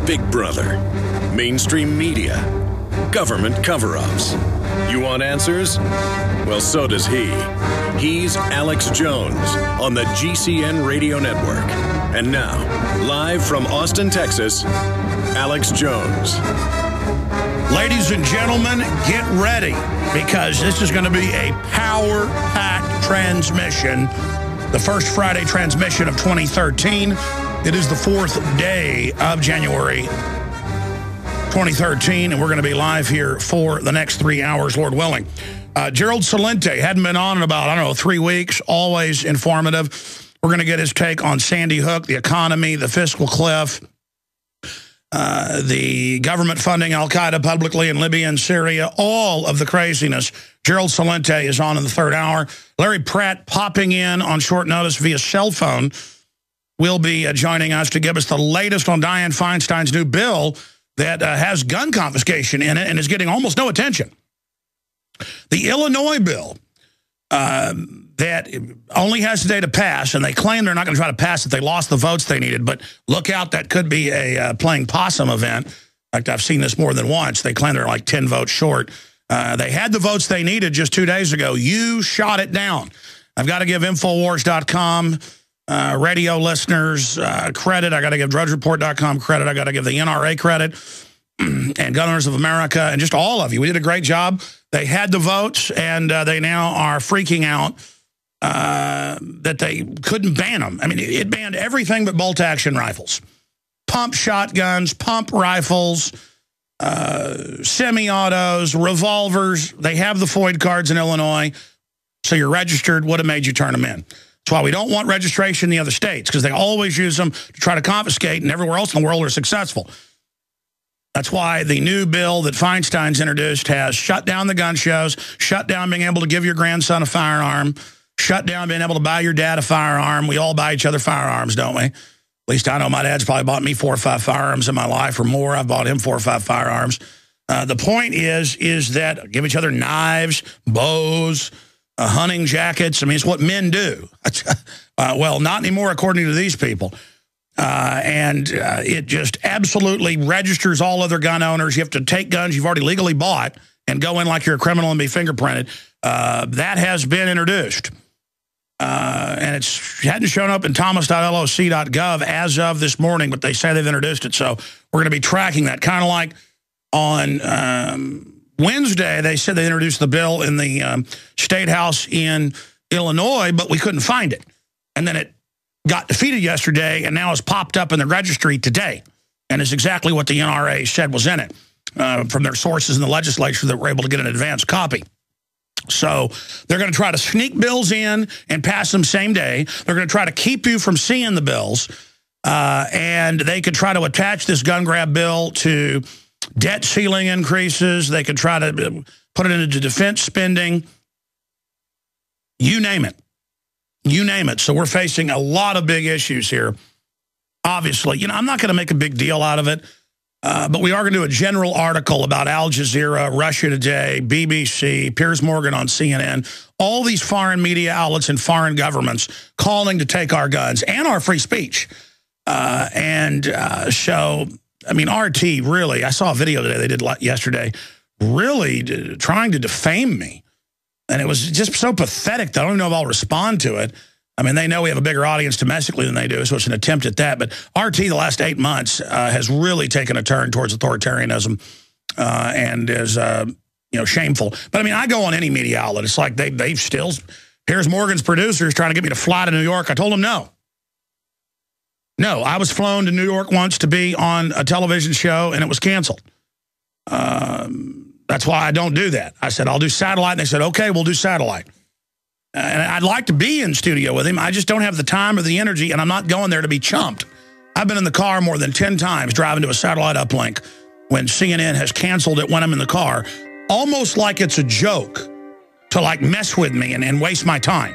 Big Brother, mainstream media, government cover-ups. You want answers? Well, so does he. He's Alex Jones on the GCN Radio Network. And now, live from Austin, Texas, Alex Jones. Ladies and gentlemen, get ready, because this is going to be a power-packed transmission. The first Friday transmission of 2013. It is the 4th day of January 2013, and we're going to be live here for the next 3 hours, Lord willing. Gerald Celente hadn't been on in about, 3 weeks, always informative. We're going to get his take on Sandy Hook, the economy, the fiscal cliff, the government funding al-Qaeda publicly in Libya and Syria, all of the craziness. Gerald Celente is on in the 3rd hour. Larry Pratt popping in on short notice via cell phone will be joining us to give us the latest on Dianne Feinstein's new bill that has gun confiscation in it and is getting almost no attention. The Illinois bill that only has today to pass, and they claim they're not going to try to pass it. They lost the votes they needed, but look out, that could be a playing possum event. In fact, I've seen this more than once. They claim they're like 10 votes short. They had the votes they needed just 2 days ago. You shot it down. I've got to give Infowars.com radio listeners credit. I got to give DrudgeReport.com credit. I got to give the NRA credit and Gun Owners of America and just all of you. We did a great job. They had the votes, and they now are freaking out that they couldn't ban them. I mean, it banned everything but bolt-action rifles. Pump shotguns, pump rifles, semi-autos, revolvers. They have the FOID cards in Illinois, so you're registered. Would have made you turn them in. That's why we don't want registration in the other states, because they always use them to try to confiscate, and everywhere else in the world are successful. That's why the new bill that Feinstein's introduced has shut down the gun shows, shut down being able to give your grandson a firearm, shut down being able to buy your dad a firearm. We all buy each other firearms, don't we? At least I know my dad's probably bought me 4 or 5 firearms in my life or more. I've bought him 4 or 5 firearms. The point is that give each other knives, bows, hunting jackets. I mean, it's what men do. Well, not anymore, according to these people. It just absolutely registers all other gun owners. You have to take guns you've already legally bought and go in like you're a criminal and be fingerprinted. That has been introduced. And it hadn't shown up in thomas.loc.gov as of this morning, but they say they've introduced it. So we're going to be tracking that. Kind of like on Wednesday, they said they introduced the bill in the State House in Illinois, but we couldn't find it. And then it got defeated yesterday, and now it's popped up in the registry today. And it's exactly what the NRA said was in it from their sources in the legislature that were able to get an advance copy. So they're going to try to sneak bills in and pass them same day. They're going to try to keep you from seeing the bills. And they could try to attach this gun grab bill to debt ceiling increases. They could try to put it into defense spending. You name it. You name it. So we're facing a lot of big issues here. Obviously, I'm not going to make a big deal out of it, but we are going to do a general article about Al Jazeera, Russia Today, BBC, Piers Morgan on CNN, all these foreign media outlets and foreign governments calling to take our guns and our free speech. So, I mean, RT really, I saw a video today they did yesterday, really trying to defame me. And it was just so pathetic that I don't even know if I'll respond to it. I mean, they know we have a bigger audience domestically than they do, so it's an attempt at that. But RT, the last 8 months, has really taken a turn towards authoritarianism and is, shameful. But, I mean, I go on any media outlet. It's like they've still, Piers Morgan's producers trying to get me to fly to New York. I told them no. No, I was flown to New York once to be on a television show, and it was canceled. That's why I don't do that. I said, I'll do satellite. And they said, okay, we'll do satellite. And I'd like to be in studio with him. I just don't have the time or the energy, and I'm not going there to be chumped. I've been in the car more than 10 times driving to a satellite uplink when CNN has canceled it when I'm in the car, almost like it's a joke to like mess with me and waste my time.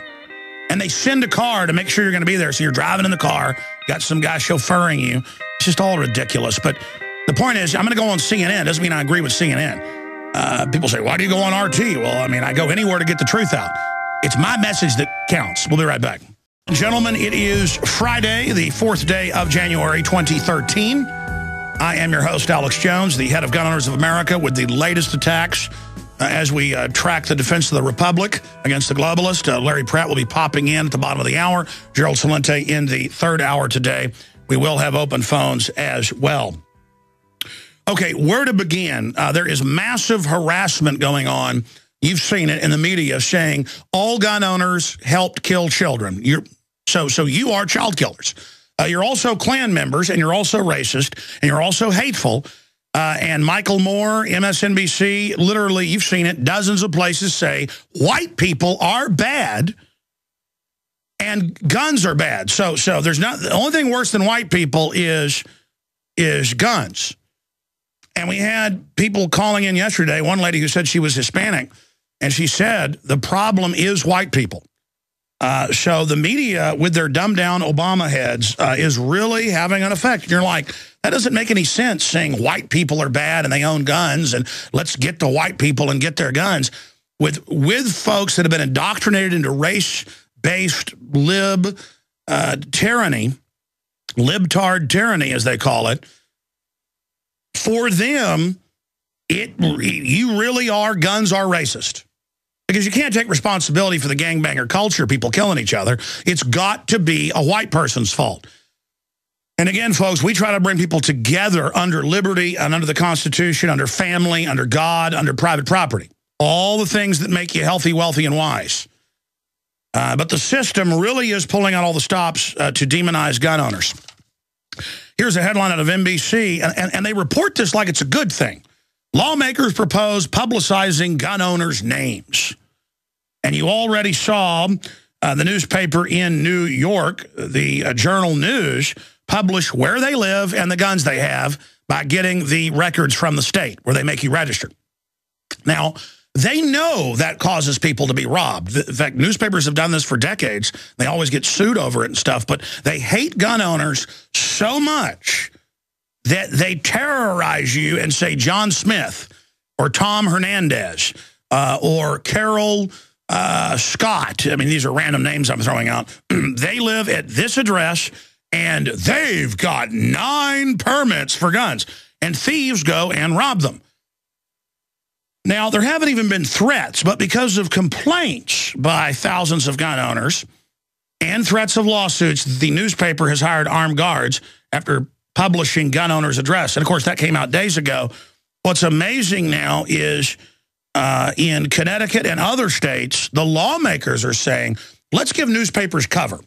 And they send a car to make sure you're going to be there. So you're driving in the car, got some guy chauffeuring you. It's just all ridiculous. But the point is, I'm going to go on CNN. Doesn't mean I agree with CNN. People say, why do you go on RT? Well, I mean, I go anywhere to get the truth out. It's my message that counts. We'll be right back. Gentlemen, it is Friday, the 4th day of January 2013. I am your host, Alex Jones, the head of Gun Owners of America, with the latest attacks as we track the defense of the Republic against the globalists. Larry Pratt will be popping in at the bottom of the hour. Gerald Celente in the third hour today. We will have open phones as well. Okay, where to begin? There is massive harassment going on. You've seen it in the media saying all gun owners helped kill children. So you are child killers. You're also Klan members, and you're also racist, and you're also hateful. And Michael Moore, MSNBC, literally, you've seen it, dozens of places say white people are bad and guns are bad. So there's not, the only thing worse than white people is guns. And we had people calling in yesterday, one lady who said she was Hispanic, and she said the problem is white people. So the media, with their dumbed-down Obama heads, is really having an effect. And you're like, that doesn't make any sense, saying white people are bad and they own guns, and let's get the white people and get their guns. With folks that have been indoctrinated into race-based tyranny, libtard tyranny, as they call it, for them, you really are, guns are racist. Because you can't take responsibility for the gangbanger culture, people killing each other. It's got to be a white person's fault. And again, folks, we try to bring people together under liberty and under the Constitution, under family, under God, under private property. All the things that make you healthy, wealthy, and wise. But the system really is pulling out all the stops to demonize gun owners. Here's a headline out of NBC, and they report this like it's a good thing. Lawmakers propose publicizing gun owners' names. And you already saw the newspaper in New York, the Journal News, publish where they live and the guns they have by getting the records from the state where they make you register. Now, they know that causes people to be robbed. In fact, newspapers have done this for decades. They always get sued over it and stuff, but they hate gun owners so much that they terrorize you and say John Smith or Tom Hernandez or Carol Scott. I mean, these are random names I'm throwing out. They live at this address, and they've got 9 permits for guns. And thieves go and rob them. Now, there haven't even been threats, but because of complaints by thousands of gun owners and threats of lawsuits, the newspaper has hired armed guards after publishing gun owners' address. And, of course, that came out days ago. What's amazing now is in Connecticut and other states, the lawmakers are saying, let's give newspapers cover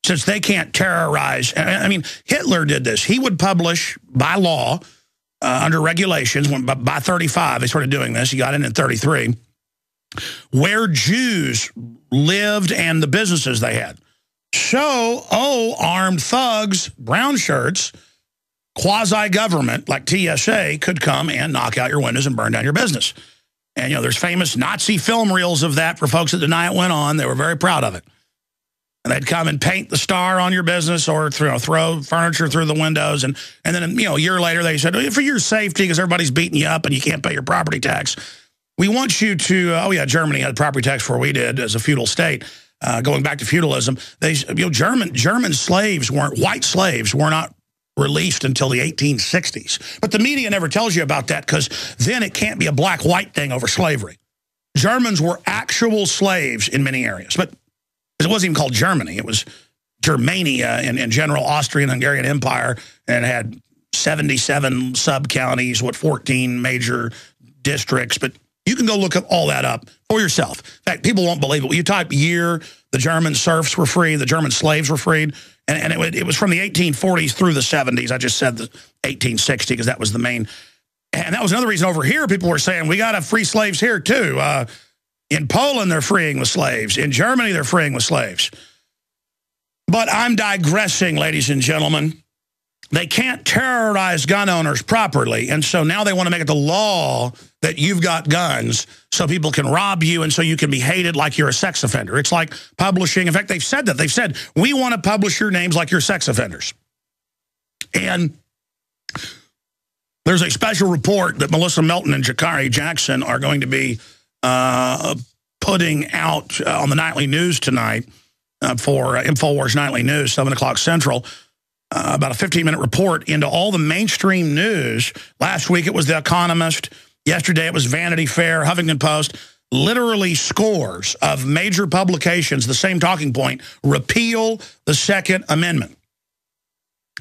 since they can't terrorize. I mean, Hitler did this. He would publish by law under regulations. By 35, they started doing this. He got in 33, where Jews lived and the businesses they had. So, armed thugs, brown shirts, quasi-government like TSA could come and knock out your windows and burn down your business. And, there's famous Nazi film reels of that for folks that deny it went on. They were very proud of it. And they'd come and paint the star on your business or throw furniture through the windows. And then, a year later, they said, for your safety, because everybody's beating you up and you can't pay your property tax, we want you to, Germany had property tax before we did as a feudal state. Going back to feudalism, German slaves white slaves were not released until the 1860s. But the media never tells you about that because then it can't be a black-white thing over slavery. Germans were actual slaves in many areas, but it wasn't even called Germany. It was Germania in general Austrian-Hungarian Empire, and it had 77 sub-counties, 14 major districts, but you can go look all that up for yourself. In fact, people won't believe it. When you type year, the German serfs were free, the German slaves were freed, and it was from the 1840s through the 70s. I just said the 1860 because that was the main. And that was another reason over here people were saying, we got to free slaves here too. In Poland, they're freeing the slaves. In Germany, they're freeing the slaves. But I'm digressing, ladies and gentlemen. They can't terrorize gun owners properly, and so now they want to make it the law that you've got guns so people can rob you and so you can be hated like you're a sex offender. It's like publishing. In fact, they've said that. They've said, we want to publish your names like you're sex offenders. And there's a special report that Melissa Melton and Jakari Jackson are going to be putting out on the nightly news tonight for InfoWars Nightly News, 7 o'clock Central. about a 15-minute report into all the mainstream news. Last week it was The Economist. Yesterday it was Vanity Fair, Huffington Post. Literally scores of major publications, the same talking point: repeal the Second Amendment.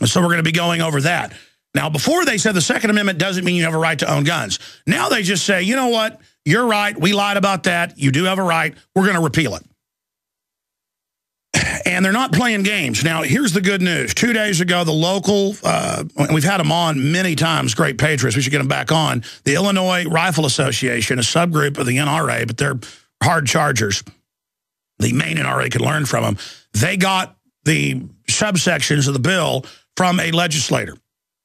And so we're going to be going over that. Now, before they said the Second Amendment doesn't mean you have a right to own guns. Now they just say, you know what? You're right. We lied about that. You do have a right. We're going to repeal it. And they're not playing games. Now, here's the good news. 2 days ago, the local, we've had them on many times, great patriots. We should get them back on. The Illinois Rifle Association, a subgroup of the NRA, but they're hard chargers. The main NRA could learn from them. They got the subsections of the bill from a legislator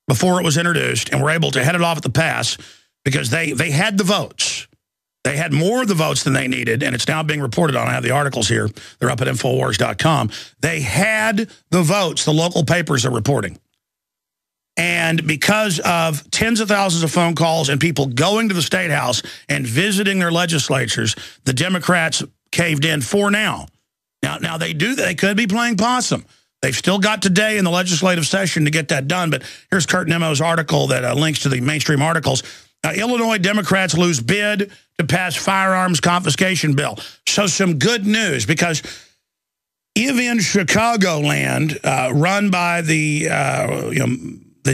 before it was introduced, and were able to head it off at the pass because they had the votes. They had more of the votes than they needed, and it's now being reported on. I have the articles here. They're up at Infowars.com. They had the votes, the local papers are reporting. And because of tens of thousands of phone calls and people going to the State House and visiting their legislatures, the Democrats caved in for now. Now they could be playing possum. They've still got today in the legislative session to get that done, but here's Kurt Nemo's article that links to the mainstream articles. Illinois Democrats lose bid to pass firearms confiscation bill. So some good news, because if in Chicagoland, run by the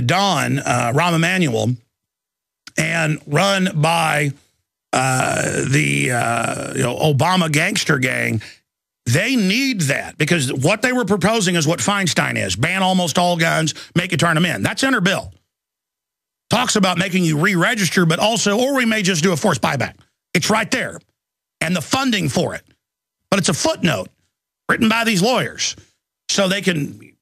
Don, Rahm Emanuel, and run by the Obama gangster gang, they need that, because what they were proposing is what Feinstein is: ban almost all guns, make you turn them in. That's in her bill. Talks about making you re-register, but also, or we may just do a forced buyback. It's right there. And the funding for it. But it's a footnote written by these lawyers. So they can,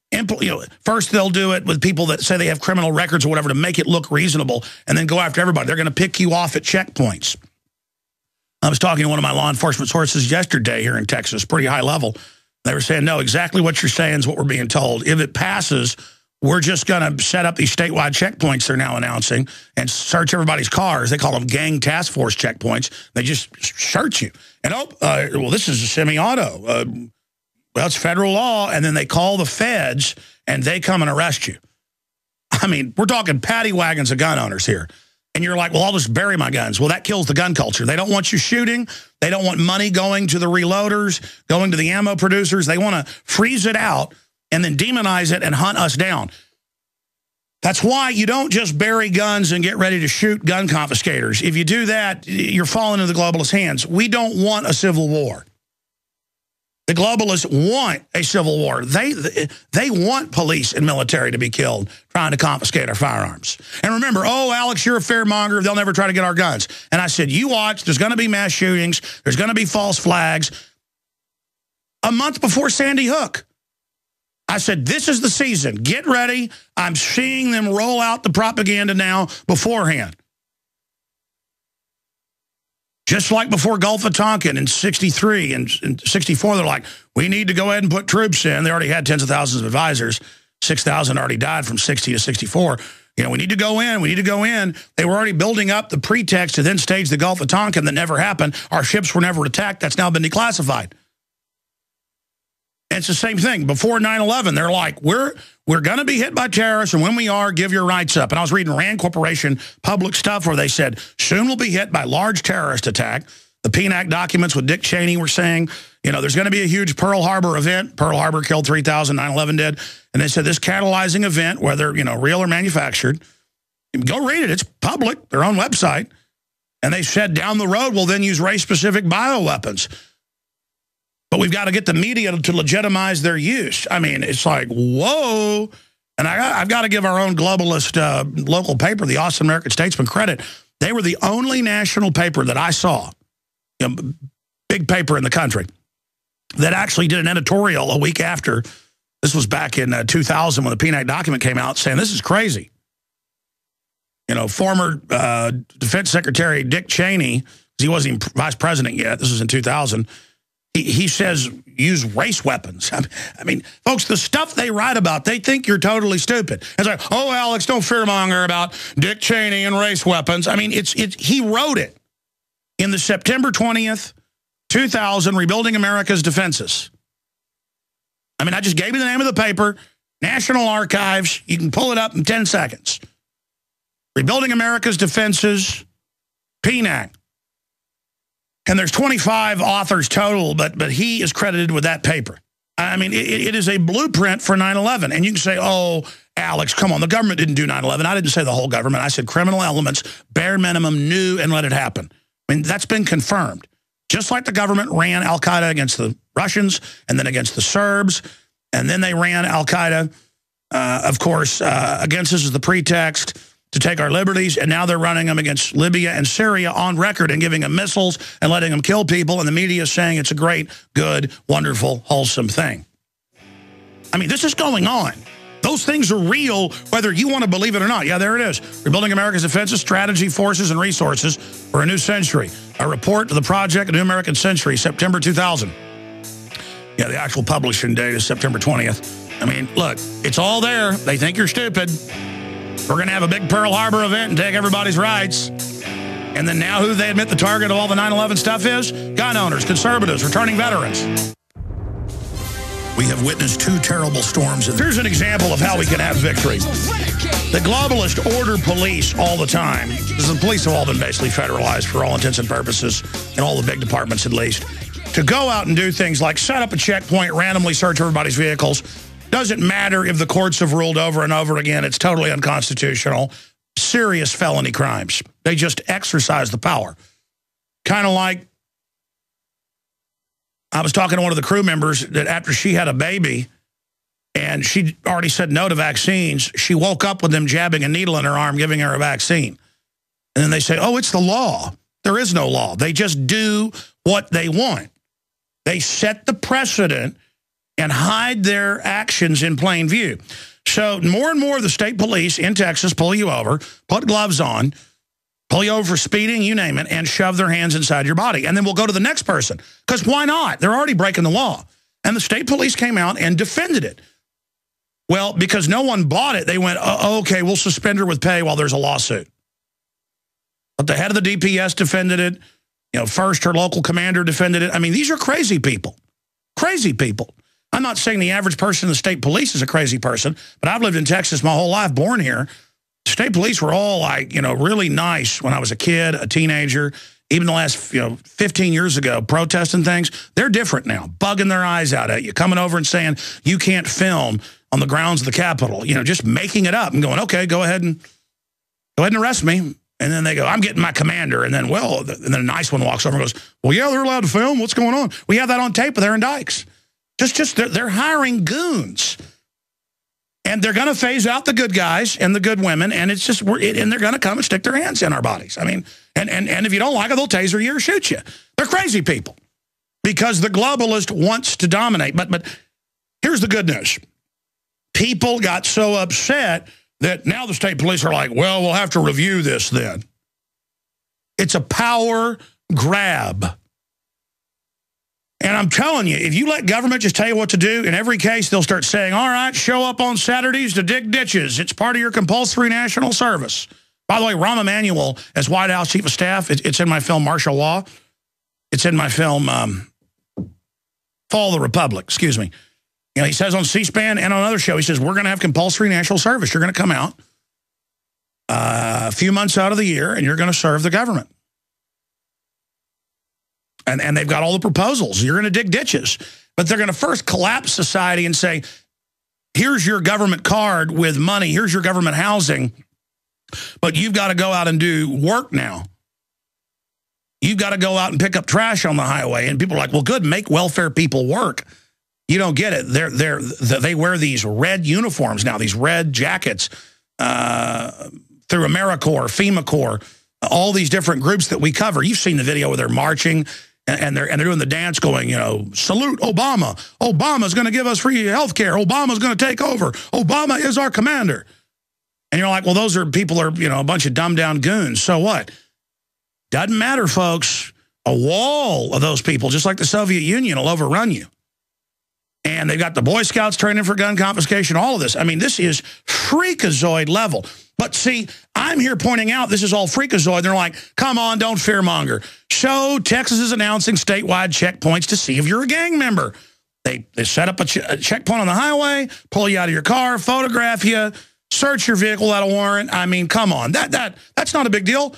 first they'll do it with people that say they have criminal records or whatever to make it look reasonable, and then go after everybody. They're going to pick you off at checkpoints. I was talking to one of my law enforcement sources yesterday here in Texas, pretty high level. They were saying, no, exactly what you're saying is what we're being told. If it passes, we're just going to set up these statewide checkpoints they're now announcing and search everybody's cars. They call them gang task force checkpoints. They just search you. And, well, this is a semi-auto. Well, it's federal law. And then they call the feds, and they come and arrest you. I mean, we're talking paddy wagons of gun owners here. And you're like, well, I'll just bury my guns. Well, that kills the gun culture. They don't want you shooting. They don't want money going to the reloaders, going to the ammo producers. They want to freeze it out and then demonize it and hunt us down. That's why you don't just bury guns and get ready to shoot gun confiscators. If you do that, you're falling into the globalist hands. We don't want a civil war. The globalists want a civil war. They want police and military to be killed trying to confiscate our firearms. And remember, oh, Alex, you're a fearmonger. They'll never try to get our guns. And I said, you watch. There's going to be mass shootings. There's going to be false flags. A month before Sandy Hook, I said, this is the season. Get ready. I'm seeing them roll out the propaganda now beforehand. Just like before Gulf of Tonkin in 63 and 64, they're like, we need to go ahead and put troops in. They already had tens of thousands of advisors. 6,000 already died from 60 to 64. We need to go in. We need to go in. They were already building up the pretext to then stage the Gulf of Tonkin that never happened. Our ships were never attacked. That's now been declassified. And it's the same thing. Before 9/11, they're like, we're going to be hit by terrorists, and when we are, give your rights up. And I was reading Rand Corporation public stuff where they said, soon we'll be hit by large terrorist attack. The PNAC documents with Dick Cheney were saying, there's going to be a huge Pearl Harbor event. Pearl Harbor killed 3,000, 9/11 did. And they said this catalyzing event, whether, real or manufactured, go read it. It's public, their own website. And they said down the road, we'll then use race-specific bioweapons. But we've got to get the media to legitimize their use. I mean, it's like, whoa. And I've got to give our own globalist local paper, the Austin American Statesman, credit. They were the only national paper that I saw, big paper in the country, that actually did an editorial a week after. This was back in 2000 when the PNAC document came out, saying this is crazy. Former Defense Secretary Dick Cheney, he wasn't even vice president yet. This was in 2000. He says, use race weapons. I mean, folks, the stuff they write about, they think you're totally stupid. It's like, oh, Alex, don't fearmonger about Dick Cheney and race weapons. I mean, he wrote it in the September 20th, 2000, Rebuilding America's Defenses. I mean, I just gave you the name of the paper. National Archives, you can pull it up in 10 seconds. Rebuilding America's Defenses, PNAC. And there's 25 authors total, but he is credited with that paper. I mean, it is a blueprint for 9/11. And you can say, oh, Alex, come on, the government didn't do 9/11. I didn't say the whole government. I said criminal elements, bare minimum, knew and let it happen. I mean, that's been confirmed. Just like the government ran al-Qaeda against the Russians and then against the Serbs, and then they ran al-Qaeda, of course, against us as the pretext to take our liberties, and now they're running them against Libya and Syria on record and giving them missiles and letting them kill people, and the media is saying it's a great, good, wonderful, wholesome thing. I mean, this is going on. Those things are real, whether you want to believe it or not. Yeah, there it is. Rebuilding America's Defenses, Strategy, Forces, and Resources for a New Century. A report to the project, A New American Century, September 2000. Yeah, the actual publishing date is September 20th. I mean, look, it's all there. They think you're stupid. We're going to have a big Pearl Harbor event and take everybody's rights. And then now who they admit the target of all the 9/11 stuff is? Gun owners, conservatives, returning veterans. We have witnessed 2 terrible storms. Here's an example of how we can have victory. The globalists order police all the time, because the police have all been basically federalized for all intents and purposes, in all the big departments at least, to go out and do things like set up a checkpoint, randomly search everybody's vehicles. Doesn't matter if the courts have ruled over and over again. It's totally unconstitutional. Serious felony crimes. They just exercise the power. Kind of like, I was talking to one of the crew members that after she had a baby and she already said no to vaccines, she woke up with them jabbing a needle in her arm, giving her a vaccine. And then they say, oh, it's the law. There is no law. They just do what they want. They set the precedent and hide their actions in plain view. So more and more of the state police in Texas pull you over, put gloves on, pull you over for speeding, you name it, and shove their hands inside your body. And then we'll go to the next person. Because why not? They're already breaking the law. And the state police came out and defended it. Well, because no one bought it, they went, oh, okay, we'll suspend her with pay while there's a lawsuit. But the head of the DPS defended it. You know, first her local commander defended it. I mean, these are crazy people. Crazy people. I'm not saying the average person in the state police is a crazy person, but I've lived in Texas my whole life, born here. State police were all like, you know, really nice when I was a kid, a teenager, even the last, 15 years ago, protesting things. They're different now, bugging their eyes out at you, coming over and saying, you can't film on the grounds of the Capitol, just making it up and going, okay, go ahead and arrest me. And then they go, I'm getting my commander. And then, and then a nice one walks over and goes, well, yeah, they're allowed to film. What's going on? We have that on tape with Aaron Dykes. They're hiring goons. And they're going to phase out the good guys and the good women, and it's just, and they're going to come and stick their hands in our bodies. I mean, and if you don't like it, they'll taser you or shoot you. They're crazy people because the globalist wants to dominate. But here's the good news. People got so upset that now the state police are like, well, we'll have to review this then. It's a power grab. And I'm telling you, if you let government just tell you what to do, in every case, they'll start saying, all right, show up on Saturdays to dig ditches. It's part of your compulsory national service. By the way, Rahm Emanuel, as White House Chief of Staff, it's in my film Martial Law. It's in my film Fall of the Republic, excuse me. He says on C-SPAN and on another show, he says, we're going to have compulsory national service. You're going to come out a few months out of the year, and you're going to serve the government. And they've got all the proposals. You're going to dig ditches. But they're going to first collapse society and say, here's your government card with money. Here's your government housing. But you've got to go out and do work now. You've got to go out and pick up trash on the highway. And people are like, well, good, make welfare people work. You don't get it. They wear these red uniforms now, these red jackets through AmeriCorps, FEMA Corps, all these different groups that we cover. You've seen the video where they're marching. And they're doing the dance going, salute Obama. Obama's going to give us free health care. Obama's going to take over. Obama is our commander. And you're like, well, those are people are, a bunch of dumbed-down goons. So what? Doesn't matter, folks. A wall of those people, just like the Soviet Union, will overrun you. And they've got the Boy Scouts training for gun confiscation, all of this. I mean, this is freakazoid level. But see, I'm here pointing out this is all freakazoid. They're like, come on, don't fearmonger. So Texas is announcing statewide checkpoints to see if you're a gang member. They set up a checkpoint on the highway, pull you out of your car, photograph you, search your vehicle without a warrant. I mean, come on. That's not a big deal.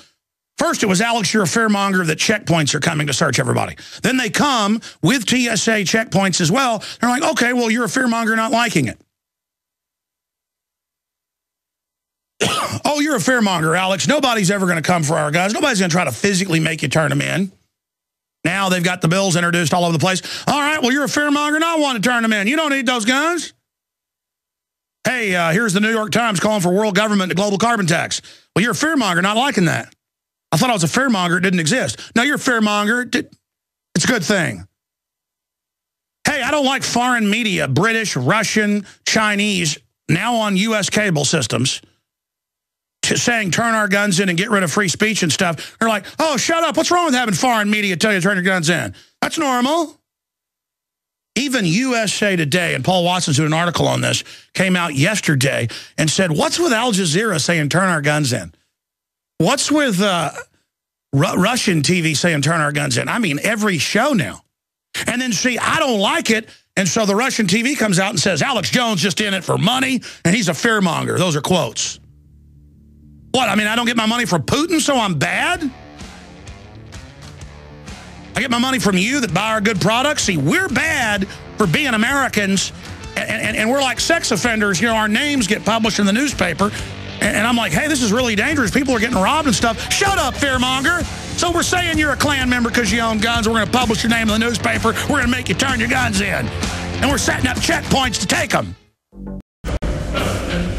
First, it was, Alex, you're a fearmonger that checkpoints are coming to search everybody. Then they come with TSA checkpoints as well. They're like, okay, well, you're a fearmonger not liking it. Oh, you're a fearmonger, Alex. Nobody's ever going to come for our guns. Nobody's going to try to physically make you turn them in. Now they've got the bills introduced all over the place. All right, well, you're a fearmonger not wanting to turn them in. You don't need those guns. Hey, here's the New York Times calling for world government to global carbon tax. Well, you're a fearmonger not liking that. I thought I was a fearmonger. It didn't exist. No, you're a fearmonger. It's a good thing. Hey, I don't like foreign media, British, Russian, Chinese, now on U.S. cable systems, saying turn our guns in and get rid of free speech and stuff. They're like, oh, shut up. What's wrong with having foreign media tell you to turn your guns in? That's normal. Even USA Today, and Paul Watson's doing an article on this, came out yesterday and said, what's with Al Jazeera saying turn our guns in? What's with Russian TV saying turn our guns in? I mean, every show now. And then, see, I don't like it. And so the Russian TV comes out and says, Alex Jones just in it for money, and he's a fearmonger. Those are quotes. What, I mean, I don't get my money from Putin, so I'm bad? I get my money from you that buy our good products? See, we're bad for being Americans, and we're like sex offenders. You know, our names get published in the newspaper. And I'm like, hey, this is really dangerous. People are getting robbed and stuff. Shut up, fearmonger. So we're saying you're a Klan member because you own guns. We're going to publish your name in the newspaper. We're going to make you turn your guns in. And we're setting up checkpoints to take them.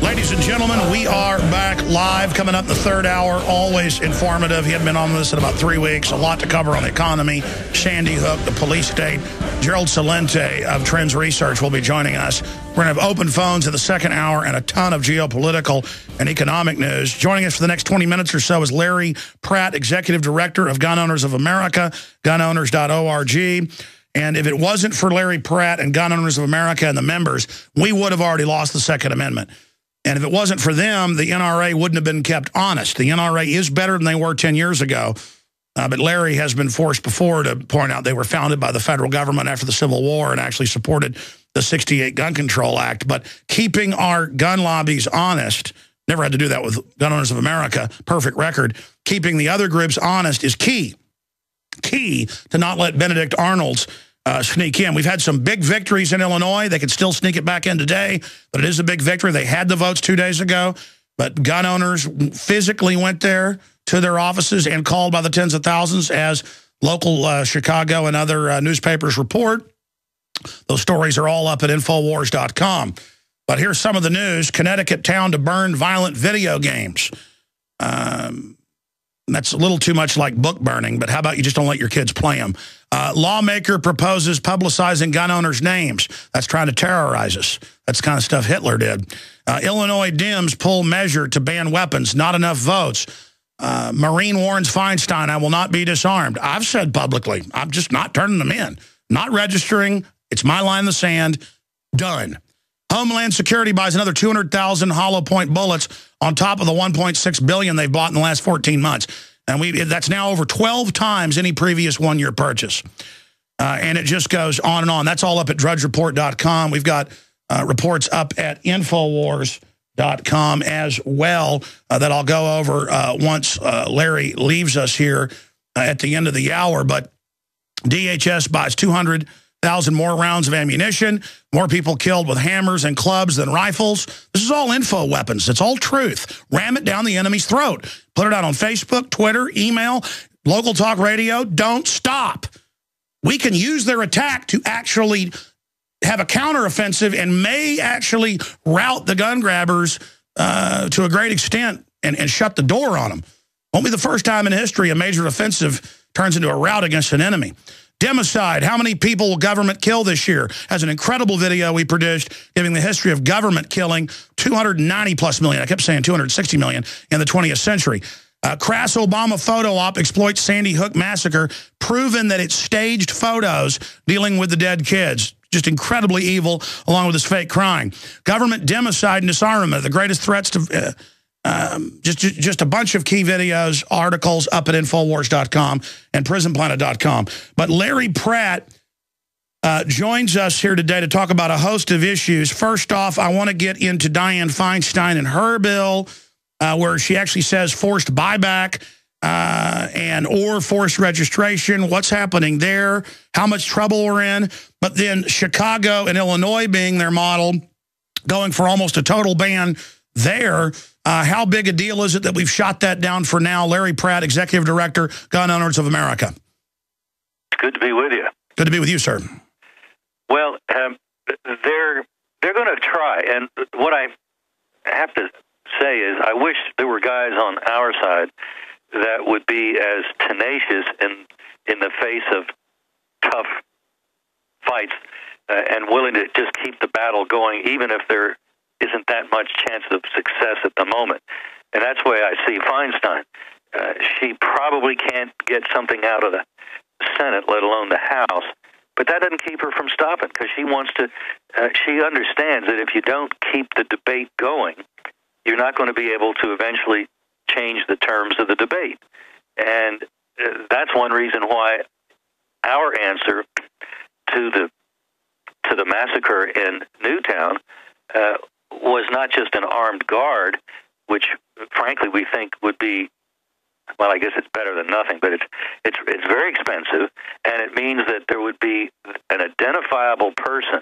Ladies and gentlemen, we are back live, coming up in the third hour. Always informative. He hadn't been on this in about 3 weeks. A lot to cover on the economy, Sandy Hook, the police state. Gerald Celente of Trends Research will be joining us. We're going to have open phones in the second hour and a ton of geopolitical and economic news. Joining us for the next 20 minutes or so is Larry Pratt, Executive Director of Gun Owners of America, gunowners.org. And if it wasn't for Larry Pratt and Gun Owners of America and the members, we would have already lost the Second Amendment. And if it wasn't for them, the NRA wouldn't have been kept honest. The NRA is better than they were 10 years ago. But Larry has been forced before to point out they were founded by the federal government after the Civil War and actually supported the '68 Gun Control Act. But keeping our gun lobbies honest, never had to do that with Gun Owners of America, perfect record. Keeping the other groups honest is key. Key to not let Benedict Arnold's sneak in. We've had some big victories in Illinois. They could still sneak it back in today, but it is a big victory. They had the votes 2 days ago, but gun owners physically went there to their offices and called by the tens of thousands, as local Chicago and other newspapers report. Those stories are all up at Infowars.com. But here's some of the news. Connecticut town to burn violent video games. That's a little too much like book burning, but how about you just don't let your kids play them? Lawmaker proposes publicizing gun owners' names. That's trying to terrorize us. That's the kind of stuff Hitler did. Illinois Dems pull measure to ban weapons. Not enough votes. Marine warns Feinstein, I will not be disarmed. I've said publicly, I'm just not turning them in. Not registering. It's my line in the sand. Done. Homeland Security buys another 200,000 hollow point bullets on top of the $1.6 billion they've bought in the last 14 months. And that's now over 12 times any previous one-year purchase. And it just goes on and on. That's all up at drudgereport.com. We've got reports up at Infowars.com as well that I'll go over once Larry leaves us here at the end of the hour. But DHS buys 200,000 more rounds of ammunition, more people killed with hammers and clubs than rifles. This is all info weapons. It's all truth. Ram it down the enemy's throat. Put it out on Facebook, Twitter, email, local talk radio. Don't stop. We can use their attack to actually have a counteroffensive and may actually rout the gun grabbers to a great extent and shut the door on them. Won't be the first time in history a major offensive turns into a rout against an enemy. Democide, how many people will government kill this year? Has an incredible video we produced giving the history of government killing, 290+ million. I kept saying 260 million in the 20th century. Crass Obama photo op exploits Sandy Hook massacre, proven that it's staged photos dealing with the dead kids. Just incredibly evil, along with his fake crying. Government democide and disarmament, the greatest threats to... just a bunch of key videos, articles up at Infowars.com and PrisonPlanet.com. But Larry Pratt joins us here today to talk about a host of issues. First off, I want to get into Dianne Feinstein and her bill, where she actually says forced buyback or forced registration. What's happening there? How much trouble we're in? But then Chicago and Illinois being their model, going for almost a total ban there. How big a deal is it that we've shot that down for now? Larry Pratt, Executive Director, Gun Owners of America. It's good to be with you. Good to be with you, sir. Well, they're going to try, and what I have to say is I wish there were guys on our side that would be as tenacious in the face of tough fights and willing to just keep the battle going, even if there isn't that much chance of success at the moment. And that's the way I see Feinstein. She probably can't get something out of the Senate, let alone the House, but that doesn't keep her from stopping, because she wants to. She understands that if you don't keep the debate going, you're not going to be able to eventually change the terms of the debate. And that's one reason why our answer to the massacre in Newtown was not just an armed guard, which frankly we think would be, well, I guess it's better than nothing, but it's very expensive, and it means that there would be an identifiable person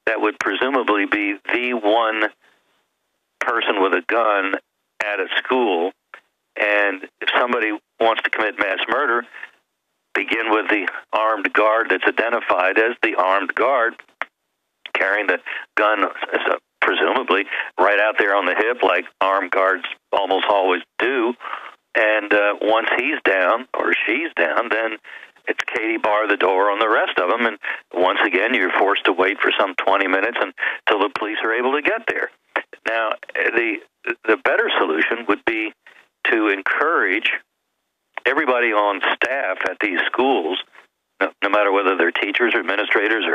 that would presumably be the one person with a gun at a school. And if somebody wants to commit mass murder, begin with the armed guard that's identified as the armed guard, carrying the gun presumably right out there on the hip, like armed guards almost always do. And once he's down or she's down, then it's Katie bar the door on the rest of them. And once again, you're forced to wait for some 20 minutes until the police are able to get there. Now, the better solution would be to encourage everybody on staff at these schools, no matter whether they're teachers or administrators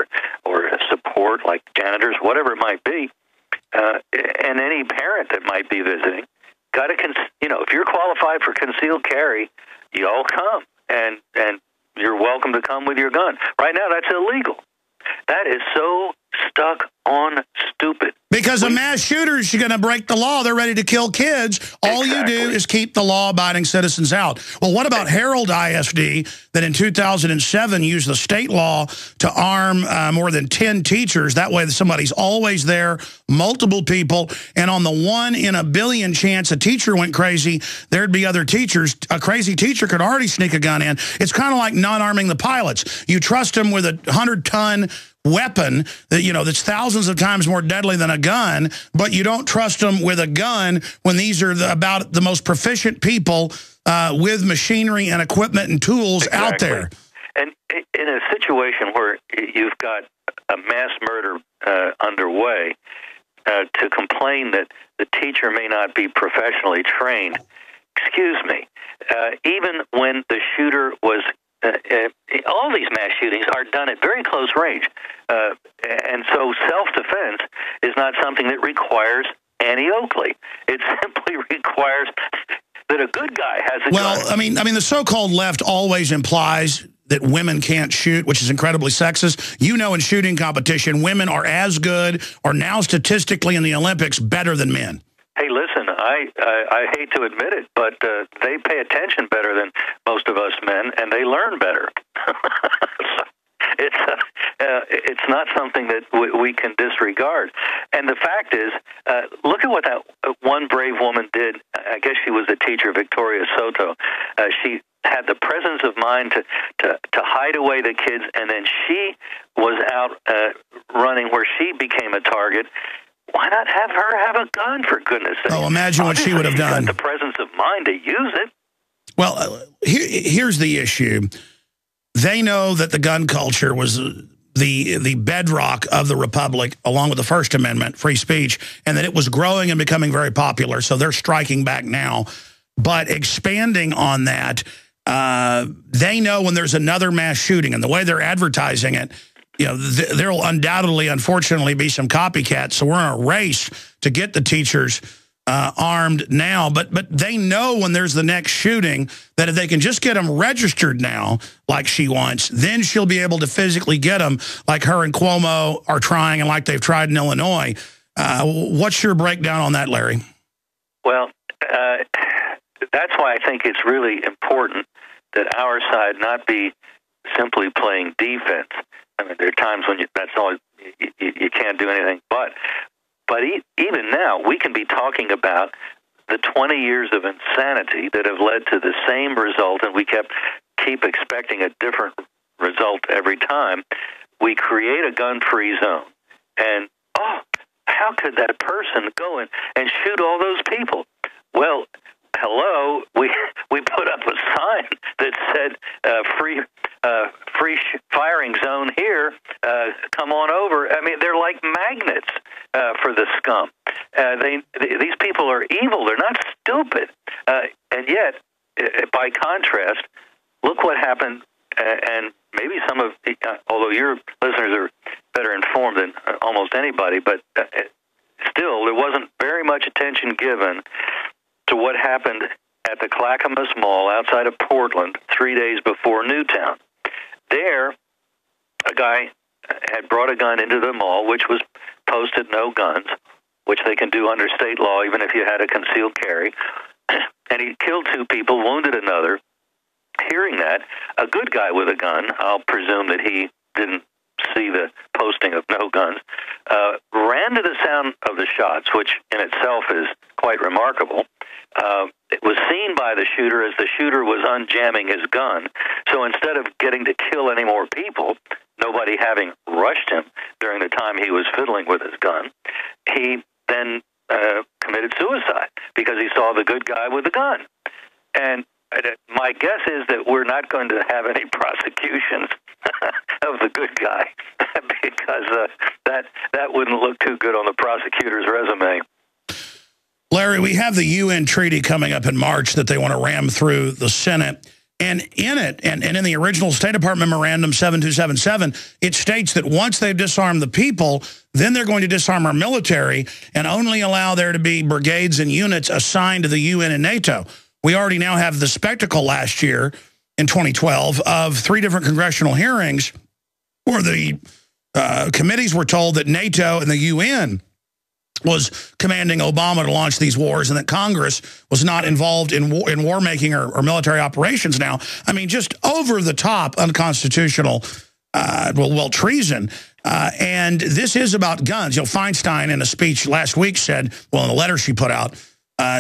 or support like janitors, whatever it might be, and any parent that might be visiting, if you're qualified for concealed carry, you all come, and you're welcome to come with your gun. Right now, that's illegal. That is so stuck on stupid. Because a mass shooter is going to break the law. They're ready to kill kids. All Exactly. you do is keep the law-abiding citizens out. Well, what about Herald ISD that in 2007 used the state law to arm more than 10 teachers? That way somebody's always there, multiple people, and on the 1 in a billion chance a teacher went crazy, there'd be other teachers. A crazy teacher could already sneak a gun in. It's kind of like not arming the pilots. You trust them with a 100-ton weapon that's thousands of times more deadly than a gun, but you don't trust them with a gun when these are about the most proficient people with machinery and equipment and tools out there. And in a situation where you've got a mass murder underway, to complain that the teacher may not be professionally trained, excuse me, even when the shooter was all these mass shootings are done at very close range. And so self-defense is not something that requires Annie Oakley. It simply requires that a good guy has a gun. Well, I mean, the so-called left always implies that women can't shoot, which is incredibly sexist. In shooting competition, women are as good or now statistically in the Olympics better than men. Hey, listen, I hate to admit it, but they pay attention better than most of us men, and they learn better. It's not something that we can disregard. And the fact is, look at what that one brave woman did. I guess she was the teacher, Victoria Soto. She had the presence of mind to hide away the kids, and then she was out running where she became a target. Why not have her have a gun, for goodness sake? Oh, imagine what she would have done. She's got the presence of mind to use it. Well, here's the issue. They know that the gun culture was the bedrock of the Republic, along with the First Amendment, free speech, and that it was growing and becoming very popular, so they're striking back now. But expanding on that, they know when there's another mass shooting, and the way they're advertising it, there'll undoubtedly, unfortunately, be some copycats. So we're in a race to get the teachers armed now, but they know when there's the next shooting that if they can just get them registered now, like she wants, then she'll be able to physically get them, like her and Cuomo are trying and like they've tried in Illinois. What's your breakdown on that, Larry? Well, that's why I think it's really important that our side not be simply playing defense. I mean, there are times when that's all you can't do anything. But even now, we can be talking about the 20 years of insanity that have led to the same result, and we keep expecting a different result every time. We create a gun-free zone, and how could that person go in and shoot all those people? Well, hello, we put up a sign that said free firing zone here. Come on over. I mean, they're like magnets for the scum. These people are evil. They're not stupid. And yet, by contrast, look what happened. And maybe some of, although your listeners are better informed than almost anybody, but still, there wasn't very much attention given to what happened at the Clackamas Mall outside of Portland 3 days before Newtown. There, a guy had brought a gun into the mall, which was posted no guns, which they can do under state law even if you had a concealed carry. And he killed 2 people, wounded another. Hearing that, a good guy with a gun, I'll presume that he didn't see the posting of no guns, ran to the sound of the shots, which in itself is quite remarkable. It was seen by the shooter as the shooter was unjamming his gun. So instead of getting to kill any more people, nobody having rushed him during the time he was fiddling with his gun, he then committed suicide because he saw the good guy with the gun. And my guess is that we're not going to have any prosecutions of the good guy because that wouldn't look too good on the prosecutor's resume. Larry, we have the UN treaty coming up in March that they want to ram through the Senate. And in it, and in the original State Department Memorandum 7277, it states that once they've disarmed the people, then they're going to disarm our military and only allow there to be brigades and units assigned to the UN and NATO. We already now have the spectacle last year in 2012 of 3 different congressional hearings where the committees were told that NATO and the UN was commanding Obama to launch these wars and that Congress was not involved in war-making or military operations now. I mean, just over-the-top unconstitutional, treason. And this is about guns. You know, Feinstein in a speech last week said, well, in a letter she put out,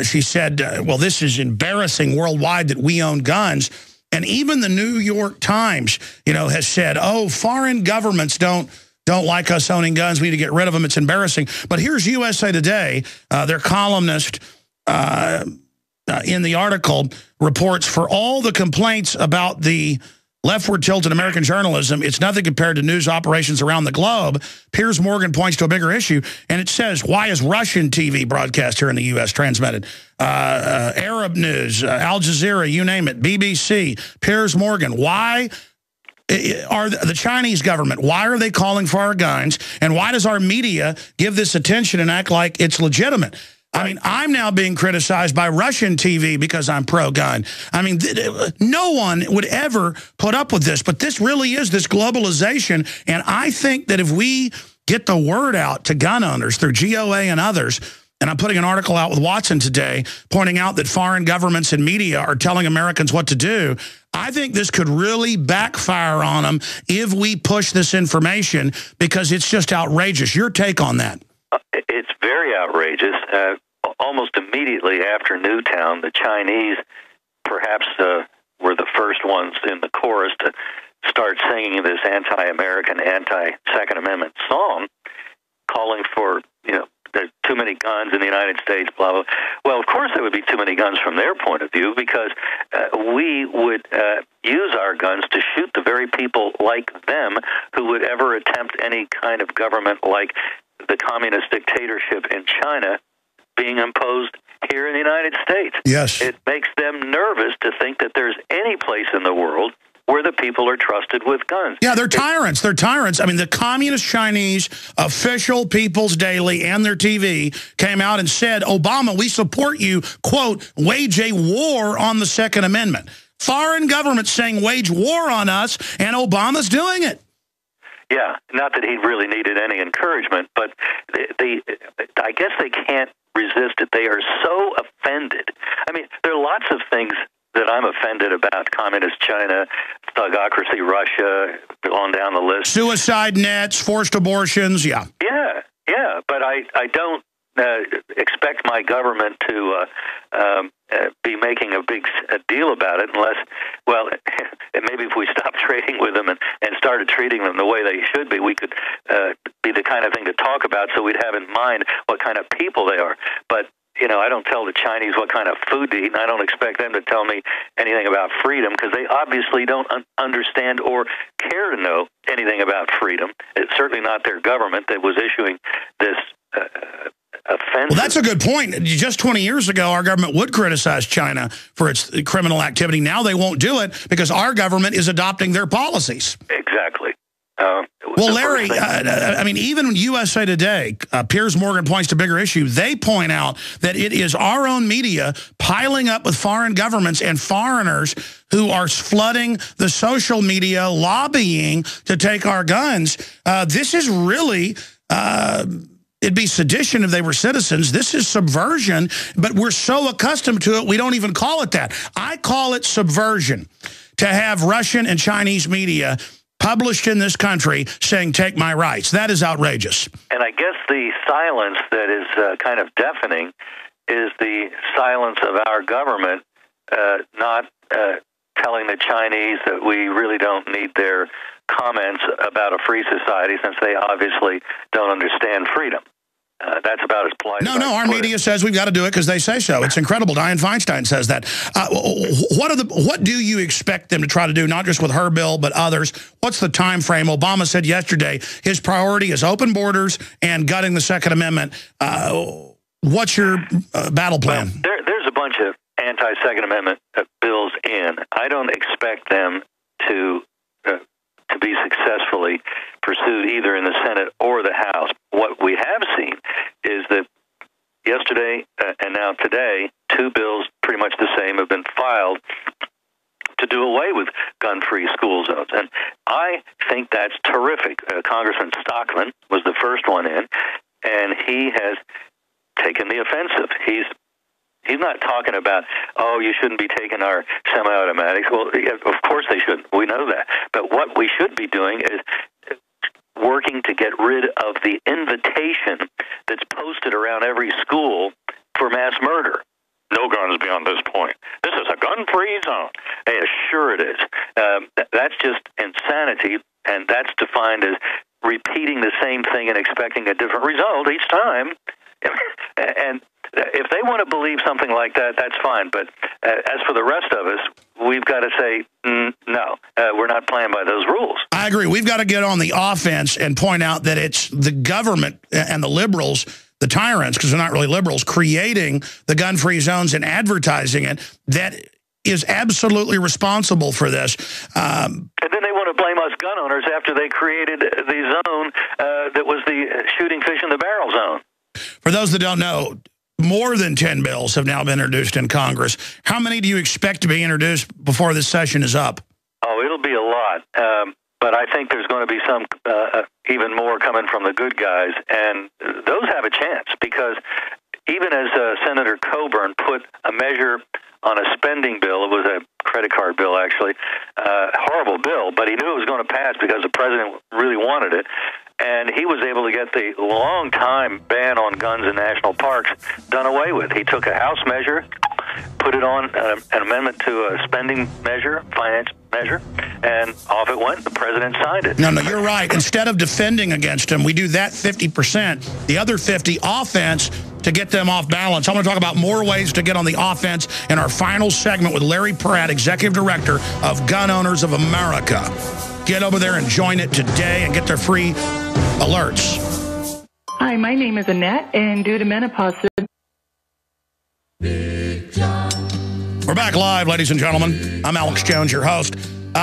she said, well, this is embarrassing worldwide that we own guns. And even the New York Times, has said, oh, foreign governments don't like us owning guns. We need to get rid of them. It's embarrassing. But here's USA Today. Their columnist in the article reports, for all the complaints about the leftward tilted American journalism, it's nothing compared to news operations around the globe. Piers Morgan points to a bigger issue, and it says, why is Russian TV broadcast here in the U.S. transmitted? Arab news, Al Jazeera, you name it, BBC, Piers Morgan. Why are the Chinese government, why are they calling for our guns? And why does our media give this attention and act like it's legitimate? I mean, I'm now being criticized by Russian TV because I'm pro-gun. I mean, no one would ever put up with this, but this really is this globalization. And I think that if we get the word out to gun owners through GOA and others, and I'm putting an article out with Watson today pointing out that foreign governments and media are telling Americans what to do, I think this could really backfire on them if we push this information because it's just outrageous. Your take on that? It's very outrageous. Almost immediately after Newtown, the Chinese perhaps were the first ones in the chorus to start singing this anti-American, anti-Second Amendment song, calling for, there's too many guns in the United States, blah, blah. Well, of course there would be too many guns from their point of view because we would use our guns to shoot the very people like them who would ever attempt any kind of government like the communist dictatorship in China being imposed here in the United States. Yes. It makes them nervous to think that there's any place in the world where the people are trusted with guns. Yeah, they're tyrants. They're tyrants. I mean, the Communist Chinese official People's Daily and their TV came out and said, Obama, we support you, quote, wage a war on the Second Amendment. Foreign governments saying wage war on us, and Obama's doing it. Yeah, not that he really needed any encouragement, but I guess they can't resist it. They are so offended. I mean, there are lots of things that I'm offended about: communist China, Technocracy, Russia, on down the list. Suicide nets, forced abortions, yeah. Yeah, but I don't expect my government to be making a big deal about it unless, well, maybe if we stopped trading with them and started treating them the way they should be, we could be the kind of thing to talk about, so we'd have in mind what kind of people they are. But I don't tell the Chinese what kind of food to eat, and I don't expect them to tell me anything about freedom, because they obviously don't understand or care to know anything about freedom. It's certainly not their government that was issuing this offensive. Well, that's a good point. Just 20 years ago, our government would criticize China for its criminal activity. Now they won't do it because our government is adopting their policies. Exactly. Well, Larry, I mean, even USA Today, Piers Morgan points to a bigger issue. They point out that it is our own media piling up with foreign governments and foreigners who are flooding the social media, lobbying to take our guns. This is really... it'd be sedition if they were citizens. This is subversion, but we're so accustomed to it, we don't even call it that. I call it subversion to have Russian and Chinese media published in this country saying, take my rights. That is outrageous. And I guess the silence that is kind of deafening is the silence of our government not telling the Chinese that we really don't need their comments about a free society, since they obviously don't understand freedom. That's about as polite. No, our media says we've got to do it because they say so. It's incredible. Dianne Feinstein says that. What do you expect them to try to do, not just with her bill, but others? What's the time frame? Obama said yesterday his priority is open borders and gutting the Second Amendment. What's your battle plan? Well, there's a bunch of anti-Second Amendment bills in. I don't expect them to be successfully pursued either in the Senate or the House. What we have seen is that yesterday and now today, two bills pretty much the same have been filed to do away with gun-free school zones. And I think that's terrific. Congressman Stockman was the first one in, and he has taken the offensive. He's not talking about, oh, you shouldn't be taking our semi-automatics. Well, yeah, of course they shouldn't. We know that. But what we should be doing is working to get rid of the invitation that's posted around every school for mass murder. No guns beyond this point. This is a gun-free zone. Hey, sure it is. That's just insanity, and that's defined as repeating the same thing and expecting a different result each time. And if they want to believe something like that, that's fine. But as for the rest of us, we've got to say, no, we're not playing by those rules. I agree. We've got to get on the offense and point out that it's the government and the liberals, the tyrants, because they're not really liberals, creating the gun-free zones and advertising it, that is absolutely responsible for this. And then they want to blame us gun owners after they created the zone that was the shooting fish in the barrel zone. For those that don't know, more than 10 bills have now been introduced in Congress. How many do you expect to be introduced before this session is up? Oh, it'll be a lot. But I think there's going to be some even more coming from the good guys. And those have a chance, because even as Senator Coburn put a measure on a spending bill, it was a credit card bill, actually, horrible bill, but he knew it was going to pass because the president really wanted it. And he was able to get the long-time ban on guns in national parks done away with. He took a House measure, put it on an amendment to a spending measure, finance measure, and off it went. The president signed it. No, you're right. Instead of defending against him, we do that 50%. The other 50, offense, to get them off balance. I'm going to talk about more ways to get on the offense in our final segment with Larry Pratt, Executive Director of Gun Owners of America. Get over there and join it today and get their free alerts. Hi, my name is Annette, and due to menopause... We're back live, ladies and gentlemen. I'm Alex Jones, your host.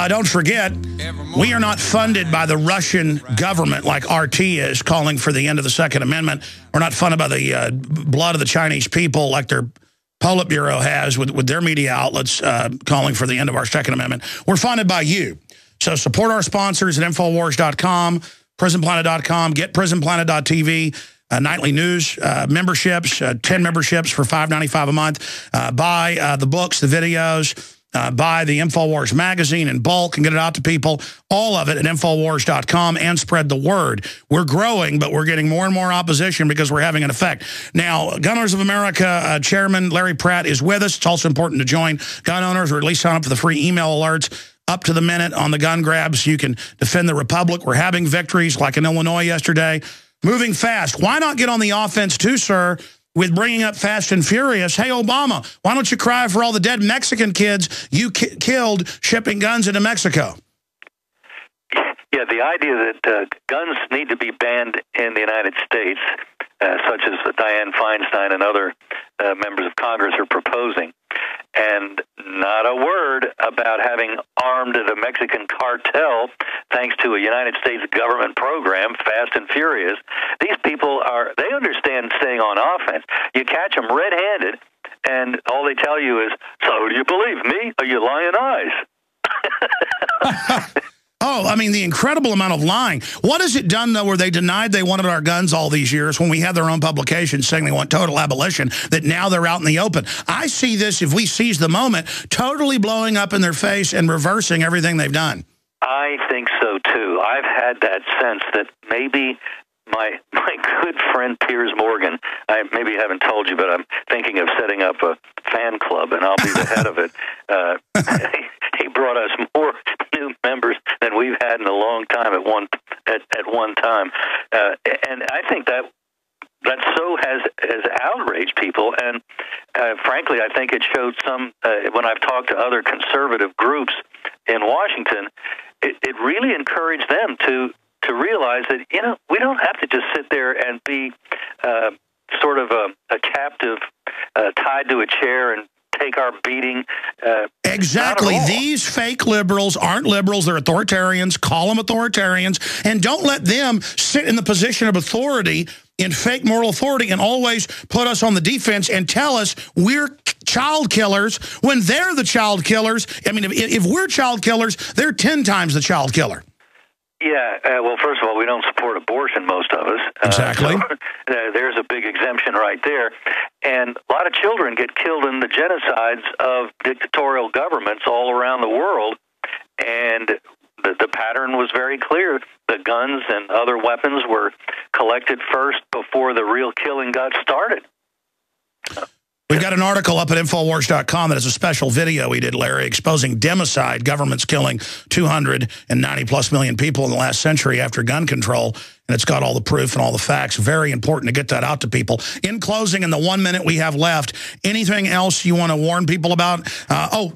Don't forget, we are not funded by the Russian government like RT is, calling for the end of the Second Amendment. We're not funded by the blood of the Chinese people like their Politburo has with their media outlets calling for the end of our Second Amendment. We're funded by you. So support our sponsors at Infowars.com, PrisonPlanet.com, get PrisonPlanet.tv. Nightly news memberships, 10 memberships for $5.95 a month. Buy the books, the videos, buy the InfoWars magazine in bulk and get it out to people. All of it at Infowars.com, and spread the word. We're growing, but we're getting more and more opposition because we're having an effect. Now, Gun Owners of America Chairman Larry Pratt is with us. It's also important to join gun owners, or at least sign up for the free email alerts up to the minute on the gun grabs. You can defend the Republic. We're having victories like in Illinois yesterday. Moving fast. Why not get on the offense too, sir, with bringing up Fast and Furious? Hey, Obama, why don't you cry for all the dead Mexican kids you killed shipping guns into Mexico? Yeah, the idea that guns need to be banned in the United States, such as Dianne Feinstein and other members of Congress are proposing, and not a word about having armed the Mexican cartel thanks to a United States government program, Fast and Furious. These people they understand staying on offense. You catch them red-handed, and all they tell you is, so do you believe me, or you lying eyes? Oh, I mean, the incredible amount of lying. What has it done, though, where they denied they wanted our guns all these years when we had their own publications saying they want total abolition, that now they're out in the open? I see this, if we seize the moment, totally blowing up in their face and reversing everything they've done. I think so, too. I've had that sense that maybe my good friend Piers Morgan, I maybe haven't told you, but I'm thinking of setting up a fan club, and I'll be the head of it. He brought us more new members than we've had in a long time at one time, and I think that so has outraged people, and frankly, I think it showed some. When I've talked to other conservative groups in Washington, it really encouraged them to realize that, we don't have to just sit there and be sort of a captive tied to a chair and take our beating. Exactly. These fake liberals aren't liberals. They're authoritarians. Call them authoritarians. And don't let them sit in the position of authority, in fake moral authority, and always put us on the defense and tell us we're child killers when they're the child killers. I mean, if we're child killers, they're 10 times the child killer. Yeah, well, first of all, we don't support abortion, most of us. Exactly. So, there's a big exemption right there. And a lot of children get killed in the genocides of dictatorial governments all around the world. And the pattern was very clear. The guns and other weapons were collected first before the real killing got started. We've got an article up at Infowars.com that has a special video we did, Larry, exposing democide, governments killing 290+ million people in the last century after gun control. And it's got all the proof and all the facts. Very important to get that out to people. In closing, in the 1 minute we have left, anything else you want to warn people about?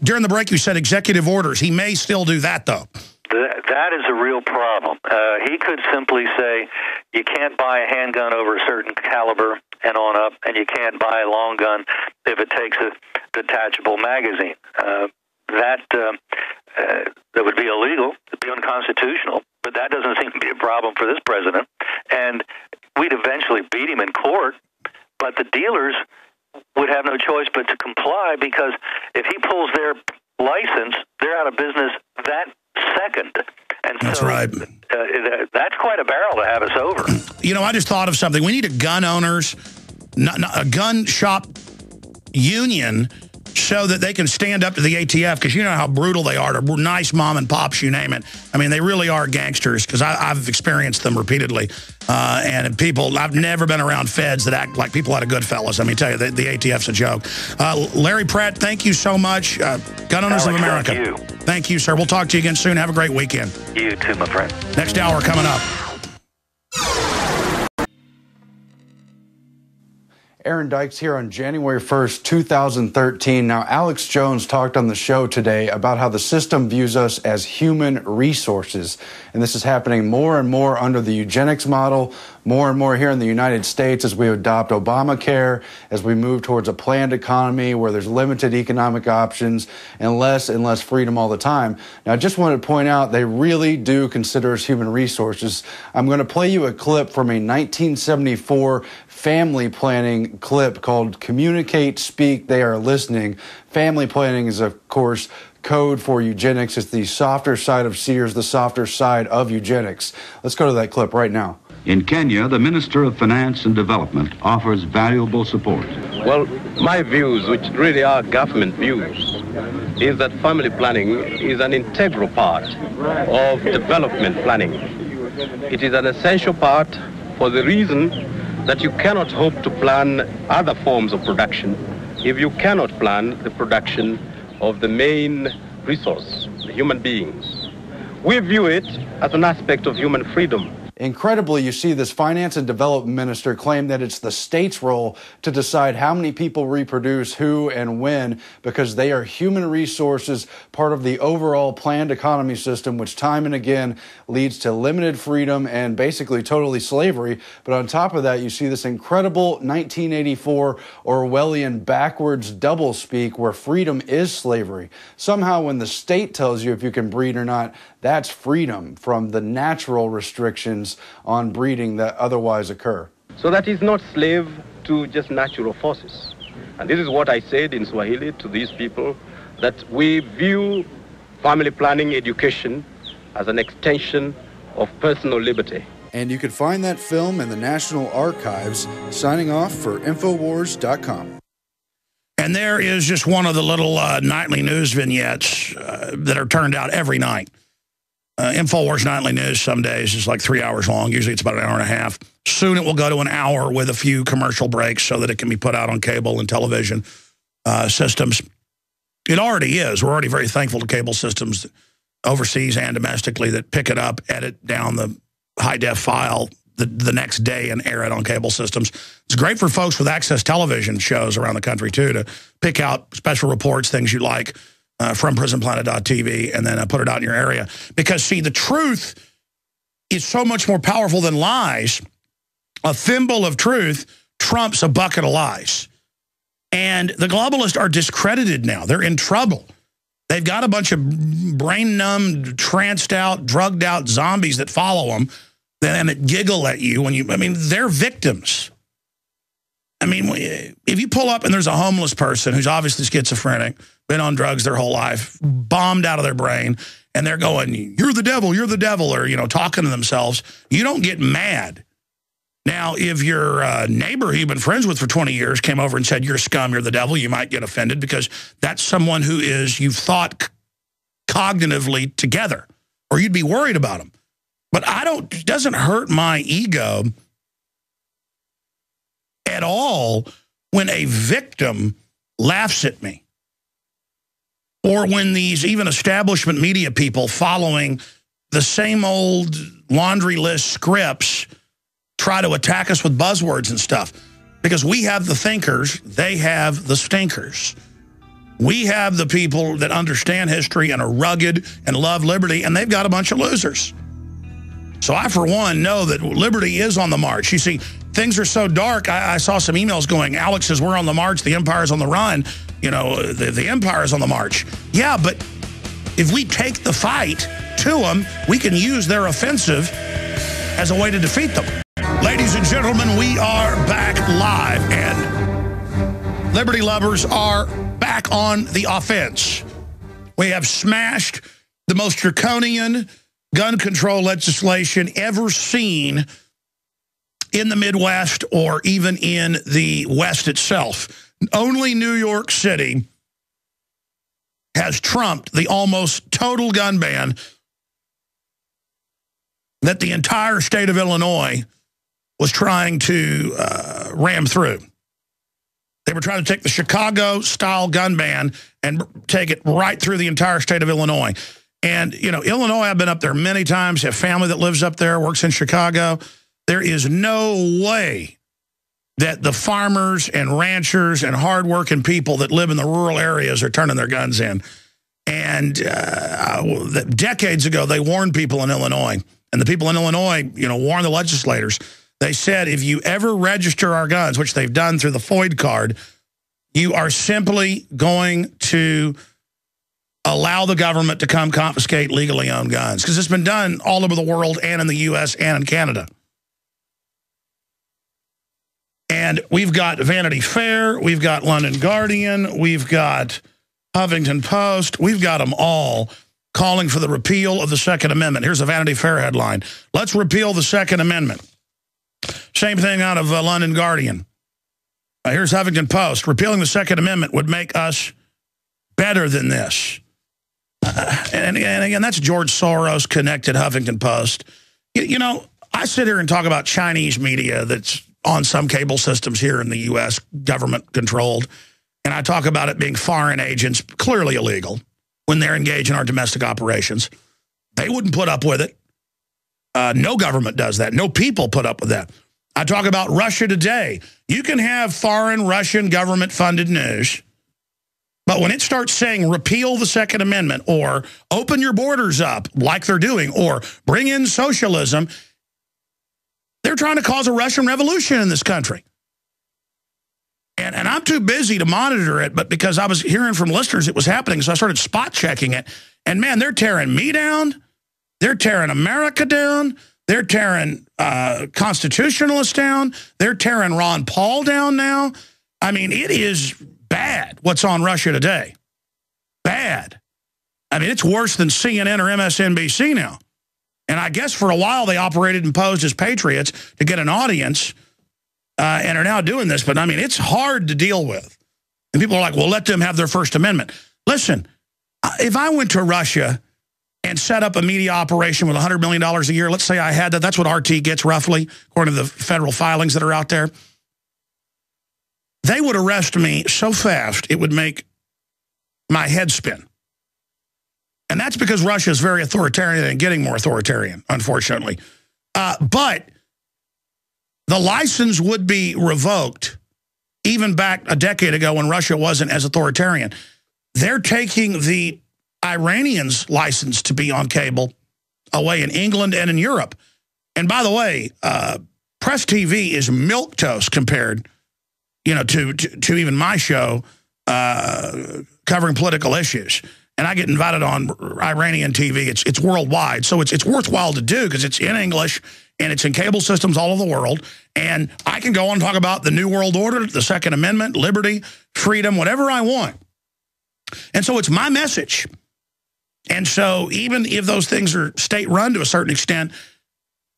During the break you said executive orders. He may still do that, though. That is a real problem. He could simply say, you can't buy a handgun over a certain caliber and on up, and you can't buy a long gun if it takes a detachable magazine. That would be illegal. It would be unconstitutional. But that doesn't seem to be a problem for this president. And we'd eventually beat him in court, but the dealers would have no choice but to comply, because if he pulls their license, they're out of business that second. And that's right. That's quite a barrel to have us over. I just thought of something. We need a gun owners, a gun shop union, so that they can stand up to the ATF, because you know how brutal they are to nice mom and pops, you name it. I mean, they really are gangsters, because I've experienced them repeatedly. And people, I've never been around feds that act like people out of Goodfellas. I mean, tell you, the ATF's a joke. Larry Pratt, thank you so much. Gun Owners of America. Thank you. Thank you, sir. We'll talk to you again soon. Have a great weekend. You too, my friend. Next hour coming up. Aaron Dykes here on January 1st, 2013. Now, Alex Jones talked on the show today about how the system views us as human resources. And this is happening more and more under the eugenics model, more and more here in the United States as we adopt Obamacare, as we move towards a planned economy where there's limited economic options and less freedom all the time. Now, I just wanted to point out they really do consider us human resources. I'm going to play you a clip from a 1974 family planning clip called Communicate, Speak, They Are Listening. Family planning is, of course, code for eugenics. It's the softer side of Sears, the softer side of eugenics. Let's go to that clip right now. In Kenya, the Minister of Finance and Development offers valuable support. Well, my views, which really are government views, is that family planning is an integral part of development planning. It is an essential part for the reason that you cannot hope to plan other forms of production if you cannot plan the production of the main resource, the human beings. We view it as an aspect of human freedom. Incredibly, you see this finance and development minister claim that it's the state's role to decide how many people reproduce, who and when, because they are human resources, part of the overall planned economy system, which time and again leads to limited freedom and basically totally slavery. But on top of that, you see this incredible 1984 Orwellian backwards doublespeak where freedom is slavery. Somehow when the state tells you if you can breed or not, that's freedom from the natural restrictions on breeding that otherwise occur. So that is not slave to just natural forces. And this is what I said in Swahili to these people, that we view family planning education as an extension of personal liberty. And you can find that film in the National Archives. Signing off for Infowars.com. And there is just one of the little nightly news vignettes that are turned out every night. Infowars Nightly News some days is like 3 hours long. Usually it's about an hour and a half. Soon it will go to an hour with a few commercial breaks so that it can be put out on cable and television systems. It already is. We're already very thankful to cable systems overseas and domestically that pick it up, edit down the high-def file the next day and air it on cable systems. It's great for folks with access television shows around the country, too, to pick out special reports, things you like, from prisonplanet.tv, and then put it out in your area. Because, see, the truth is so much more powerful than lies. A thimble of truth trumps a bucket of lies. And the globalists are discredited now. They're in trouble. They've got a bunch of brain-numbed, tranced-out, drugged-out zombies that follow them and that giggle at you when you... I mean, they're victims. I mean, if you pull up and there's a homeless person who's obviously schizophrenic, been on drugs their whole life, bombed out of their brain, and they're going, you're the devil, or, you know, talking to themselves, you don't get mad. Now, if your neighbor who you've been friends with for 20 years came over and said, you're scum, you're the devil, you might get offended because that's someone who is, you've thought cognitively together, or you'd be worried about them. But it doesn't hurt my ego at all when a victim laughs at me. Or when these even establishment media people following the same old laundry list scripts try to attack us with buzzwords and stuff. Because we have the thinkers, they have the stinkers. We have the people that understand history and are rugged and love liberty, and they've got a bunch of losers. So I, for one, know that liberty is on the march. You see, things are so dark. I saw some emails going, Alex says, we're on the march, the empire's on the run. You know, the empire's on the march. Yeah, but if we take the fight to them, we can use their offensive as a way to defeat them. Ladies and gentlemen, we are back live, and liberty lovers are back on the offense. We have smashed the most draconian gun control legislation ever seen in the Midwest or even in the West itself. Only New York City has trumped the almost total gun ban that the entire state of Illinois was trying to ram through. They were trying to take the Chicago-style gun ban and take it right through the entire state of Illinois. And, you know, Illinois, I've been up there many times, have family that lives up there, works in Chicago. There is no way that the farmers and ranchers and hardworking people that live in the rural areas are turning their guns in. And decades ago, they warned people in Illinois. And the people in Illinois, warned the legislators. They said, if you ever register our guns, which they've done through the FOID card, you are simply going to allow the government to come confiscate legally owned guns. Because it's been done all over the world and in the U.S. and in Canada. And we've got Vanity Fair, we've got London Guardian, we've got Huffington Post, we've got them all calling for the repeal of the Second Amendment. Here's a Vanity Fair headline. Let's repeal the Second Amendment. Same thing out of London Guardian. Here's Huffington Post. Repealing the Second Amendment would make us better than this. And again, that's George Soros connected Huffington Post. I sit here and talk about Chinese media that's on some cable systems here in the U.S., government-controlled. And I talk about it being foreign agents, clearly illegal, when they're engaged in our domestic operations. They wouldn't put up with it. No government does that. No people put up with that. I talk about Russia Today. You can have foreign Russian government-funded news, but when it starts saying repeal the Second Amendment or open your borders up like they're doing or bring in socialism, they're trying to cause a Russian revolution in this country. And I'm too busy to monitor it, but because I was hearing from listeners it was happening, so I started spot checking it. And man, they're tearing me down. They're tearing America down. They're tearing constitutionalists down. They're tearing Ron Paul down now. I mean, it is bad what's on Russia Today. Bad. I mean, it's worse than CNN or MSNBC now. And I guess for a while they operated and posed as patriots to get an audience and are now doing this. But, I mean, it's hard to deal with. And people are like, well, let them have their First Amendment. Listen, if I went to Russia and set up a media operation with $100 million a year, let's say I had that. That's what RT gets roughly, according to the federal filings that are out there. They would arrest me so fast it would make my head spin. And that's because Russia is very authoritarian and getting more authoritarian, unfortunately. But the license would be revoked even back a decade ago when Russia wasn't as authoritarian. They're taking the Iranians' license to be on cable away in England and in Europe. And by the way, Press TV is milquetoast compared, to even my show covering political issues. And I get invited on Iranian TV. It's worldwide, so it's worthwhile to do because it's in English and it's in cable systems all over the world. And I can go on and talk about the New World Order, the Second Amendment, liberty, freedom, whatever I want. And so it's my message. And so even if those things are state-run to a certain extent,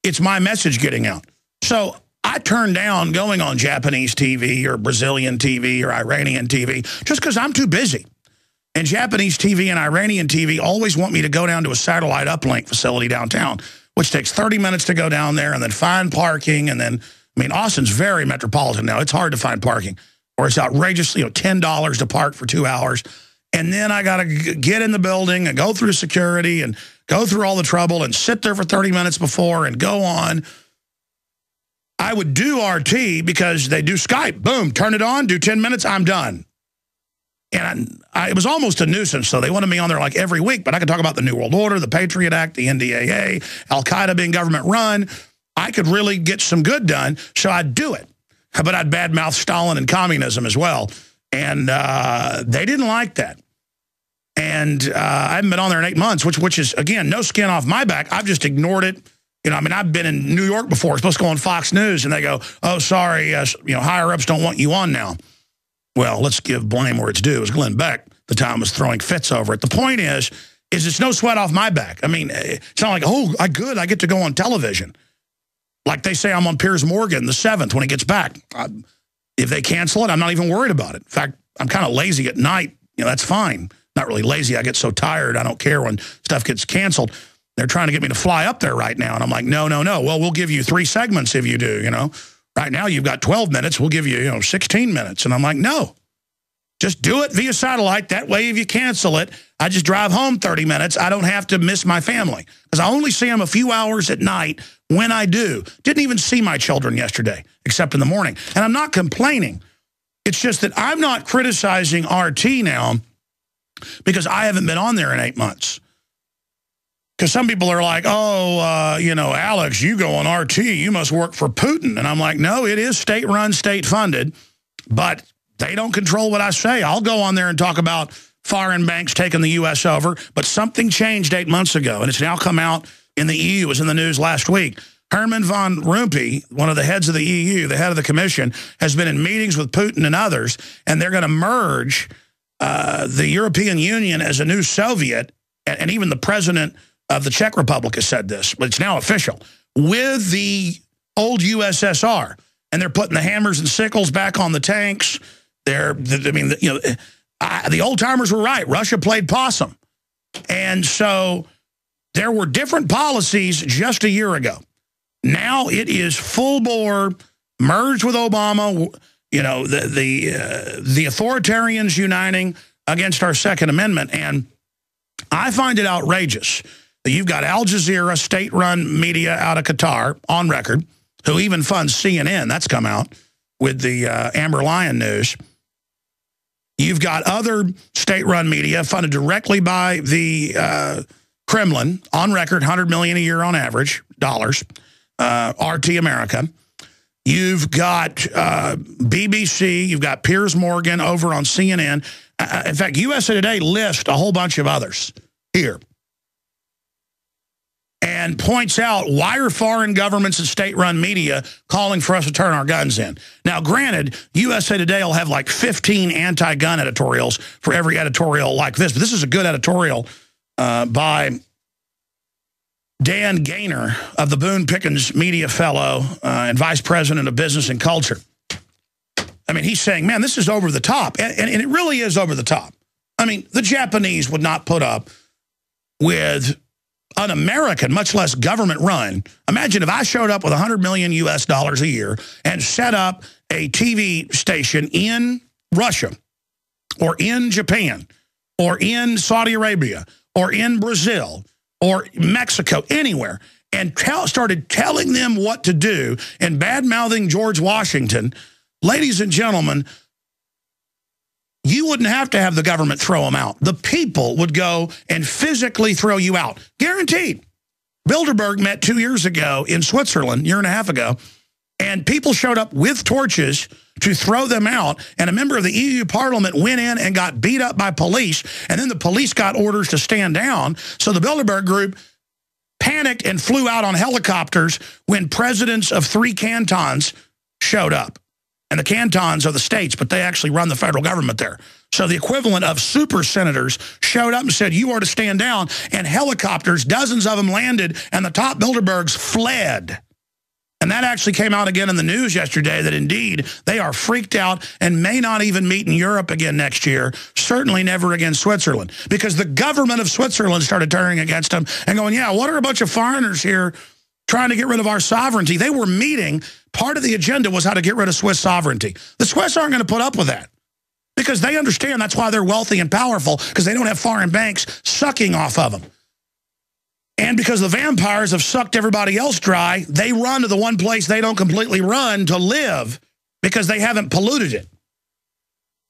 it's my message getting out. So I turn down going on Japanese TV or Brazilian TV or Iranian TV just because I'm too busy. And Japanese TV and Iranian TV always want me to go down to a satellite uplink facility downtown, which takes 30 minutes to go down there and then find parking. And then, Austin's very metropolitan now. It's hard to find parking. Or it's outrageous, $10 to park for 2 hours. And then I got to get in the building and go through security and go through all the trouble and sit there for 30 minutes before and go on. I would do RT because they do Skype. Boom, turn it on, do 10 minutes, I'm done. And it was almost a nuisance, so they wanted me on there like every week, but I could talk about the New World Order, the Patriot Act, the NDAA, Al-Qaeda being government-run. I could really get some good done, so I'd do it. But I'd badmouth Stalin and communism as well. And they didn't like that. And I haven't been on there in 8 months, which is, again, no skin off my back. I've just ignored it. I've been in New York before. It's supposed to go on Fox News, and they go, oh, sorry, higher-ups don't want you on now. Well, let's give blame where it's due. It was Glenn Beck at the time was throwing fits over it. The point is it's no sweat off my back. It's not like, oh, I get to go on television. Like they say I'm on Piers Morgan the 7th when he gets back. If they cancel it, I'm not even worried about it. In fact, I'm kind of lazy at night. That's fine. Not really lazy. I get so tired. I don't care when stuff gets canceled. They're trying to get me to fly up there right now. And I'm like, no. Well, we'll give you 3 segments if you do, Right now, you've got 12 minutes. We'll give you, 16 minutes. And I'm like, no. Just do it via satellite. That way, if you cancel it, I just drive home 30 minutes. I don't have to miss my family because I only see them a few hours at night when I do. Didn't even see my children yesterday, except in the morning. And I'm not complaining. It's just that I'm not criticizing RT now because I haven't been on there in 8 months. Because some people are like, oh, you know, Alex, you go on RT, you must work for Putin. And I'm like, no, it is state-run, state-funded, but they don't control what I say. I'll go on there and talk about foreign banks taking the U.S. over, but something changed 8 months ago, and it's now come out in the EU. It was in the news last week. Herman van Rompuy, one of the heads of the EU, the head of the Commission, has been in meetings with Putin and others, and they're going to merge the European Union as a new Soviet, and even the president of the Czech Republic has said this, but it's now official, with the old USSR. And they're putting the hammers and sickles back on the tanks. I mean, you know, the old timers were right. Russia played possum. And so there were different policies just a year ago. Now it is full bore, merged with Obama, you know, the authoritarians uniting against our Second Amendment. And I find it outrageous that you've got Al Jazeera, state-run media out of Qatar, on record, who even funds CNN. That's come out with the Amber Lion news. You've got other state-run media funded directly by the Kremlin, on record, $100 million a year on average, dollars, RT America. You've got BBC, you've got Piers Morgan over on CNN. In fact, USA Today lists a whole bunch of others here and points out why are foreign governments and state-run media calling for us to turn our guns in. Now, granted, USA Today will have like 15 anti-gun editorials for every editorial like this, but this is a good editorial by Dan Gaynor of the Boone Pickens Media Fellow and Vice President of Business and Culture. I mean, he's saying, man, this is over the top. And it really is over the top. I mean, the Japanese would not put up with an American, much less government-run. Imagine if I showed up with $100 million US a year and set up a TV station in Russia or in Japan or in Saudi Arabia or in Brazil or Mexico, anywhere, and started telling them what to do and bad-mouthing George Washington. Ladies and gentlemen, you wouldn't have to have the government throw them out. The people would go and physically throw you out. Guaranteed. Bilderberg met 2 years ago in Switzerland, a year and a half ago, and people showed up with torches to throw them out, and a member of the EU Parliament went in and got beat up by police, and then the police got orders to stand down, so the Bilderberg group panicked and flew out on helicopters when presidents of 3 cantons showed up. And the cantons are the states, but they actually run the federal government there. So the equivalent of super senators showed up and said, you are to stand down. And helicopters, dozens of them landed, and the top Bilderbergs fled. And that actually came out again in the news yesterday that indeed they are freaked out and may not even meet in Europe again next year, certainly never again Switzerland. Because the government of Switzerland started turning against them and going, yeah, what are a bunch of foreigners here trying to get rid of our sovereignty? They were meeting. Part of the agenda was how to get rid of Swiss sovereignty. The Swiss aren't going to put up with that because they understand that's why they're wealthy and powerful, because they don't have foreign banks sucking off of them. And because the vampires have sucked everybody else dry, they run to the one place they don't completely run to live because they haven't polluted it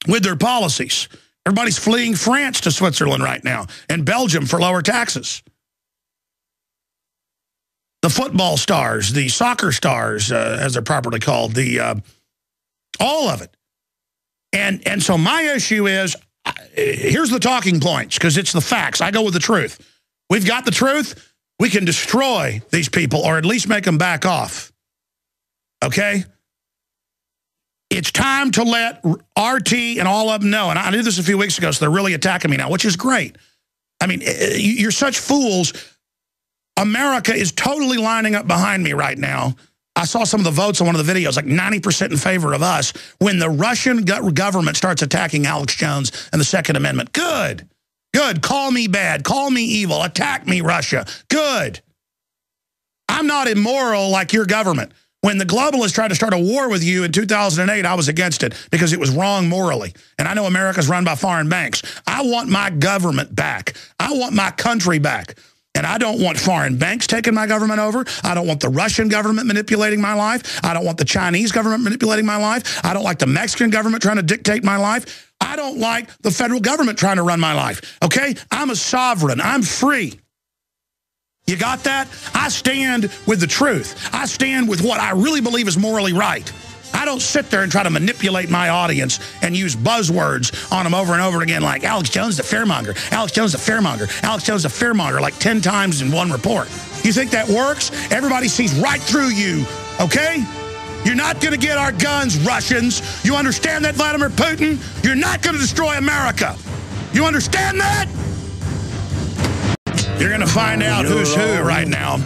with their policies. Everybody's fleeing France to Switzerland right now and Belgium for lower taxes. The football stars, the soccer stars, as they're properly called, all of it. And so my issue is, here's the talking points, because it's the facts. I go with the truth. We've got the truth. We can destroy these people or at least make them back off. Okay? It's time to let RT and all of them know. And I did this a few weeks ago, so they're really attacking me now, which is great. I mean, you're such fools. America is totally lining up behind me right now. I saw some of the votes on one of the videos, like 90% in favor of us, when the Russian government starts attacking Alex Jones and the Second Amendment. Good. Good. Call me bad. Call me evil. Attack me, Russia. Good. I'm not immoral like your government. When the globalists tried to start a war with you in 2008, I was against it because it was wrong morally. And I know America's run by foreign banks. I want my government back. I want my country back. And I don't want foreign banks taking my government over. I don't want the Russian government manipulating my life. I don't want the Chinese government manipulating my life. I don't like the Mexican government trying to dictate my life. I don't like the federal government trying to run my life. Okay? I'm a sovereign. I'm free. You got that? I stand with the truth. I stand with what I really believe is morally right. I don't sit there and try to manipulate my audience and use buzzwords on them over and over again like Alex Jones the fearmonger, Alex Jones the fearmonger, Alex Jones the fearmonger like 10 times in one report. You think that works? Everybody sees right through you, okay? You're not going to get our guns, Russians. You understand that, Vladimir Putin? You're not going to destroy America. You understand that? You're going to find out who's who right now.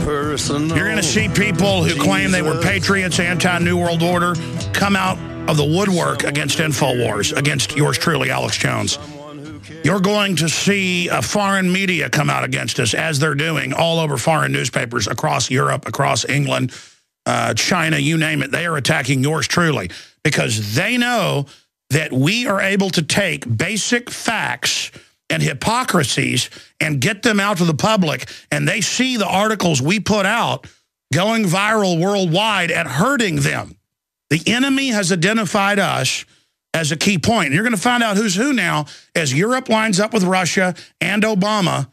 You're going to see people who claim they were patriots, anti-New World Order, come out of the woodwork against InfoWars, against yours truly, Alex Jones. You're going to see foreign media come out against us, as they're doing all over foreign newspapers across Europe, across England, China, you name it. They are attacking yours truly because they know that we are able to take basic facts and hypocrisies and get them out to the public, and they see the articles we put out going viral worldwide and hurting them. The enemy has identified us as a key point. And you're going to find out who's who now as Europe lines up with Russia and Obama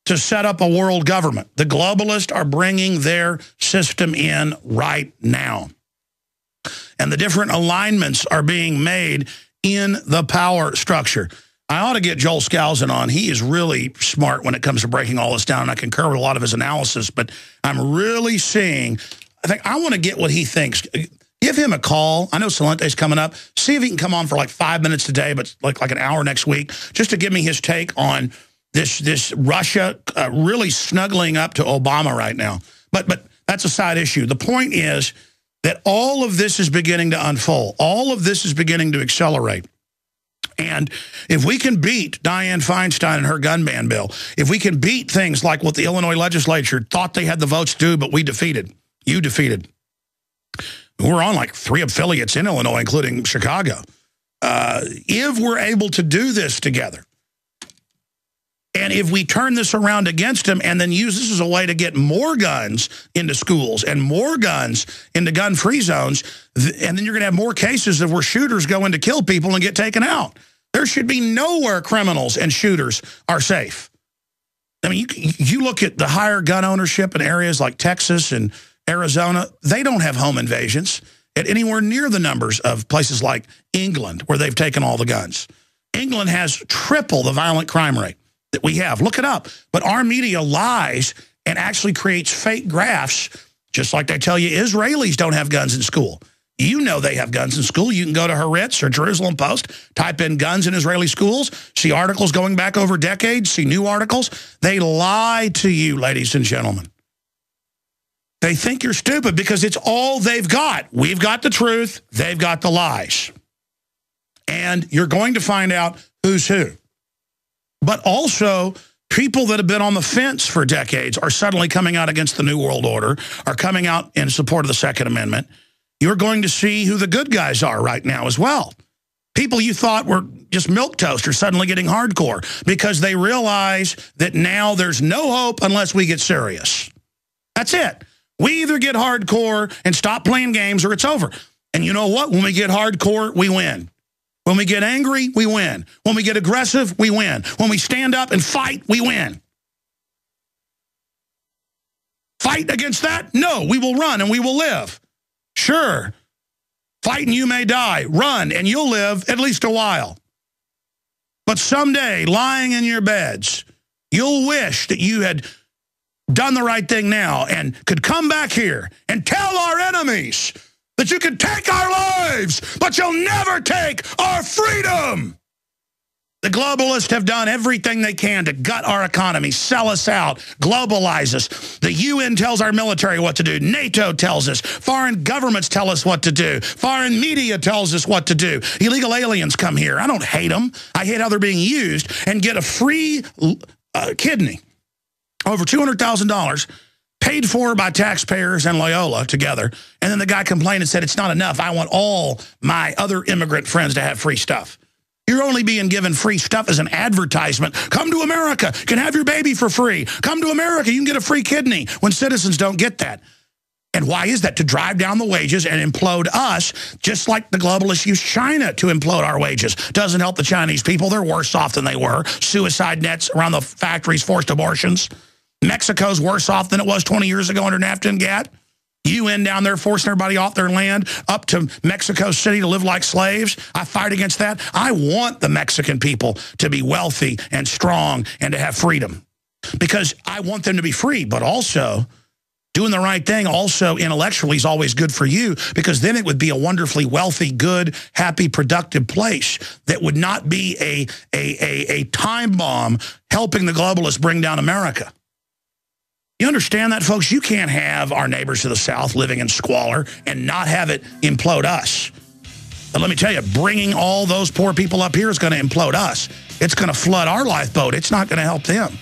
to set up a world government. The globalists are bringing their system in right now. And the different alignments are being made in the power structure. I ought to get Joel Skousen on. He is really smart when it comes to breaking all this down, and I concur with a lot of his analysis, but I'm really seeing, I want to get what he thinks. Give him a call. I know Celente's coming up. See if he can come on for like 5 minutes today, but like an hour next week, just to give me his take on this Russia really snuggling up to Obama right now. But that's a side issue. The point is that all of this is beginning to unfold. All of this is beginning to accelerate. And if we can beat Dianne Feinstein and her gun ban bill, if we can beat things like what the Illinois legislature thought they had the votes to do, but we defeated, you defeated. We're on like 3 affiliates in Illinois, including Chicago. If we're able to do this together, and if we turn this around against them and then use this as a way to get more guns into schools and more guns into gun-free zones, and then you're going to have more cases of where shooters go in to kill people and get taken out. There should be nowhere criminals and shooters are safe. I mean, you look at the higher gun ownership in areas like Texas and Arizona, they don't have home invasions at anywhere near the numbers of places like England where they've taken all the guns. England has triple the violent crime rate that we have. Look it up. But our media lies and actually creates fake graphs, just like they tell you Israelis don't have guns in school. You know they have guns in school. You can go to Haaretz or Jerusalem Post, type in guns in Israeli schools, see articles going back over decades, see new articles. They lie to you, ladies and gentlemen. They think you're stupid because it's all they've got. We've got the truth. They've got the lies. And you're going to find out who's who. But also, people that have been on the fence for decades are suddenly coming out against the New World Order, are coming out in support of the Second Amendment. You're going to see who the good guys are right now as well. People you thought were just milquetoast are suddenly getting hardcore because they realize that now there's no hope unless we get serious. That's it. We either get hardcore and stop playing games or it's over. And you know what? When we get hardcore, we win. When we get angry, we win. When we get aggressive, we win. When we stand up and fight, we win. Fight against that? No, we will run and we will live. Sure, fight and you may die. Run and you'll live at least a while. But someday, lying in your beds, you'll wish that you had done the right thing now and could come back here and tell our enemies that you can take our lives, but you'll never take our freedom. The globalists have done everything they can to gut our economy, sell us out, globalize us. The UN tells our military what to do. NATO tells us. Foreign governments tell us what to do. Foreign media tells us what to do. Illegal aliens come here. I don't hate them. I hate how they're being used and get a free kidney. Over $200,000 paid for by taxpayers and Loyola together. And then the guy complained and said, it's not enough. I want all my other immigrant friends to have free stuff. You're only being given free stuff as an advertisement. Come to America. You can have your baby for free. Come to America. You can get a free kidney when citizens don't get that. And why is that? To drive down the wages and implode us, just like the globalists use China to implode our wages. Doesn't help the Chinese people. They're worse off than they were. Suicide nets around the factories, forced abortions. Mexico's worse off than it was 20 years ago under NAFTA and GATT. UN down there forcing everybody off their land up to Mexico City to live like slaves. I fight against that. I want the Mexican people to be wealthy and strong and to have freedom because I want them to be free, but also doing the right thing also intellectually is always good for you because then it would be a wonderfully wealthy, good, happy, productive place that would not be a time bomb helping the globalists bring down America. You understand that, folks? You can't have our neighbors to the south living in squalor and not have it implode us. But let me tell you, bringing all those poor people up here is going to implode us. It's going to flood our lifeboat. It's not going to help them.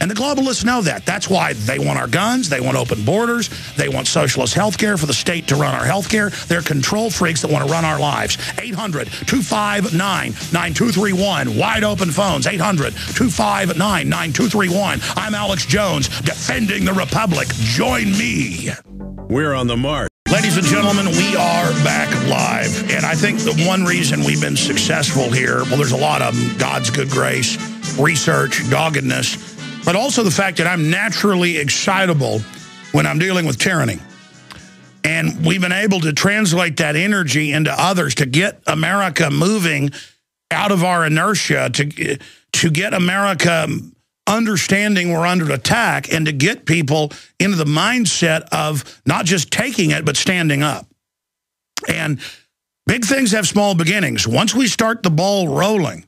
And the globalists know that. That's why they want our guns. They want open borders. They want socialist health care for the state to run our health care. They're control freaks that want to run our lives. 800-259-9231. Wide open phones. 800-259-9231. I'm Alex Jones, defending the Republic. Join me. We're on the march. Ladies and gentlemen, we are back live. And I think the one reason we've been successful here, well, there's a lot of them, God's good grace, research, doggedness, but also the fact that I'm naturally excitable when I'm dealing with tyranny. And we've been able to translate that energy into others to get America moving out of our inertia, to get America understanding we're under attack, and to get people into the mindset of not just taking it, but standing up. And big things have small beginnings. Once we start the ball rolling,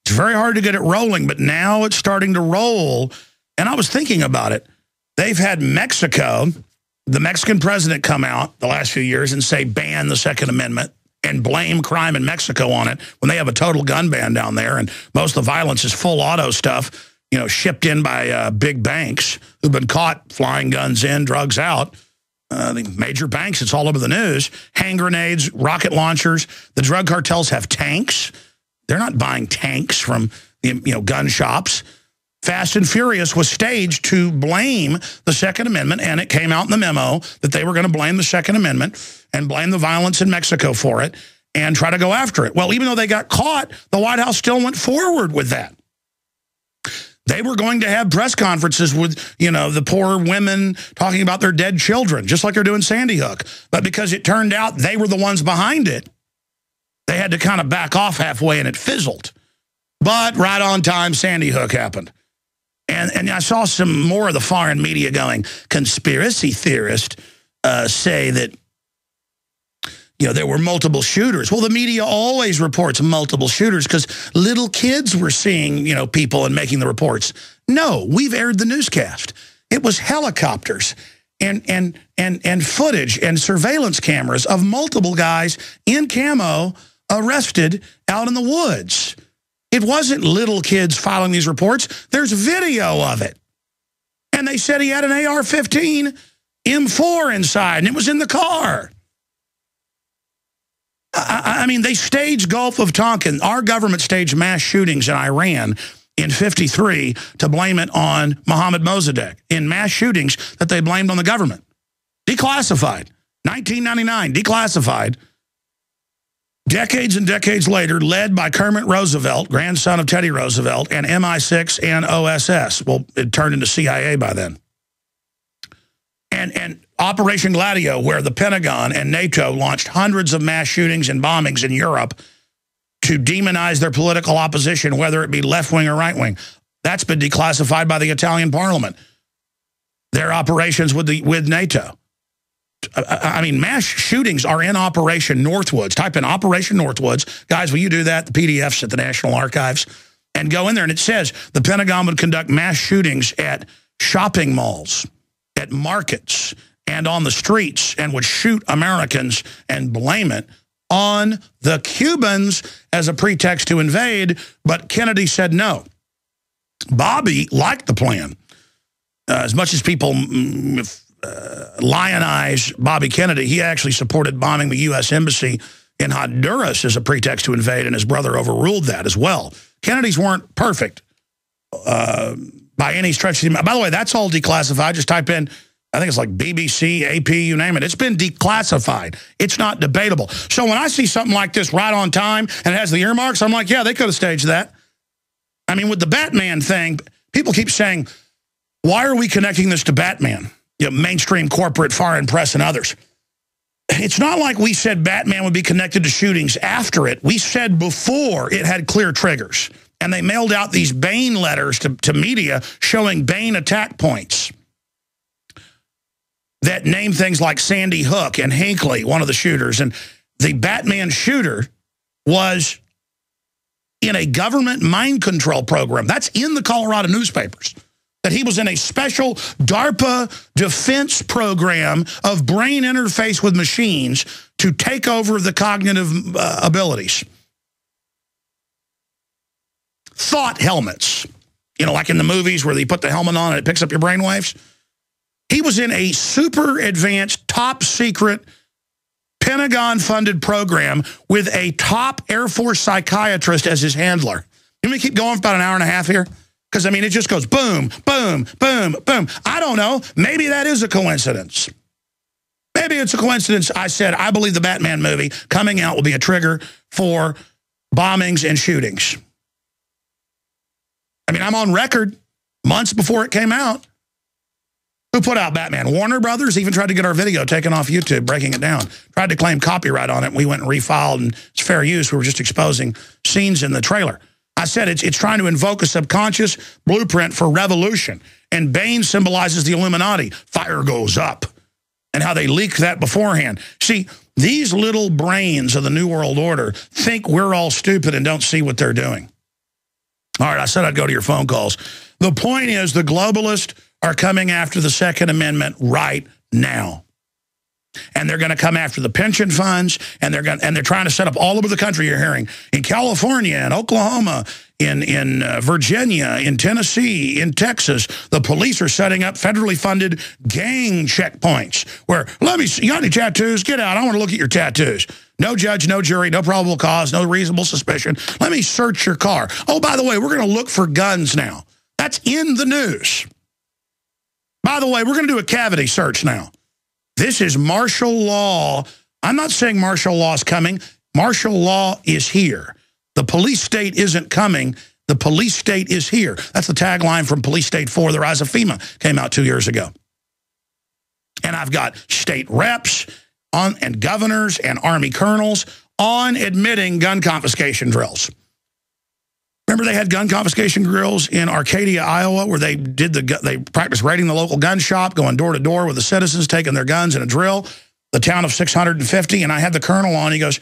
it's very hard to get it rolling, but now it's starting to roll. And I was thinking about it. They've had Mexico, the Mexican president, come out the last few years and say ban the Second Amendment and blame crime in Mexico on it when they have a total gun ban down there. And most of the violence is full auto stuff, you know, shipped in by big banks who've been caught flying guns in, drugs out. The major banks, it's all over the news. Hand grenades, rocket launchers. The drug cartels have tanks. They're not buying tanks from, gun shops. Fast and Furious was staged to blame the Second Amendment, and it came out in the memo that they were going to blame the Second Amendment and blame the violence in Mexico for it and try to go after it. Well, even though they got caught, the White House still went forward with that. They were going to have press conferences with, the poor women talking about their dead children, just like they're doing Sandy Hook. But because it turned out they were the ones behind it, they had to kind of back off halfway, and it fizzled. But right on time, Sandy Hook happened. And I saw some more of the foreign media going, conspiracy theorists say that, there were multiple shooters. Well, the media always reports multiple shooters because little kids were seeing, people and making the reports. No, we've aired the newscast. It was helicopters and footage and surveillance cameras of multiple guys in camo arrested out in the woods. It wasn't little kids filing these reports. There's video of it. And they said he had an AR-15 M4 inside, and it was in the car. I mean, they staged Gulf of Tonkin. Our government staged mass shootings in Iran in '53 to blame it on Mohammad Mossadegh in mass shootings that they blamed on the government. Declassified. 1999, declassified. Decades and decades later, led by Kermit Roosevelt, grandson of Teddy Roosevelt, and MI6 and OSS. Well, it turned into CIA by then. And Operation Gladio, where the Pentagon and NATO launched hundreds of mass shootings and bombings in Europe to demonize their political opposition, whether it be left-wing or right-wing. That's been declassified by the Italian parliament. Their operations with NATO. I mean, mass shootings are in Operation Northwoods. Type in Operation Northwoods. Guys, will you do that? The PDF's at the National Archives. And go in there, and it says the Pentagon would conduct mass shootings at shopping malls, at markets, and on the streets, and would shoot Americans and blame it on the Cubans as a pretext to invade. But Kennedy said no. Bobby liked the plan. As much as people lionize Bobby Kennedy, he actually supported bombing the U.S. Embassy in Honduras as a pretext to invade, and his brother overruled that as well. Kennedys weren't perfect by any stretch. By the way, that's all declassified. Just type in, I think it's like BBC, AP, you name it. It's been declassified. It's not debatable. So when I see something like this right on time and it has the earmarks, I'm like, yeah, they could have staged that. I mean, with the Batman thing, people keep saying, why are we connecting this to Batman? You know, mainstream corporate, foreign press, and others. It's not like we said Batman would be connected to shootings after it. We said before it had clear triggers. And they mailed out these Bain letters to media showing Bain attack points that name things like Sandy Hook and Hinckley, one of the shooters. And the Batman shooter was in a government mind control program. That's in the Colorado newspapers. That he was in a special DARPA defense program of brain interface with machines to take over the cognitive abilities. Thought helmets. You know, like in the movies where they put the helmet on and it picks up your brain waves. He was in a super advanced, top secret, Pentagon-funded program with a top Air Force psychiatrist as his handler. Let me keep going for about an hour and a half here. Because, I mean, it just goes boom, boom, boom, boom. I don't know. Maybe that is a coincidence. Maybe it's a coincidence. I said, I believe the Batman movie coming out will be a trigger for bombings and shootings. I mean, I'm on record months before it came out. Who put out Batman? Warner Brothers even tried to get our video taken off YouTube, breaking it down. Tried to claim copyright on it. We went and refiled, and it's fair use. We were just exposing scenes in the trailer. I said it's trying to invoke a subconscious blueprint for revolution. And Bane symbolizes the Illuminati. Fire goes up. And how they leaked that beforehand. See, these little brains of the New World Order think we're all stupid and don't see what they're doing. All right, I said I'd go to your phone calls. The point is the globalists are coming after the Second Amendment right now. And they're going to come after the pension funds, and they're trying to set up all over the country. You're hearing in California, in Oklahoma, in Virginia, in Tennessee, in Texas, the police are setting up federally funded gang checkpoints where, let me see, you got any tattoos? Get out. I want to look at your tattoos. No judge, no jury, no probable cause, no reasonable suspicion. Let me search your car. Oh, by the way, we're going to look for guns now. That's in the news. By the way, we're going to do a cavity search now. This is martial law. I'm not saying martial law is coming. Martial law is here. The police state isn't coming. The police state is here. That's the tagline from Police State 4, The Rise of FEMA, came out 2 years ago. And I've got state reps and governors and Army colonels on admitting gun confiscation drills. Remember they had gun confiscation drills in Arcadia, Iowa, where they practiced raiding the local gun shop, going door to door with the citizens, taking their guns in a drill, the town of 650. And I had the colonel on. He goes,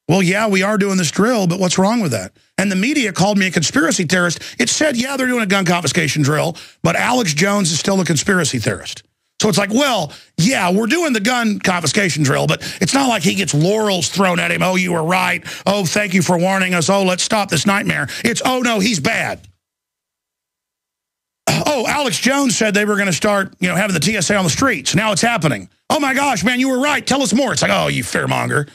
well, yeah, we are doing this drill, but what's wrong with that? And the media called me a conspiracy theorist. It said, yeah, they're doing a gun confiscation drill, but Alex Jones is still a conspiracy theorist. So it's like, well, yeah, we're doing the gun confiscation drill, but it's not like he gets laurels thrown at him. Oh, you were right. Oh, thank you for warning us. Oh, let's stop this nightmare. It's, oh, no, he's bad. Oh, Alex Jones said they were going to start, having the TSA on the streets. Now it's happening. Oh, my gosh, man, you were right. Tell us more. It's like, oh, you fearmonger.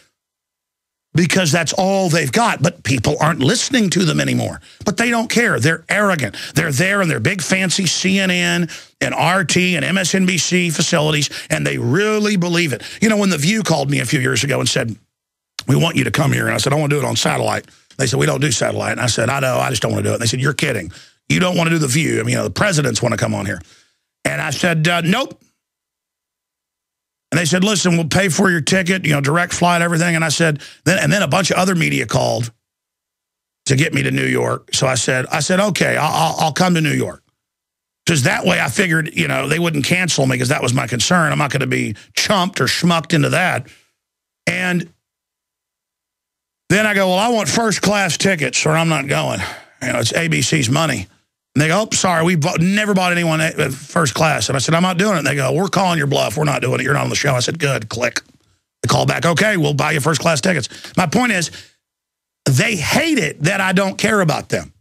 Because that's all they've got. But people aren't listening to them anymore. But they don't care. They're arrogant. They're there in their big fancy CNN and RT and MSNBC facilities, and they really believe it. When The View called me a few years ago and said, we want you to come here. And I said, I want to do it on satellite. They said, we don't do satellite. And I said, I know, I just don't want to do it. And they said, you're kidding. You don't want to do The View. I mean, the presidents want to come on here. And I said, nope. And they said, listen, we'll pay for your ticket, direct flight, everything. And I said, then a bunch of other media called to get me to New York. So I said, okay, I'll come to New York. Because that way I figured, they wouldn't cancel me because that was my concern. I'm not going to be chumped or schmucked into that. And then I go, well, I want first class tickets or I'm not going. It's ABC's money. And they go, oh, sorry, we never bought anyone first class. And I said, I'm not doing it. And they go, we're calling your bluff. We're not doing it. You're not on the show. I said, good, click. They call back, okay, we'll buy you first class tickets. My point is, they hate it that I don't care about them.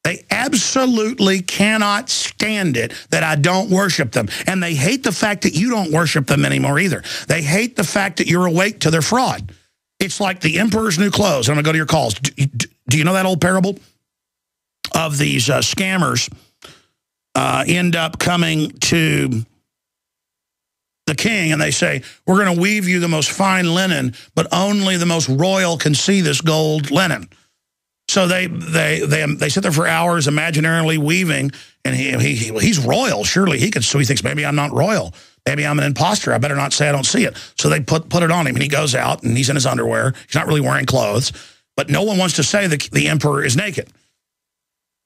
They absolutely cannot stand it that I don't worship them. And they hate the fact that you don't worship them anymore either. They hate the fact that you're awake to their fraud. It's like the emperor's new clothes. I'm going to go to your calls. Do you know that old parable of these scammers end up coming to the king and they say, we're going to weave you the most fine linen, but only the most royal can see this gold linen. So they sit there for hours imaginarily weaving, and he's royal. Surely he could. So he thinks, maybe I'm not royal. Maybe I'm an imposter. I better not say I don't see it. So they put it on him, and he goes out, and he's in his underwear. He's not really wearing clothes, but no one wants to say the emperor is naked.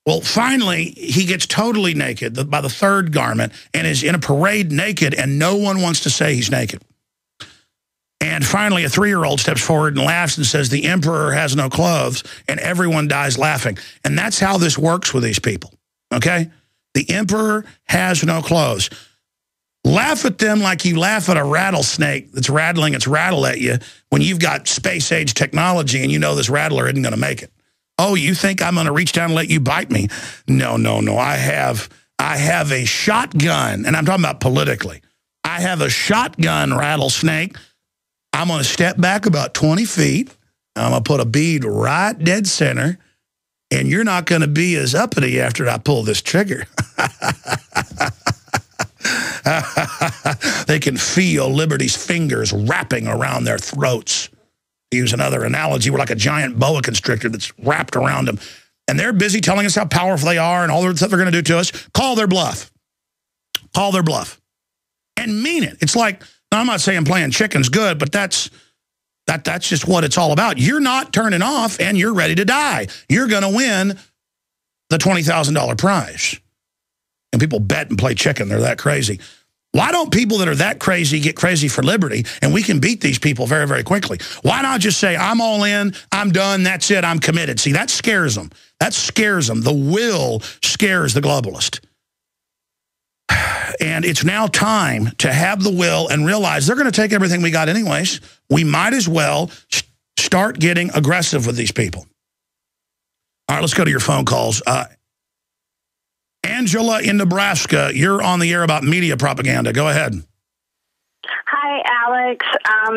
Well, finally, he gets totally naked by the third garment and is in a parade naked, and no one wants to say he's naked. And finally, a 3-year-old steps forward and laughs and says, the emperor has no clothes, and everyone dies laughing. And that's how this works with these people, okay? The emperor has no clothes. Laugh at them like you laugh at a rattlesnake that's rattling its rattle at you when you've got space-age technology and you know this rattler isn't going to make it. Oh, you think I'm going to reach down and let you bite me? No, no, no. I have a shotgun, and I'm talking about politically. I have a shotgun rattlesnake. I'm going to step back about 20 feet. I'm going to put a bead right dead center, and you're not going to be as uppity after I pull this trigger. They can feel Liberty's fingers wrapping around their throats. To use another analogy, we're like a giant boa constrictor that's wrapped around them. And they're busy telling us how powerful they are and all the stuff they're going to do to us. Call their bluff. Call their bluff. And mean it. It's like, now, I'm not saying playing chicken's good, but that's just what it's all about. You're not turning off, and you're ready to die. You're going to win the $20,000 prize. And people bet and play chicken. They're that crazy. Why don't people that are that crazy get crazy for liberty, and we can beat these people very, very quickly? Why not just say, I'm all in, I'm done, that's it, I'm committed? See, that scares them. That scares them. The will scares the globalist. And it's now time to have the will and realize they're going to take everything we got anyways. We might as well start getting aggressive with these people. All right, let's go to your phone calls. Angela in Nebraska, you're on the air about media propaganda. Go ahead. Hi, Alex.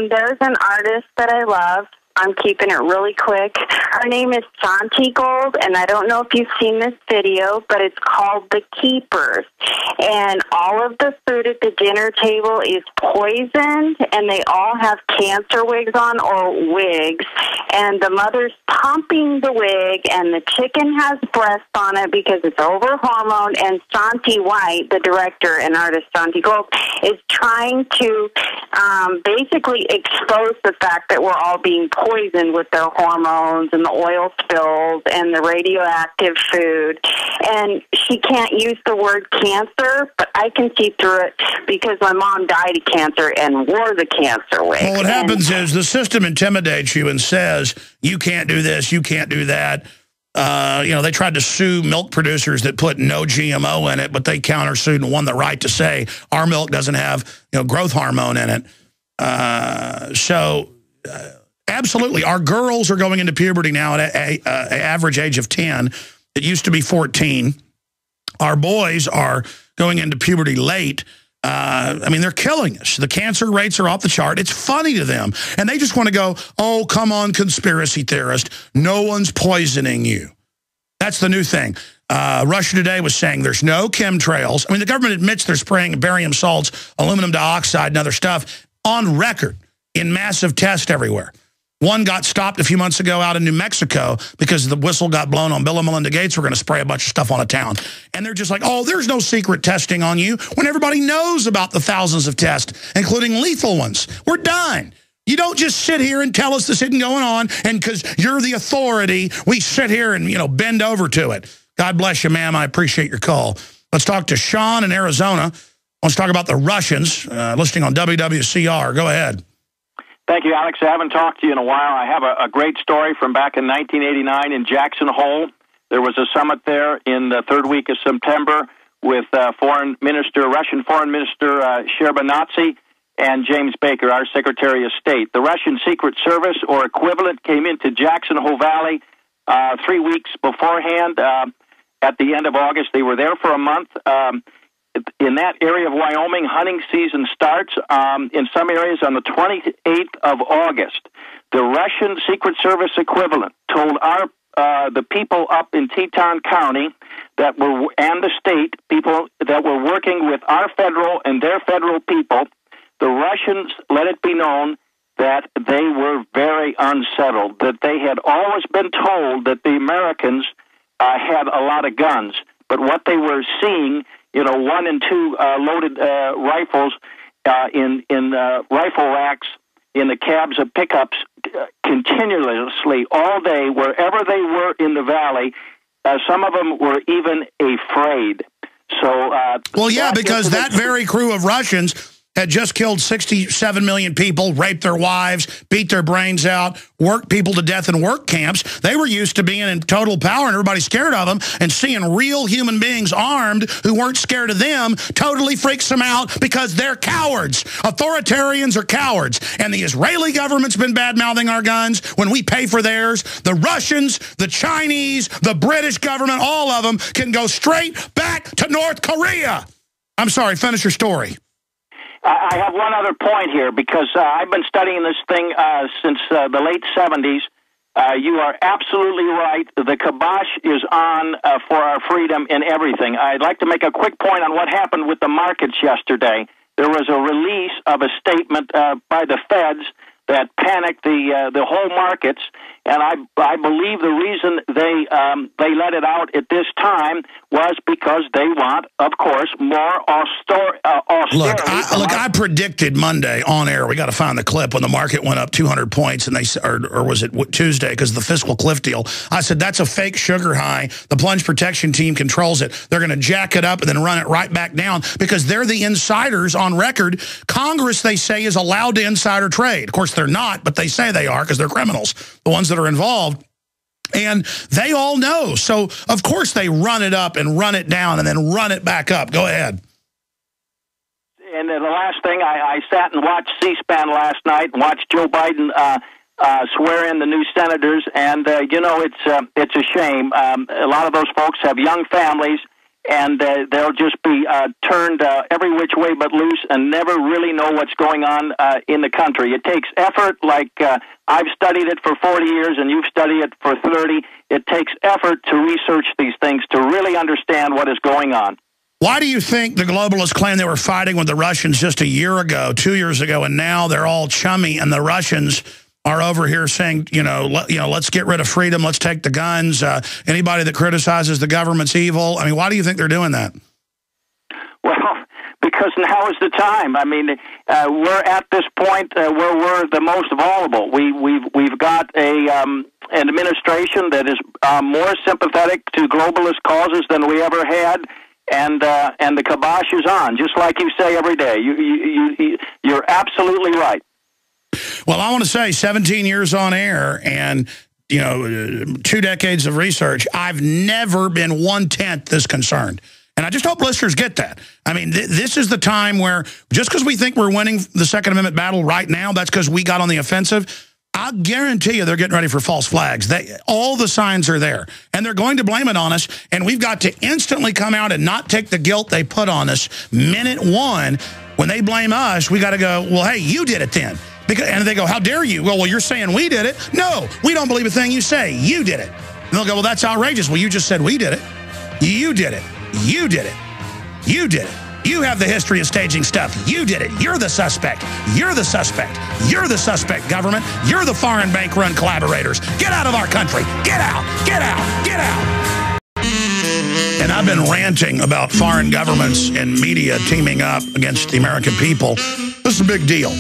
There's an artist that I love. I'm keeping it really quick. Her name is Santi Gold, and I don't know if you've seen this video, but it's called The Keepers. And all of the food at the dinner table is poisoned, and they all have cancer wigs on or wigs. And the mother's pumping the wig, and the chicken has breasts on it because it's over-hormoned. And Santi White, the director and artist Santi Gold, is trying to basically expose the fact that we're all being poisoned with their hormones and the oil spills and the radioactive food. And she can't use the word cancer, but I can see through it because my mom died of cancer and wore the cancer wig. Well, what happens is the system intimidates you and says, you can't do this, you can't do that. You know, they tried to sue milk producers that put no GMO in it, but they countersued and won the right to say our milk doesn't have, you know, growth hormone in it. Absolutely. Our girls are going into puberty now at an average age of 10. It used to be 14. Our boys are going into puberty late. I mean, they're killing us. The cancer rates are off the chart. It's funny to them. And they just want to go, oh, come on, conspiracy theorist. No one's poisoning you. That's the new thing. Russia Today was saying there's no chemtrails. I mean, the government admits they're spraying barium salts, aluminum dioxide, and other stuff on record in massive tests everywhere. One got stopped a few months ago out in New Mexico because the whistle got blown on Bill and Melinda Gates. We're going to spray a bunch of stuff on a town. And they're just like, oh, there's no secret testing on you, when everybody knows about the thousands of tests, including lethal ones. We're done. You don't just sit here and tell us this isn't going on, and because you're the authority, we sit here and, you know, bend over to it. God bless you, ma'am. I appreciate your call. Let's talk to Sean in Arizona. Let's talk about the Russians, listening on WWCR. Go ahead. Thank you, Alex. I haven't talked to you in a while. I have a great story from back in 1989 in Jackson Hole. There was a summit there in the third week of September with Russian Foreign Minister Shcherbinazi and James Baker, our Secretary of State. The Russian Secret Service, or equivalent, came into Jackson Hole Valley 3 weeks beforehand. at the end of August. They were there for a month. In that area of Wyoming, hunting season starts in some areas on the 28th of August. The Russian Secret Service equivalent told the people up in Teton County and the state people that were working with our federal and their federal people, the Russians let it be known that they were very unsettled, that they had always been told that the Americans had a lot of guns, but what they were seeing, 1 and 2 loaded rifles in rifle racks in the cabs of pickups continuously all day, wherever they were in the valley. Some of them were even afraid. So, well, yeah, because that very crew of Russians had just killed 67 million people, raped their wives, beat their brains out, worked people to death in work camps. They were used to being in total power and everybody scared of them, and seeing real human beings armed who weren't scared of them totally freaks them out because they're cowards. Authoritarians are cowards. And the Israeli government's been bad-mouthing our guns when we pay for theirs. The Russians, the Chinese, the British government, all of them can go straight back to North Korea. I'm sorry, finish your story. I have one other point here, because I've been studying this thing since the late 70s. You are absolutely right. The kibosh is on for our freedom in everything. I'd like to make a quick point on what happened with the markets yesterday. There was a release of a statement by the feds that panicked the whole markets, and I believe the reason they let it out at this time was because they want, of course, more austerity. Look, I predicted Monday on air. We got to find the clip when the market went up 200 points, and or was it Tuesday because of the fiscal cliff deal? I said that's a fake sugar high. The plunge protection team controls it. They're going to jack it up and then run it right back down because they're the insiders on record. Congress, they say, is allowed to insider trade. Of course, they're not, but they say they are because they're criminals, the ones that are involved. And they all know. So, of course, they run it up and run it down and then run it back up. Go ahead. And the last thing, I sat and watched C-SPAN last night and watched Joe Biden swear in the new senators. And, it's a shame. A lot of those folks have young families, and they'll just be turned every which way but loose and never really know what's going on in the country. It takes effort, like I've studied it for 40 years and you've studied it for 30. It takes effort to research these things, to really understand what is going on. Why do you think the globalists claim they were fighting with the Russians just a year ago, 2 years ago, and now they're all chummy, and the Russians are over here saying, let's get rid of freedom, let's take the guns, anybody that criticizes the government's evil? I mean, why do you think they're doing that? Well, because now is the time. I mean, we're at this point where we're the most vulnerable. We've got an administration that is more sympathetic to globalist causes than we ever had, and the kibosh is on, just like you say every day. You're absolutely right. Well, I want to say 17 years on air and, 2 decades of research, I've never been 1/10 this concerned. And I just hope listeners get that. I mean, this is the time where just because we think we're winning the Second Amendment battle right now, that's because we got on the offensive. I guarantee you they're getting ready for false flags. All the signs are there. And they're going to blame it on us. And we've got to instantly come out and not take the guilt they put on us. Minute one, when they blame us, we got to go, well, hey, you did it then. And they go, how dare you? Well, you're saying we did it. No, we don't believe a thing you say. You did it. And they'll go, well, that's outrageous. Well, you just said we did it. You did it. You did it. You did it. You have the history of staging stuff. You did it. You're the suspect. You're the suspect. You're the suspect, government. You're the foreign bank-run collaborators. Get out of our country. Get out. Get out. Get out. And I've been ranting about foreign governments and media teaming up against the American people. This is a big deal.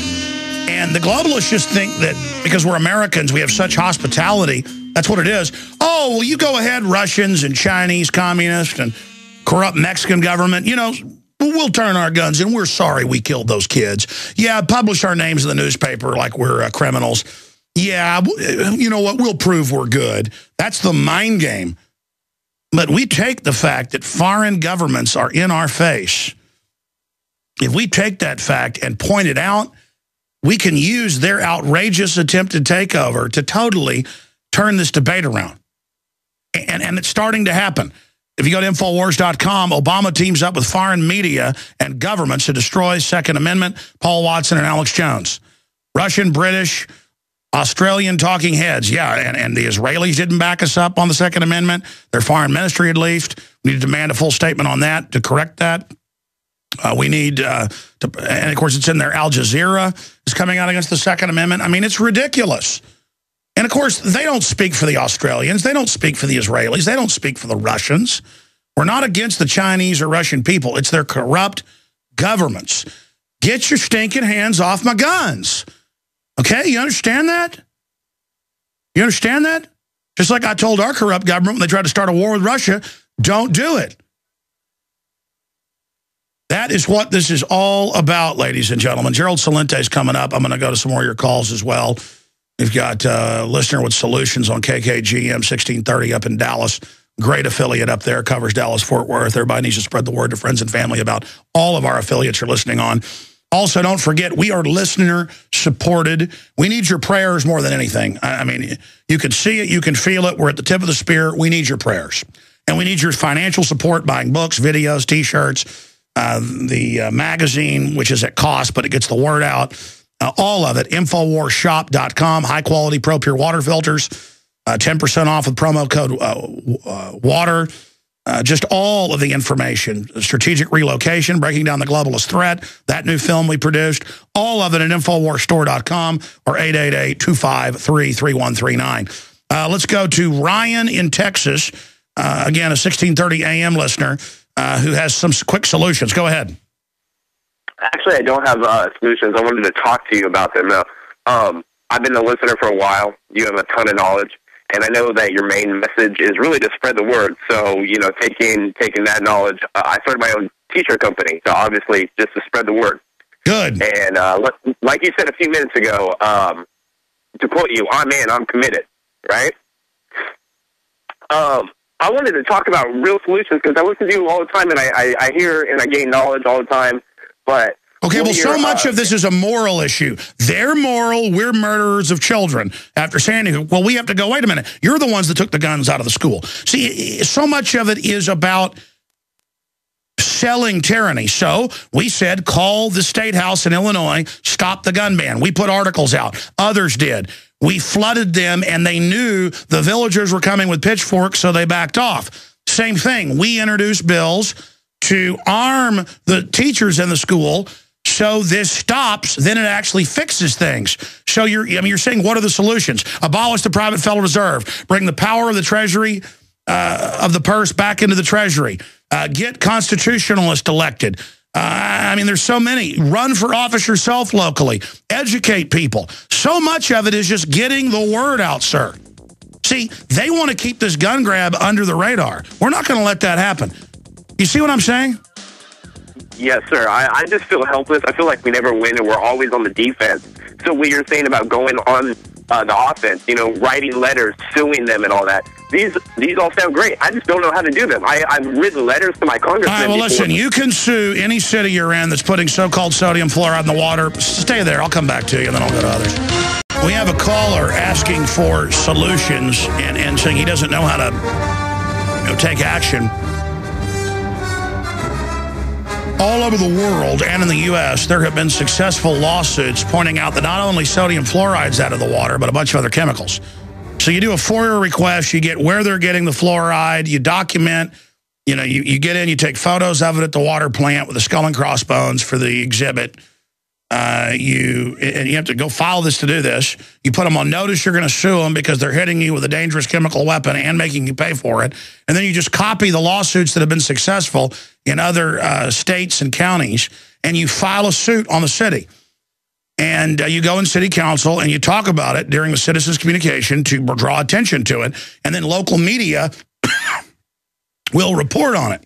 And the globalists just think that because we're Americans, we have such hospitality. That's what it is. Oh, well, you go ahead, Russians and Chinese communists and corrupt Mexican government. We'll turn our guns in. We're sorry we killed those kids. Yeah, publish our names in the newspaper like we're criminals. Yeah, you know what? We'll prove we're good. That's the mind game. But we take the fact that foreign governments are in our face. If we take that fact and point it out, we can use their outrageous attempted takeover to totally turn this debate around. And it's starting to happen. If you go to Infowars.com, Obama teams up with foreign media and governments to destroy Second Amendment, Paul Watson and Alex Jones. Russian, British, Australian talking heads. Yeah, and the Israelis didn't back us up on the Second Amendment. Their foreign ministry at least. We need to demand a full statement on that to correct that. We need to, and of course it's in there, Al Jazeera is coming out against the Second Amendment. I mean, it's ridiculous. And of course, they don't speak for the Australians. They don't speak for the Israelis. They don't speak for the Russians. We're not against the Chinese or Russian people. It's their corrupt governments. Get your stinking hands off my guns. Okay, you understand that? You understand that? Just like I told our corrupt government when they tried to start a war with Russia, don't do it. That is what this is all about, ladies and gentlemen. Gerald Celente is coming up. I'm going to go to some more of your calls as well. We've got a listener with solutions on KKGM 1630 up in Dallas. Great affiliate up there, covers Dallas-Fort Worth. Everybody needs to spread the word to friends and family about all of our affiliates you're listening on. Also, don't forget, we are listener-supported. We need your prayers more than anything. I mean, you can see it, you can feel it. We're at the tip of the spear. We need your prayers. And we need your financial support, buying books, videos, T-shirts, the magazine, which is at cost, but it gets the word out. All of it, InfoWarsShop.com, high-quality Pro Pure water filters, 10% off with promo code WATER. Just all of the information, strategic relocation, breaking down the globalist threat, that new film we produced, all of it at InfoWarsStore.com or 888-253-3139. Let's go to Ryan in Texas, again, a 1630 AM listener who has some quick solutions. Go ahead. Actually, I don't have solutions. I wanted to talk to you about them. I've been a listener for a while. You have a ton of knowledge. And I know that your main message is really to spread the word. So, you know, taking that knowledge, I started my own t-shirt company. So obviously, just to spread the word. Good. And like you said a few minutes ago, to quote you, I'm committed, right? I wanted to talk about real solutions because I listen to you all the time, and I hear and I gain knowledge all the time. But okay, well, so much of this is a moral issue. They're moral, we're murderers of children. After Sandy, well, we have to go, wait a minute, you're the ones that took the guns out of the school. See, so much of it is about selling tyranny. So we said, call the State House in Illinois, stop the gun ban. We put articles out. Others did. We flooded them, and they knew the villagers were coming with pitchforks, so they backed off. Same thing. We introduced bills to arm the teachers in the school so this stops, then it actually fixes things. So you're saying, what are the solutions? Abolish the private Federal Reserve. Bring the power of the Treasury, of the purse back into the Treasury. Get constitutionalists elected. I mean, there's so many. Run for office yourself locally. Educate people. So much of it is just getting the word out, sir. See, they want to keep this gun grab under the radar. We're not going to let that happen. You see what I'm saying? Yes, sir. I just feel helpless. I feel like we never win, and we're always on the defense. So what you're saying about going on the offense, you know, writing letters, suing them and all that, these all sound great. I just don't know how to do them. I've written letters to my congressman. All right, well, listen, you can sue any city you're in that's putting so-called sodium fluoride in the water. Stay there. I'll come back to you, and then I'll go to others. We have a caller asking for solutions and saying he doesn't know how to take action. All over the world and in the U.S., there have been successful lawsuits pointing out that not only sodium fluoride's out of the water, but a bunch of other chemicals. So you do a FOIA request, you get where they're getting the fluoride, you document, you get in, you take photos of it at the water plant with the skull and crossbones for the exhibit. You have to go file this to do this. You put them on notice you're going to sue them because they're hitting you with a dangerous chemical weapon and making you pay for it. And then you just copy the lawsuits that have been successful in other states and counties, and you file a suit on the city. And you go in city council and you talk about it during the citizens' communication to draw attention to it. And then local media will report on it.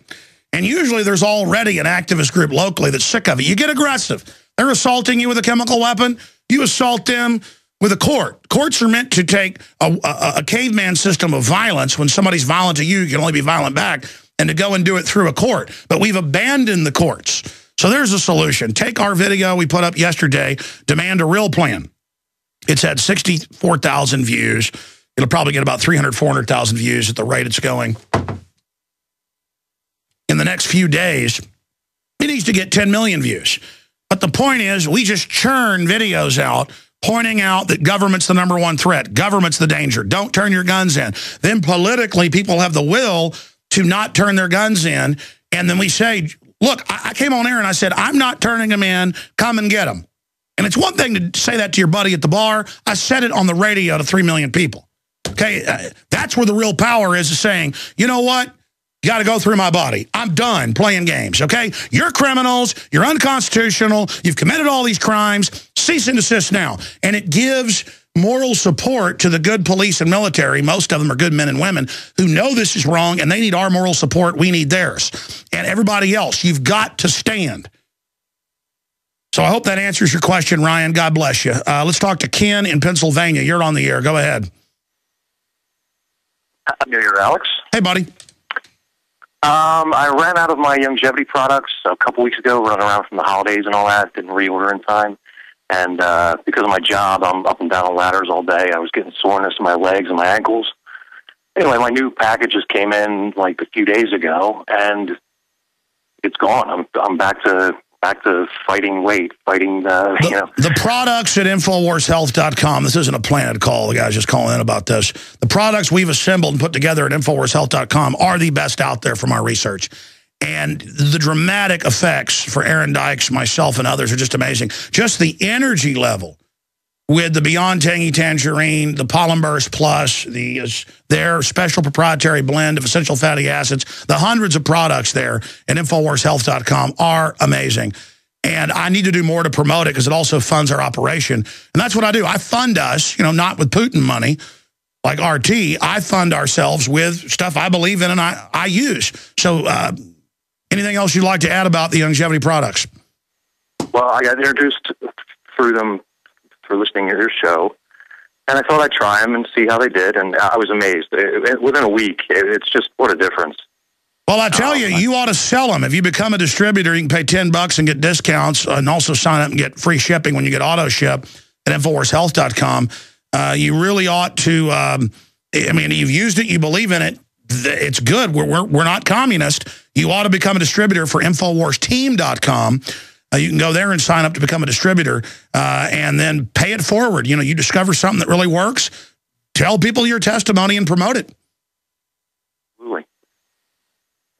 And usually there's already an activist group locally that's sick of it. You get aggressive. They're assaulting you with a chemical weapon. You assault them with a court. Courts are meant to take a caveman system of violence. When somebody's violent to you, you can only be violent back, and to go and do it through a court. But we've abandoned the courts. So there's a solution. Take our video we put up yesterday, Demand a Real Plan. It's had 64,000 views. It'll probably get about 300,000, 400,000 views at the rate it's going. the next few days, it needs to get 10 million views. But the point is, we just churn videos out pointing out that government's the #1 threat. Government's the danger. Don't turn your guns in. Then politically, people have the will to not turn their guns in. And then we say, look, I came on air and I said, I'm not turning them in. Come and get them. And it's one thing to say that to your buddy at the bar. I said it on the radio to 3 million people. Okay, that's where the real power is saying, you know what? You got to go through my body. I'm done playing games, okay? You're criminals. You're unconstitutional. You've committed all these crimes. Cease and desist now. And it gives moral support to the good police and military. Most of them are good men and women who know this is wrong, and they need our moral support. We need theirs. And everybody else, you've got to stand. So I hope that answers your question, Ryan. God bless you. Let's talk to Ken in Pennsylvania. You're on the air. Go ahead. New Year, Alex. Hey, buddy. I ran out of my longevity products a couple weeks ago, running around from the holidays and all that. Didn't reorder in time. And because of my job, I'm up and down on ladders all day. I was getting soreness in my legs and my ankles. Anyway, my new package just came in like a few days ago, and it's gone. I'm back to fighting weight, The products at InfoWarsHealth.com, this isn't a planted call, the guy's just calling in about this. The products we've assembled and put together at InfoWarsHealth.com are the best out there from our research. And the dramatic effects for Aaron Dykes, myself, and others are just amazing. Just the energy level with the Beyond Tangy Tangerine, the Pollen Burst Plus, their special proprietary blend of essential fatty acids, the hundreds of products there at InfoWarsHealth.com are amazing. And I need to do more to promote it because it also funds our operation. And that's what I do. I fund us, not with Putin money like RT. I fund ourselves with stuff I believe in and I use. So anything else you'd like to add about the longevity products? Well, I got introduced through them for listening to your show, and I thought I'd try them and see how they did, and I was amazed. Within a week, it's just what a difference. Well, I tell you, you ought to sell them. If you become a distributor, you can pay $10 and get discounts, and also sign up and get free shipping when you get auto ship at InfoWarsHealth.com. You really ought to, you've used it, you believe in it, it's good. We're not communist. You ought to become a distributor for InfoWarsTeam.com. You can go there and sign up to become a distributor and then pay it forward. You discover something that really works, tell people your testimony and promote it. Absolutely.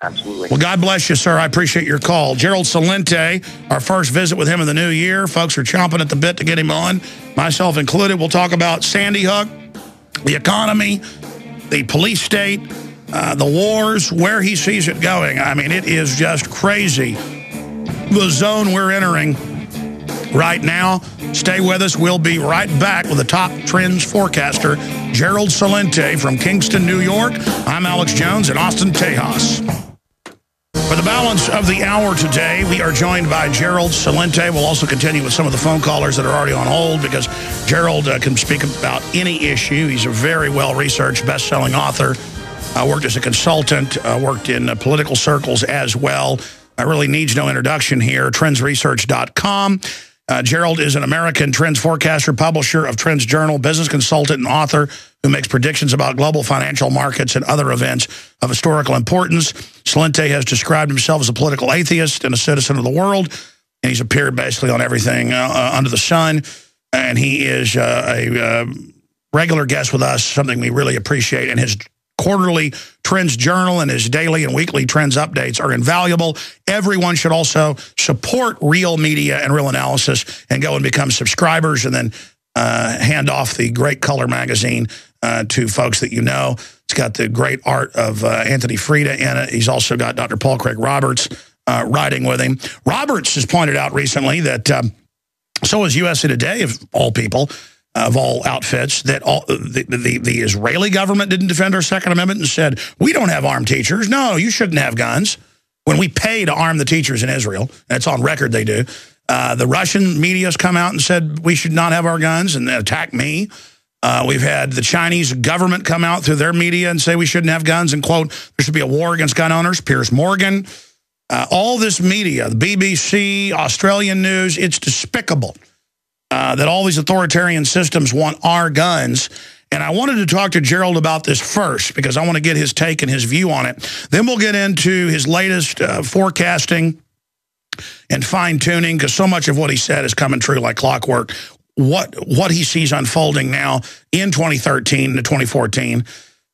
Absolutely. Well, God bless you, sir. I appreciate your call. Gerald Celente, our first visit with him in the new year. Folks are chomping at the bit to get him on, myself included. We'll talk about Sandy Hook, the economy, the police state, the wars, where he sees it going. I mean, it is just crazy. The zone we're entering right now. Stay with us. We'll be right back with the top trends forecaster, Gerald Celente from Kingston, New York. I'm Alex Jones in Austin, Tejas. For the balance of the hour today, we are joined by Gerald Celente. We'll also continue with some of the phone callers that are already on hold because Gerald can speak about any issue. He's a very well-researched, best-selling author. Worked as a consultant, worked in political circles as well. Really needs no introduction here. Trendsresearch.com. Gerald is an American trends forecaster, publisher of Trends Journal, business consultant, and author who makes predictions about global financial markets and other events of historical importance. Celente has described himself as a political atheist and a citizen of the world, and he's appeared basically on everything under the sun. And he is a regular guest with us, something we really appreciate. And his quarterly Trends Journal and his daily and weekly trends updates are invaluable. Everyone should also support real media and real analysis and go and become subscribers and then hand off the great color magazine to folks that you know. It's got the great art of Anthony Frida in it. He's also got Dr. Paul Craig Roberts writing with him. Roberts has pointed out recently that so is USA Today, of all people, of all outfits, that the Israeli government didn't defend our Second Amendment and said, we don't have armed teachers. No, you shouldn't have guns. When we pay to arm the teachers in Israel, and it's on record they do, the Russian media has come out and said we should not have our guns and attack me. We've had the Chinese government come out through their media and say we shouldn't have guns and, quote, there should be a war against gun owners. Piers Morgan. All this media, the BBC, Australian news, it's despicable. That all these authoritarian systems want our guns. And I wanted to talk to Gerald about this first because I want to get his take and his view on it. Then we'll get into his latest forecasting and fine-tuning, because so much of what he said is coming true like clockwork. What he sees unfolding now in 2013 to 2014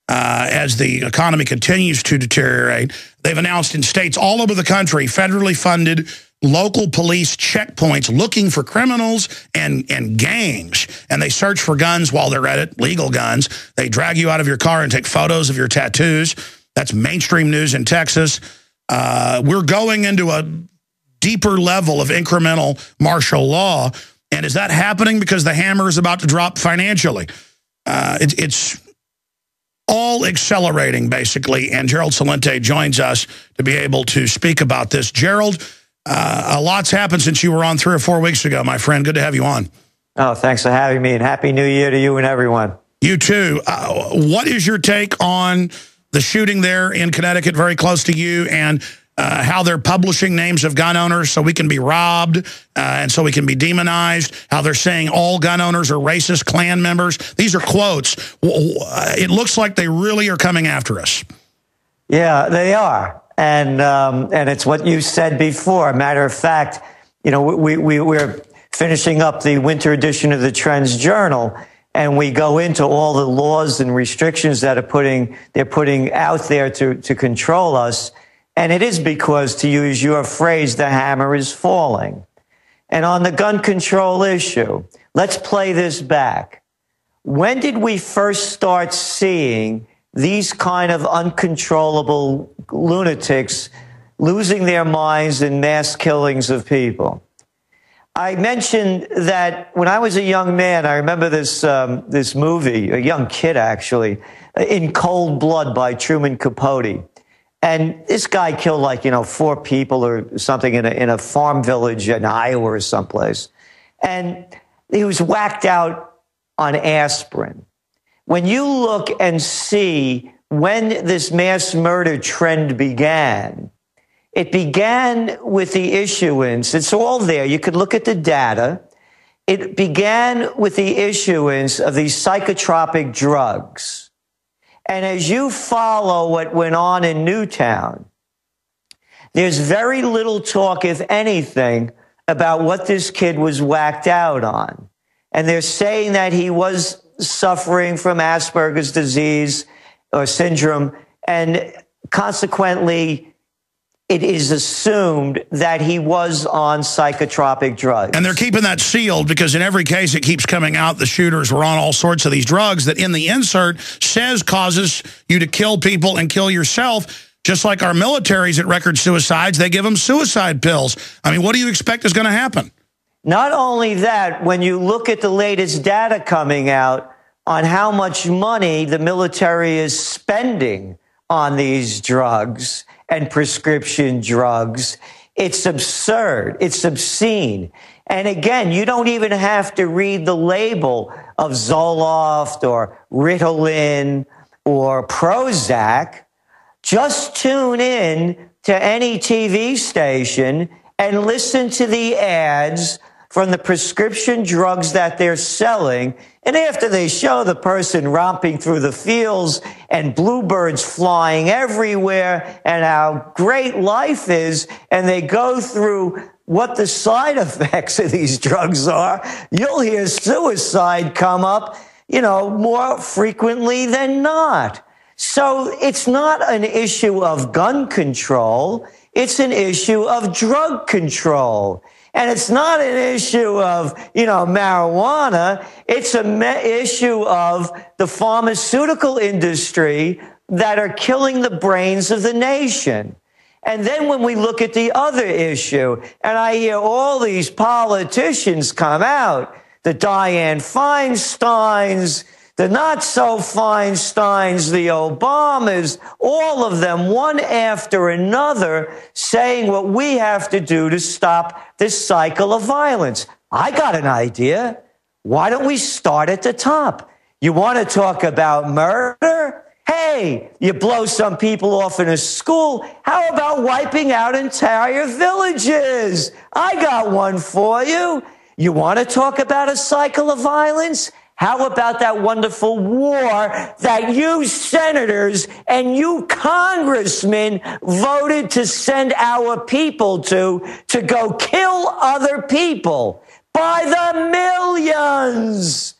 as the economy continues to deteriorate. They've announced in states all over the country federally funded local police checkpoints looking for criminals and gangs. And they search for guns while they're at it, legal guns. They drag you out of your car and take photos of your tattoos. That's mainstream news in Texas. We're going into a deeper level of incremental martial law. And is that happening because the hammer is about to drop financially? It's all accelerating, basically. And Gerald Celente joins us to be able to speak about this. Gerald, a lot's happened since you were on 3 or 4 weeks ago, my friend. Good to have you on. Oh, thanks for having me, and Happy New Year to you and everyone. You too. What is your take on the shooting there in Connecticut, very close to you, and how they're publishing names of gun owners so we can be robbed and so we can be demonized, how they're saying all gun owners are racist Klan members? These are quotes. It looks like they really are coming after us. Yeah, they are. And it's what you said before. Matter of fact, you know, we're finishing up the winter edition of the Trends Journal, and we go into all the laws and restrictions that they're putting out there to control us. And it is because, to use your phrase, the hammer is falling. And on the gun control issue, let's play this back. When did we first start seeing these kind of uncontrollable lunatics losing their minds in mass killings of people? I mentioned that when I was a young man, I remember this movie, a young kid actually, In Cold Blood by Truman Capote. And this guy killed 4 people or something in a farm village in Iowa or someplace. And he was whacked out on aspirin. When you look and see when this mass murder trend began, it began with the issuance. It's all there. You could look at the data. It began with the issuance of these psychotropic drugs. And as you follow what went on in Newtown, there's very little talk, if anything, about what this kid was whacked out on. And they're saying that he was suffering from Asperger's disease or syndrome, and consequently, it is assumed that he was on psychotropic drugs. And they're keeping that sealed because in every case it keeps coming out the shooters were on all sorts of these drugs that in the insert says causes you to kill people and kill yourself. Just like our militaries that record suicides, they give them suicide pills. I mean, what do you expect is going to happen? Not only that, when you look at the latest data coming out on how much money the military is spending on these drugs and prescription drugs, it's absurd. It's obscene. And again, you don't even have to read the label of Zoloft or Ritalin or Prozac. Just tune in to any TV station and listen to the ads from the prescription drugs that they're selling. And after they show the person romping through the fields and bluebirds flying everywhere and how great life is, and they go through what the side effects of these drugs are, you'll hear suicide come up, more frequently than not. So it's not an issue of gun control. It's an issue of drug control. And it's not an issue of, marijuana. It's an issue of the pharmaceutical industry that are killing the brains of the nation. And then when we look at the other issue, and I hear all these politicians come out, the Dianne Feinsteins, the not-so-Feinsteins, the Obamas, all of them, one after another, saying what we have to do to stop this cycle of violence. I got an idea. Why don't we start at the top? You want to talk about murder? Hey, you blow some people off in a school. How about wiping out entire villages? I got one for you. You want to talk about a cycle of violence? How about that wonderful war that you senators and you congressmen voted to send our people to go kill other people by the millions?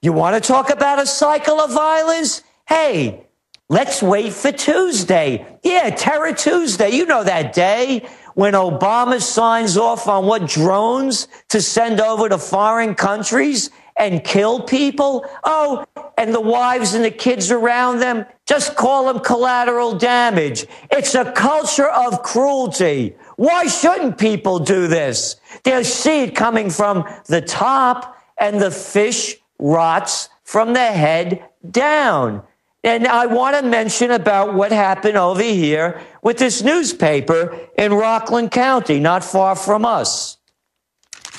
You want to talk about a cycle of violence? Hey, let's wait for Tuesday. Yeah, Terror Tuesday. You know that day when Obama signs off on what drones to send over to foreign countries and kill people. Oh, and the wives and the kids around them, just call them collateral damage. It's a culture of cruelty. Why shouldn't people do this? They'll see it coming from the top, and the fish rots from the head down. And I want to mention about what happened over here with this newspaper in Rockland County, not far from us.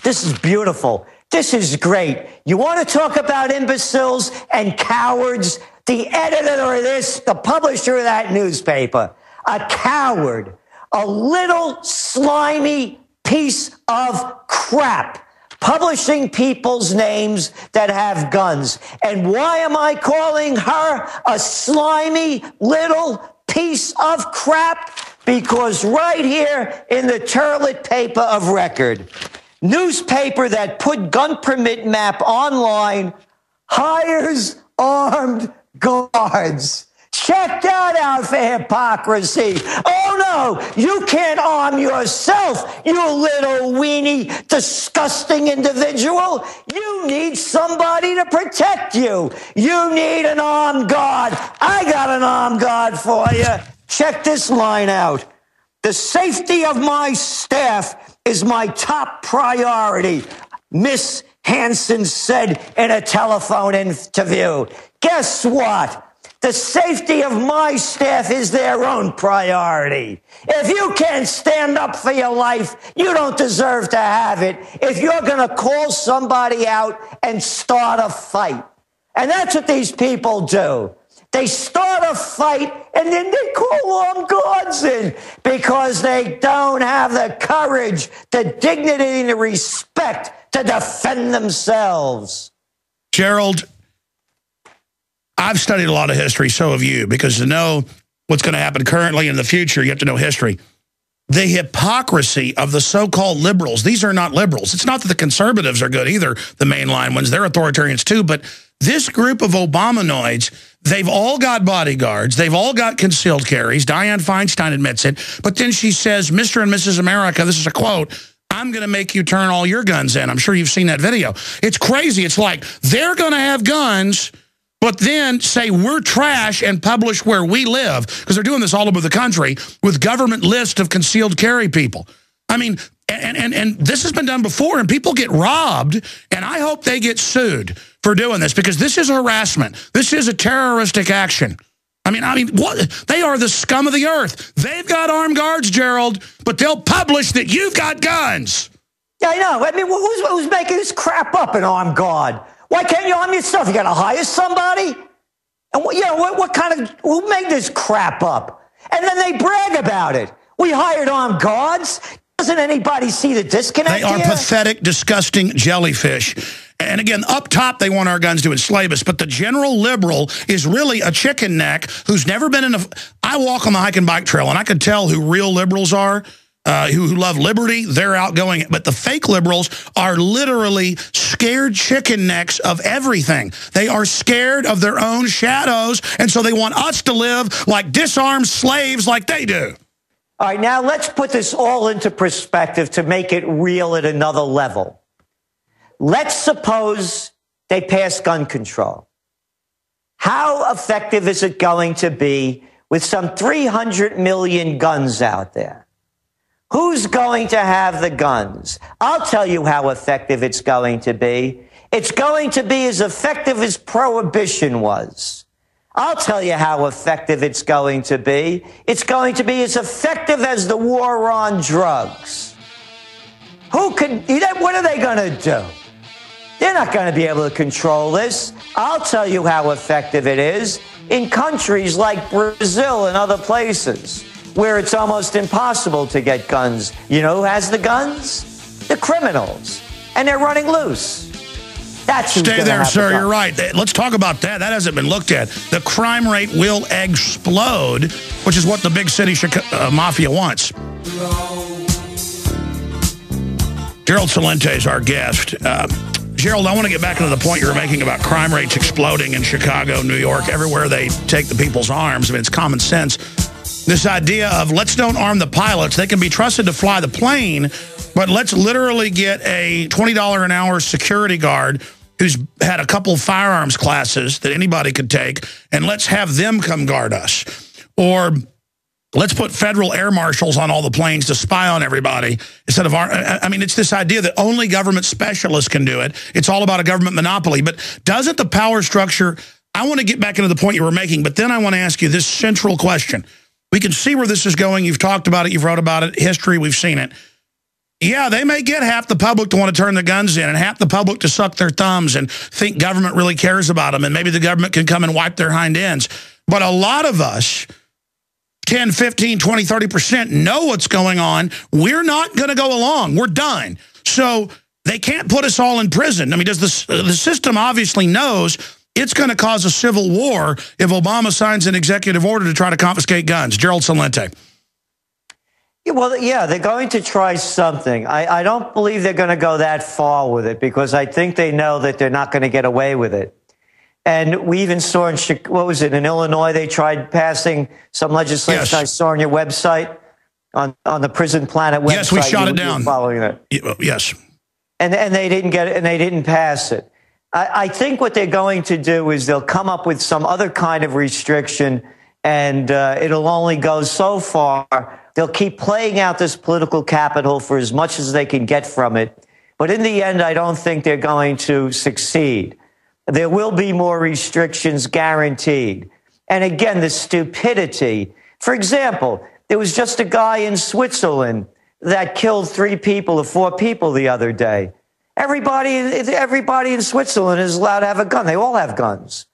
This is beautiful. This is great. You want to talk about imbeciles and cowards? The editor of this, the publisher of that newspaper, a coward, a little slimy piece of crap, publishing people's names that have guns. And why am I calling her a slimy little piece of crap? Because right here in the Turlet paper of record, newspaper that put gun permit map online, hires armed guards. Check that out for hypocrisy. Oh no, you can't arm yourself, you little weenie, disgusting individual. You need somebody to protect you. You need an armed guard. I got an armed guard for you. Check this line out. The safety of my staff is my top priority, Miss Hansen said in a telephone interview. Guess what? The safety of my staff is their own priority. If you can't stand up for your life, you don't deserve to have it if you're going to call somebody out and start a fight. And that's what these people do. They start a fight and then they call armed guards in because they don't have the courage, the dignity, and the respect to defend themselves. Gerald, I've studied a lot of history, so have you, because to know what's going to happen currently in the future, you have to know history. The hypocrisy of the so-called liberals, these are not liberals. It's not that the conservatives are good either, the mainline ones. They're authoritarians too, but this group of Obamanoids, they've all got bodyguards. They've all got concealed carries. Dianne Feinstein admits it. But then she says, Mr. and Mrs. America, this is a quote, I'm going to make you turn all your guns in. I'm sure you've seen that video. It's crazy. It's like they're going to have guns, but then say we're trash and publish where we live, because they're doing this all over the country with government lists of concealed carry people. I mean, and this has been done before, and people get robbed, and I hope they get sued for doing this, because this is harassment. This is a terroristic action. I mean, what? They are the scum of the earth. They've got armed guards, Gerald, but they'll publish that you've got guns. Yeah, I know. I mean, who's making this crap up, an armed guard? Why can't you arm yourself? You got to hire somebody? And what kind of, who made this crap up? And then they brag about it. We hired armed guards. Doesn't anybody see the disconnect They are here? Pathetic, disgusting jellyfish. And again, up top, they want our guns to enslave us. But the general liberal is really a chicken neck who's never been in a... I walk on the hike and bike trail, and I can tell who real liberals are, who love liberty. They're outgoing. But the fake liberals are literally scared chicken necks of everything. They are scared of their own shadows, and so they want us to live like disarmed slaves like they do. All right, now let's put this all into perspective to make it real at another level. Let's suppose they pass gun control. How effective is it going to be with some 300 million guns out there? Who's going to have the guns? I'll tell you how effective it's going to be. It's going to be as effective as Prohibition was. I'll tell you how effective it's going to be. It's going to be as effective as the war on drugs. What are they going to do? They're not going to be able to control this. I'll tell you how effective it is in countries like Brazil and other places where it's almost impossible to get guns. You know who has the guns? The criminals. And they're running loose. That's who's Stay there, have sir. the gun. You're right. Let's talk about that. That hasn't been looked at. The crime rate will explode, which is what the big city mafia wants. Gerald Celente is our guest. Gerald, I want to get back into the point you were making about crime rates exploding in Chicago, New York, everywhere they take the people's arms. I mean, it's common sense. This idea of let's don't arm the pilots. They can be trusted to fly the plane, but let's literally get a $20 an hour security guard who's had a couple of firearms classes that anybody could take, and let's have them come guard us. Or let's put federal air marshals on all the planes to spy on everybody instead of our. I mean, it's this idea that only government specialists can do it. It's all about a government monopoly. But doesn't the power structure, I want to get back into the point you were making, but then I want to ask you this central question. We can see where this is going. You've talked about it. You've wrote about it. History, we've seen it. Yeah, they may get half the public to want to turn their guns in and half the public to suck their thumbs and think government really cares about them and maybe the government can come and wipe their hind ends. But a lot of us, 10, 15, 20, 30% know what's going on. We're not going to go along. We're done. So they can't put us all in prison. I mean, the system obviously knows it's going to cause a civil war if Obama signs an executive order to try to confiscate guns. Gerald Celente. Well, yeah, they're going to try something. I don't believe they're going to go that far with it because I think they know that they're not going to get away with it. And we even saw in, what was it, in Illinois, they tried passing some legislation. Yes. I saw on your website, on the Prisonplanet website. Yes, we shot it down. Following that. Yes. And they didn't get it, and they didn't pass it. I think what they're going to do is they'll come up with some other kind of restriction, and it'll only go so far. They'll keep playing out this political capital for as much as they can get from it. But in the end, I don't think they're going to succeed. There will be more restrictions guaranteed. And again, the stupidity. For example, there was just a guy in Switzerland that killed 3 people or 4 people the other day. Everybody in Switzerland is allowed to have a gun. They all have guns.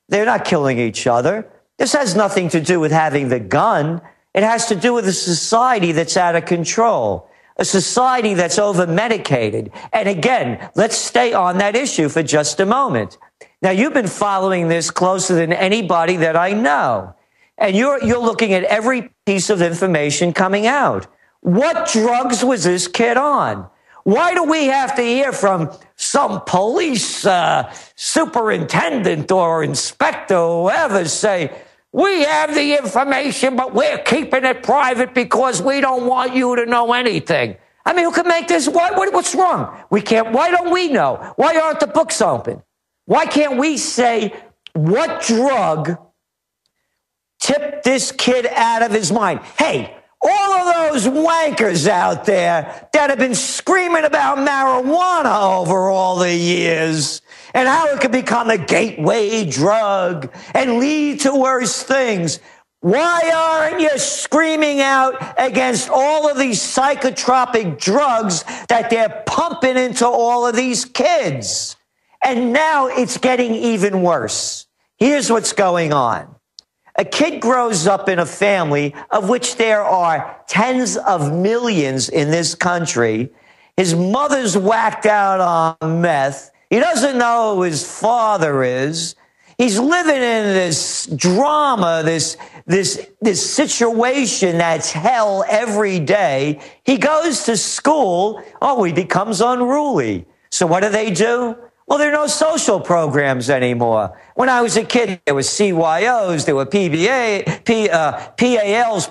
They're not killing each other. This has nothing to do with having the gun. It has to do with a society that's out of control, a society that's over-medicated. And again, let's stay on that issue for just a moment. Now, you've been following this closer than anybody that I know. And you're looking at every piece of information coming out. What drugs was this kid on? Why do we have to hear from some police superintendent or inspector or whoever say, we have the information, but we're keeping it private because we don't want you to know anything? I mean, who can make this? What's wrong? We can't. Why don't we know? Why aren't the books open? Why can't we say what drug tipped this kid out of his mind? Hey, all of those wankers out there that have been screaming about marijuana over all the years and how it could become a gateway drug and lead to worse things. Why aren't you screaming out against all of these psychotropic drugs that they're pumping into all of these kids? And now it's getting even worse. Here's what's going on. A kid grows up in a family of which there are tens of millions in this country. His mother's whacked out on meth. He doesn't know who his father is. He's living in this drama, this situation that's hell every day. He goes to school. Oh, he becomes unruly. So what do? Well, there are no social programs anymore. When I was a kid, there were CYOs, there were PALs,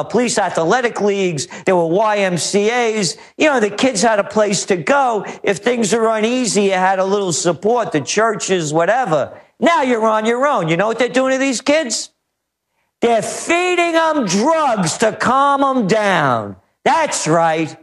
police athletic leagues, there were YMCAs. You know, the kids had a place to go. If things are uneasy, you had a little support, the churches, whatever. Now you're on your own. You know what they're doing to these kids? They're feeding them drugs to calm them down. That's right.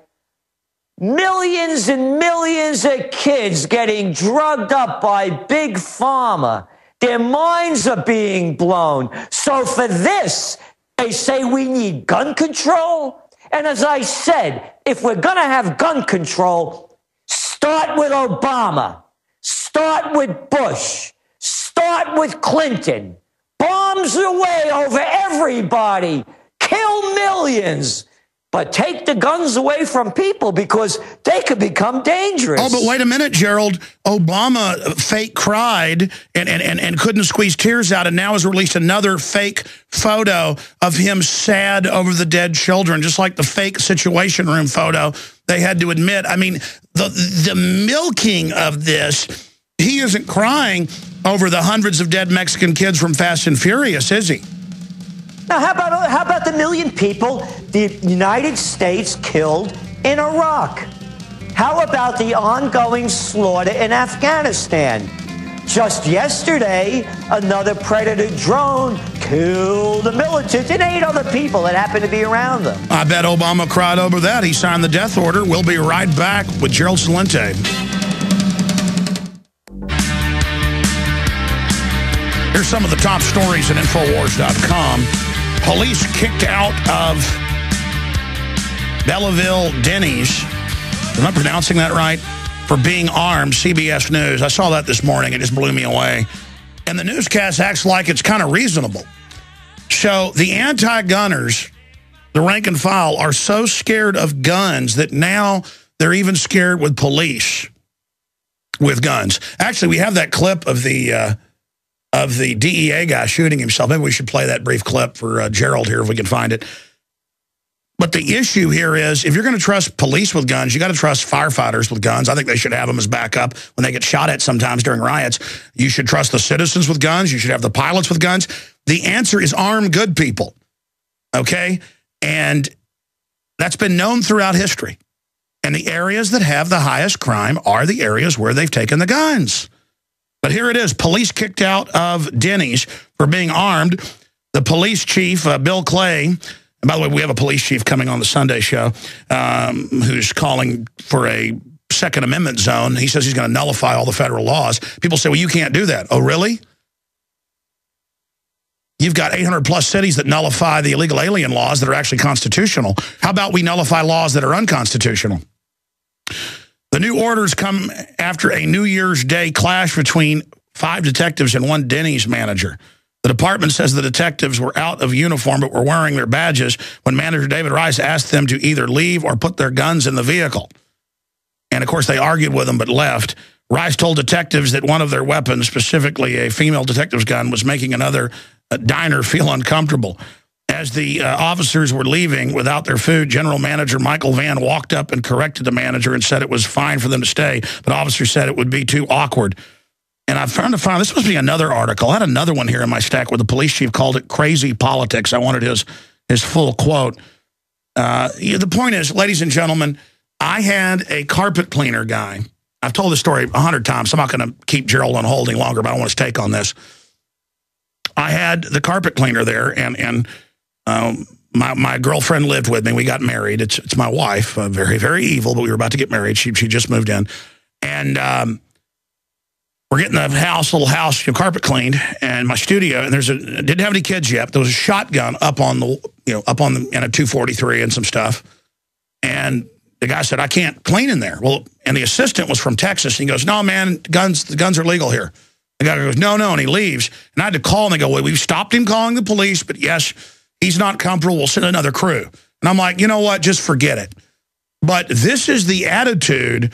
Millions and millions of kids getting drugged up by Big Pharma. Their minds are being blown. So for this, they say we need gun control. And as I said, if we're going to have gun control, start with Obama. Start with Bush. Start with Clinton. Bombs away over everybody. Kill millions. but take the guns away from people because they could become dangerous. Oh, but wait a minute, Gerald. Obama fake cried and couldn't squeeze tears out, and now has released another fake photo of him sad over the dead children, just like the fake Situation Room photo they had to admit. I mean, the milking of this, he isn't crying over the hundreds of dead Mexican kids from Fast and Furious, is he? Now, how about the million people the United States killed in Iraq? How about the ongoing slaughter in Afghanistan? Just yesterday, another Predator drone killed a militant and 8 other people that happened to be around them. I bet Obama cried over that. He signed the death order. We'll be right back with Gerald Celente. Here's some of the top stories at Infowars.com. Police kicked out of Belleville Denny's, am I pronouncing that right, for being armed, CBS News. I saw that this morning. It just blew me away. And the newscast acts like it's kind of reasonable. So the anti-gunners, the rank and file, are so scared of guns that now they're even scared with police with guns. Actually, we have that clip of the DEA guy shooting himself. Maybe we should play that brief clip for Gerald here if we can find it. But the issue here is, if you're going to trust police with guns, you got to trust firefighters with guns. I think they should have them as backup when they get shot at sometimes during riots. You should trust the citizens with guns. You should have the pilots with guns. The answer is arm good people, okay? And that's been known throughout history. And the areas that have the highest crime are the areas where they've taken the guns. But here it is. Police kicked out of Denny's for being armed. The police chief, Bill Clay, and by the way, we have a police chief coming on the Sunday show who's calling for a Second Amendment zone. He says he's going to nullify all the federal laws. People say, well, you can't do that. Oh, really? You've got 800-plus cities that nullify the illegal alien laws that are actually constitutional. How about we nullify laws that are unconstitutional? The new orders come after a New Year's Day clash between 5 detectives and 1 Denny's manager. The department says the detectives were out of uniform but were wearing their badges when manager David Rice asked them to either leave or put their guns in the vehicle. And, of course, they argued with them but left. Rice told detectives that one of their weapons, specifically a female detective's gun, was making another diner feel uncomfortable. As the officers were leaving without their food, General Manager Michael Vann walked up and corrected the manager and said it was fine for them to stay, but officers said it would be too awkward. And I've found this must be another article. I had another one here in my stack where the police chief called it crazy politics. I wanted his full quote. The point is, ladies and gentlemen, I had a carpet cleaner guy. I've told this story 100 times, so I'm not going to keep Gerald on holding longer, but I don't want his take on this. I had the carpet cleaner there, and my girlfriend lived with me. We got married. It's my wife, very, very evil, but we were about to get married. She just moved in. And we're getting the little house, carpet cleaned, and my studio, and didn't have any kids yet, but there was a shotgun up on the and a 243 and some stuff. And the guy said, I can't clean in there. Well, and the assistant was from Texas, and he goes, no, man, the guns are legal here. The guy goes, no, and he leaves. And I had to call, and they go, well, we've stopped him calling the police, but yes, he's not comfortable. We'll send another crew. And I'm like, you know what? Just forget it. But this is the attitude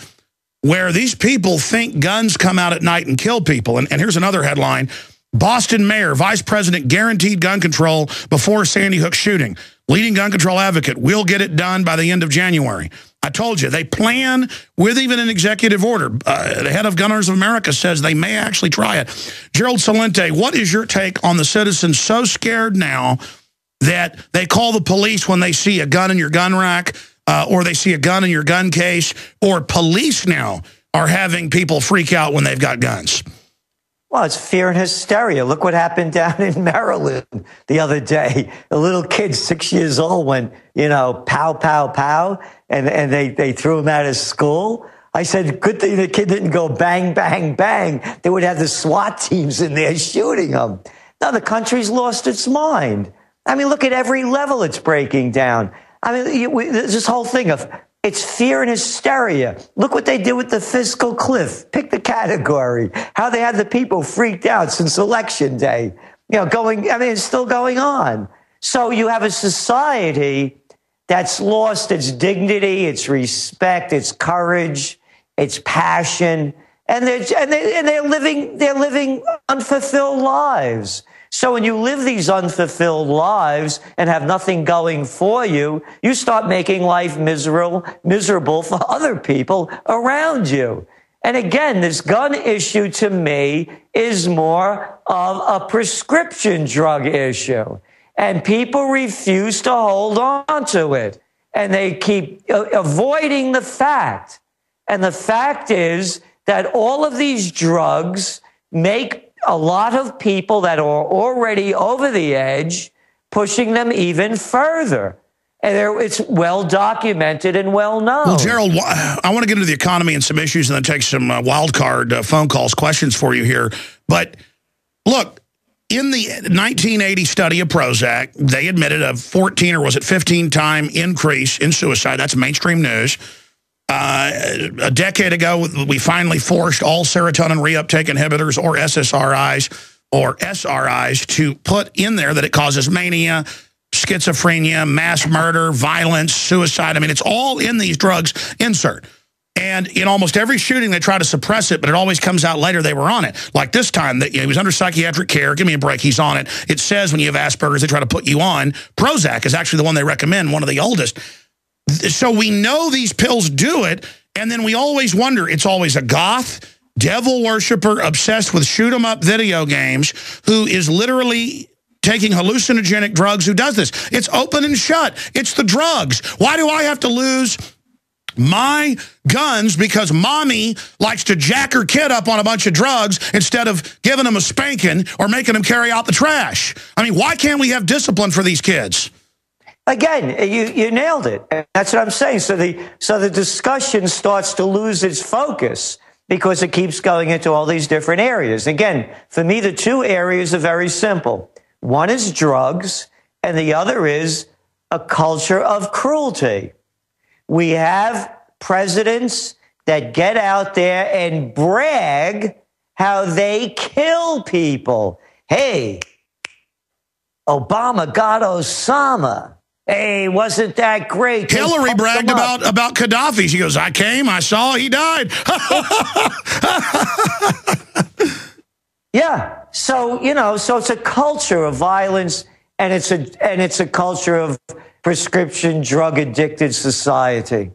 where these people think guns come out at night and kill people. And here's another headline. Boston mayor, vice president guaranteed gun control before Sandy Hook shooting. Leading gun control advocate, we'll get it done by the end of January. I told you, they plan with even an executive order. The head of Gun Owners of America says they may actually try it. Gerald Celente, what is your take on the citizens so scared now that they call the police when they see a gun in your gun rack, or they see a gun in your gun case, or police now are having people freak out when they've got guns? Well, it's fear and hysteria. Look what happened down in Maryland the other day. A little kid, 6 years old, went, pow, pow, pow, and they threw him out of school. I said, good thing the kid didn't go bang, bang, bang. They would have the SWAT teams in there shooting him. Now the country's lost its mind. I mean, look at every level it's breaking down. I mean, this whole thing of it's fear and hysteria. Look what they did with the fiscal cliff. Pick the category. How they had the people freaked out since Election Day. It's still going on. So you have a society that's lost its dignity, its respect, its courage, its passion, and they're living unfulfilled lives. So when you live these unfulfilled lives and have nothing going for you, you start making life miserable for other people around you. And again, this gun issue to me is more of a prescription drug issue. And people refuse to hold on to it. And they keep avoiding the fact. And the fact is that all of these drugs make a lot of people that are already over the edge, pushing them even further. And it's well documented and well known. Well, Gerald, I want to get into the economy and some issues and then take some wild card phone calls, questions for you here. But look, in the 1980 study of Prozac, they admitted a 14 or was it 15-time increase in suicide. That's mainstream news. A decade ago, we finally forced all serotonin reuptake inhibitors or SSRIs or SRIs to put in there that it causes mania, schizophrenia, mass murder, violence, suicide. I mean, it's all in these drugs insert. And in almost every shooting, they try to suppress it, but it always comes out later they were on it. Like this time, that he was under psychiatric care. Give me a break, he's on it. It says when you have Asperger's, they try to put you on. Prozac is actually the one they recommend, one of the oldest. So we know these pills do it, and then we always wonder, it's always a goth, devil worshiper, obsessed with shoot-'em-up video games, who is literally taking hallucinogenic drugs who does this. It's open and shut. It's the drugs. Why do I have to lose my guns because mommy likes to jack her kid up on a bunch of drugs instead of giving them a spanking or making them carry out the trash? I mean, why can't we have discipline for these kids? Again, you nailed it. That's what I'm saying. So the discussion starts to lose its focus because it keeps going into all these different areas. Again, for me, the two areas are very simple. One is drugs, and the other is a culture of cruelty. We have presidents that get out there and brag how they kill people. Hey, Obama got Osama. Hey, wasn't that great? Hillary bragged about Gaddafi. She goes, I came, I saw, he died. Yeah. So, so it's a culture of violence, and it's a culture of prescription drug addicted society.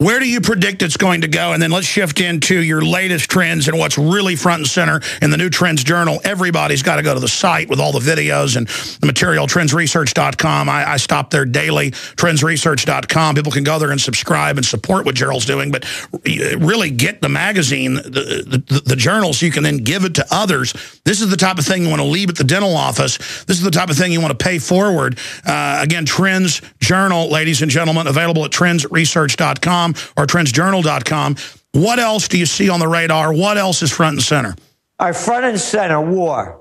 Where do you predict it's going to go? And then let's shift into your latest trends and what's really front and center in the new Trends Journal. Everybody's got to go to the site with all the videos and the material, trendsresearch.com. I stop there daily, trendsresearch.com. People can go there and subscribe and support what Gerald's doing, but really get the magazine, the journal, so you can then give it to others. This is the type of thing you want to leave at the dental office. This is the type of thing you want to pay forward. Again, Trends Journal, ladies and gentlemen, available at trendsresearch.com. or trendsjournal.com. What else do you see on the radar? What else is front and center? Our front and center, war.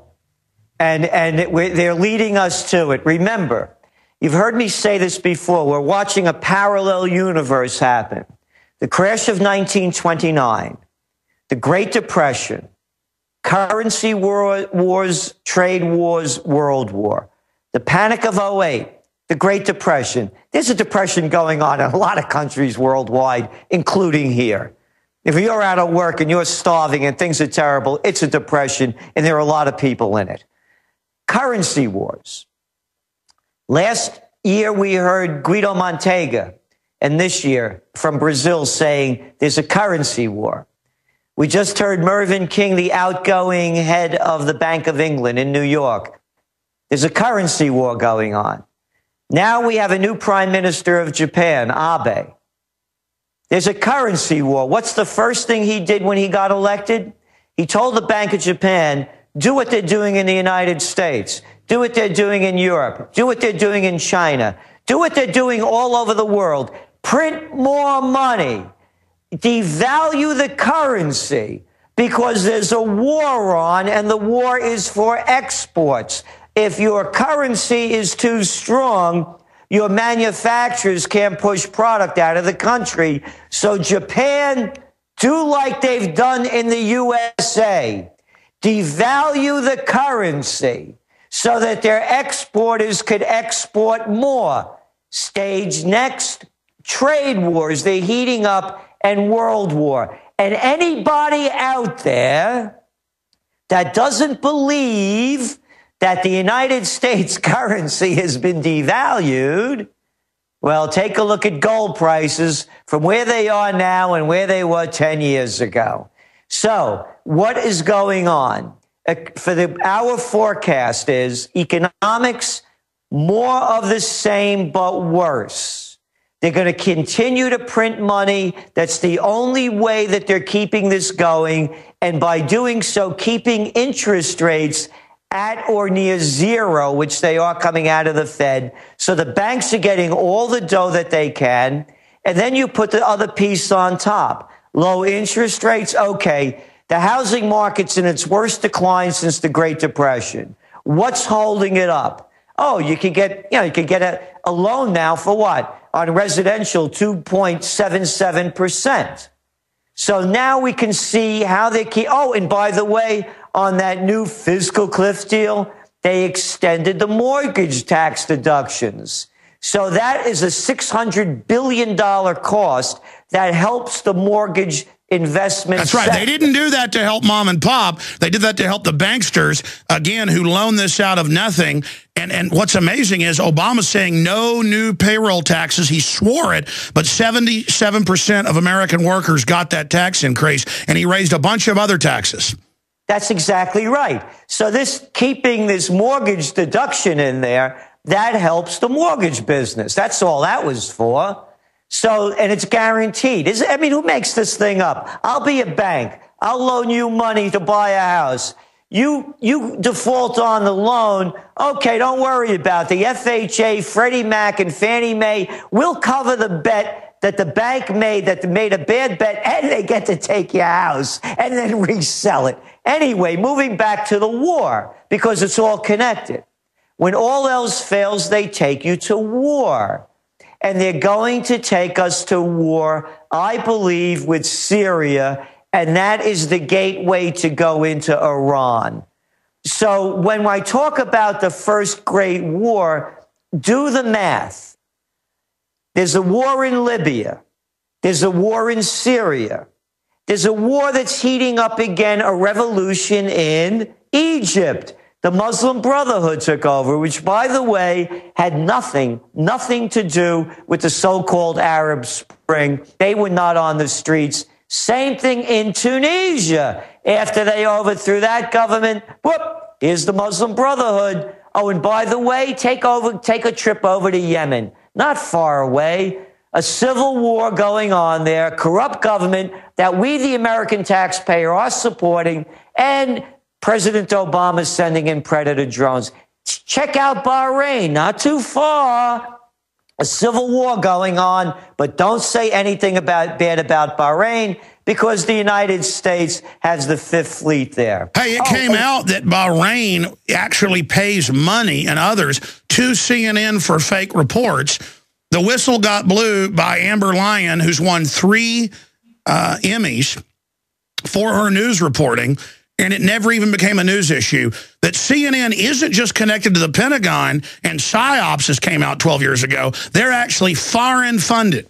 And they're leading us to it. Remember, you've heard me say this before. We're watching a parallel universe happen. The crash of 1929, the Great Depression, currency wars, trade wars, World War, the Panic of 08, the Great Depression. There's a depression going on in a lot of countries worldwide, including here. If you're out of work and you're starving and things are terrible, it's a depression, and there are a lot of people in it. Currency wars. Last year we heard Guido Montega, and this year from Brazil, saying there's a currency war. We just heard Mervyn King, the outgoing head of the Bank of England in New York. There's a currency war going on. Now we have a new prime minister of Japan, Abe. There's a currency war. What's the first thing he did when he got elected? He told the Bank of Japan, do what they're doing in the United States. Do what they're doing in Europe. Do what they're doing in China. Do what they're doing all over the world. Print more money. Devalue the currency because there's a war on, and the war is for exports. If your currency is too strong, your manufacturers can't push product out of the country. So Japan, do like they've done in the USA. Devalue the currency so that their exporters could export more. stage next trade wars. They're heating up and world war. And anybody out there that doesn't believe that the United States currency has been devalued, well, take a look at gold prices from where they are now and where they were 10 years ago. So what is going on? Our forecast is economics, more of the same, but worse. They're going to continue to print money. That's the only way that they're keeping this going. And by doing so, keeping interest rates at or near zero, which they are coming out of the Fed. So the banks are getting all the dough that they can. And then you put the other piece on top. Low interest rates. Okay. The housing market's in its worst decline since the Great Depression. What's holding it up? Oh, you could get a loan now for what? On residential, 2.77%. So now we can see how they keep. Oh, and by the way, on that new fiscal cliff deal, they extended the mortgage tax deductions. So that is a $600 billion cost that helps the mortgage investment. That's right. sector. They didn't do that to help mom and pop. They did that to help the banksters, again, who loaned this out of nothing. And what's amazing is Obama's saying no new payroll taxes. He swore it, but 77% of American workers got that tax increase, and he raised a bunch of other taxes. That's exactly right. So keeping this mortgage deduction in there, that helps the mortgage business. That's all that was for. So, and it's guaranteed. Who makes this thing up? I'll be a bank. I'll loan you money to buy a house. You default on the loan. Okay, don't worry about it. The FHA, Freddie Mac, and Fannie Mae will cover the bet that the bank made, that made a bad bet, and they get to take your house and then resell it. Anyway, moving back to the war, because it's all connected. When all else fails, they take you to war. And they're going to take us to war, I believe, with Syria, and that is the gateway to go into Iran. So when I talk about the first great war, do the math. There's a war in Libya. There's a war in Syria. There's a war that's heating up again, a revolution in Egypt. The Muslim Brotherhood took over, which, by the way, had nothing to do with the so-called Arab Spring. They were not on the streets. Same thing in Tunisia. After they overthrew that government, whoop, here's the Muslim Brotherhood. Oh, and by the way, take a trip over to Yemen. Not far away. A civil war going on there, corrupt government that we, the American taxpayer, are supporting, and President Obama is sending in Predator drones. Check out Bahrain, not too far. A civil war going on, but don't say anything bad about Bahrain, because the United States has the Fifth Fleet there. Hey, it came out that Bahrain actually pays money and others to CNN for fake reports. The whistle got blew by Amber Lyon, who's won 3 Emmys for her news reporting, and it never even became a news issue, that CNN isn't just connected to the Pentagon and PSYOPs, as came out 12 years ago. They're actually foreign funded.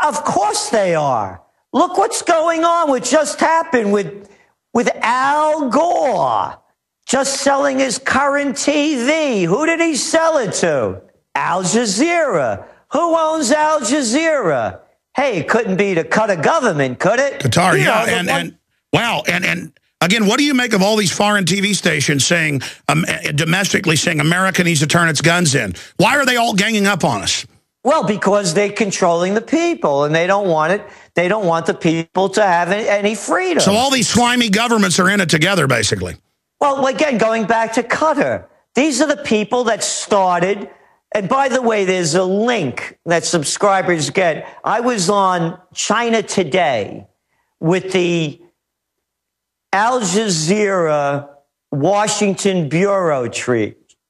Of course they are. Look what's going on. What just happened with Al Gore just selling his current TV. Who did he sell it to? Al Jazeera. Who owns Al Jazeera? Hey, it couldn't be to cut a government, could it? Qatar, yeah. Wow, and again, what do you make of all these foreign TV stations saying, domestically saying America needs to turn its guns in? Why are they all ganging up on us? Well, because they're controlling the people, and they don't want it. They don't want the people to have any freedom. So all these slimy governments are in it together, basically. Well, again, going back to Qatar, these are the people that started. And by the way, there's a link that subscribers get. I was on China Today with the Al Jazeera Washington bureau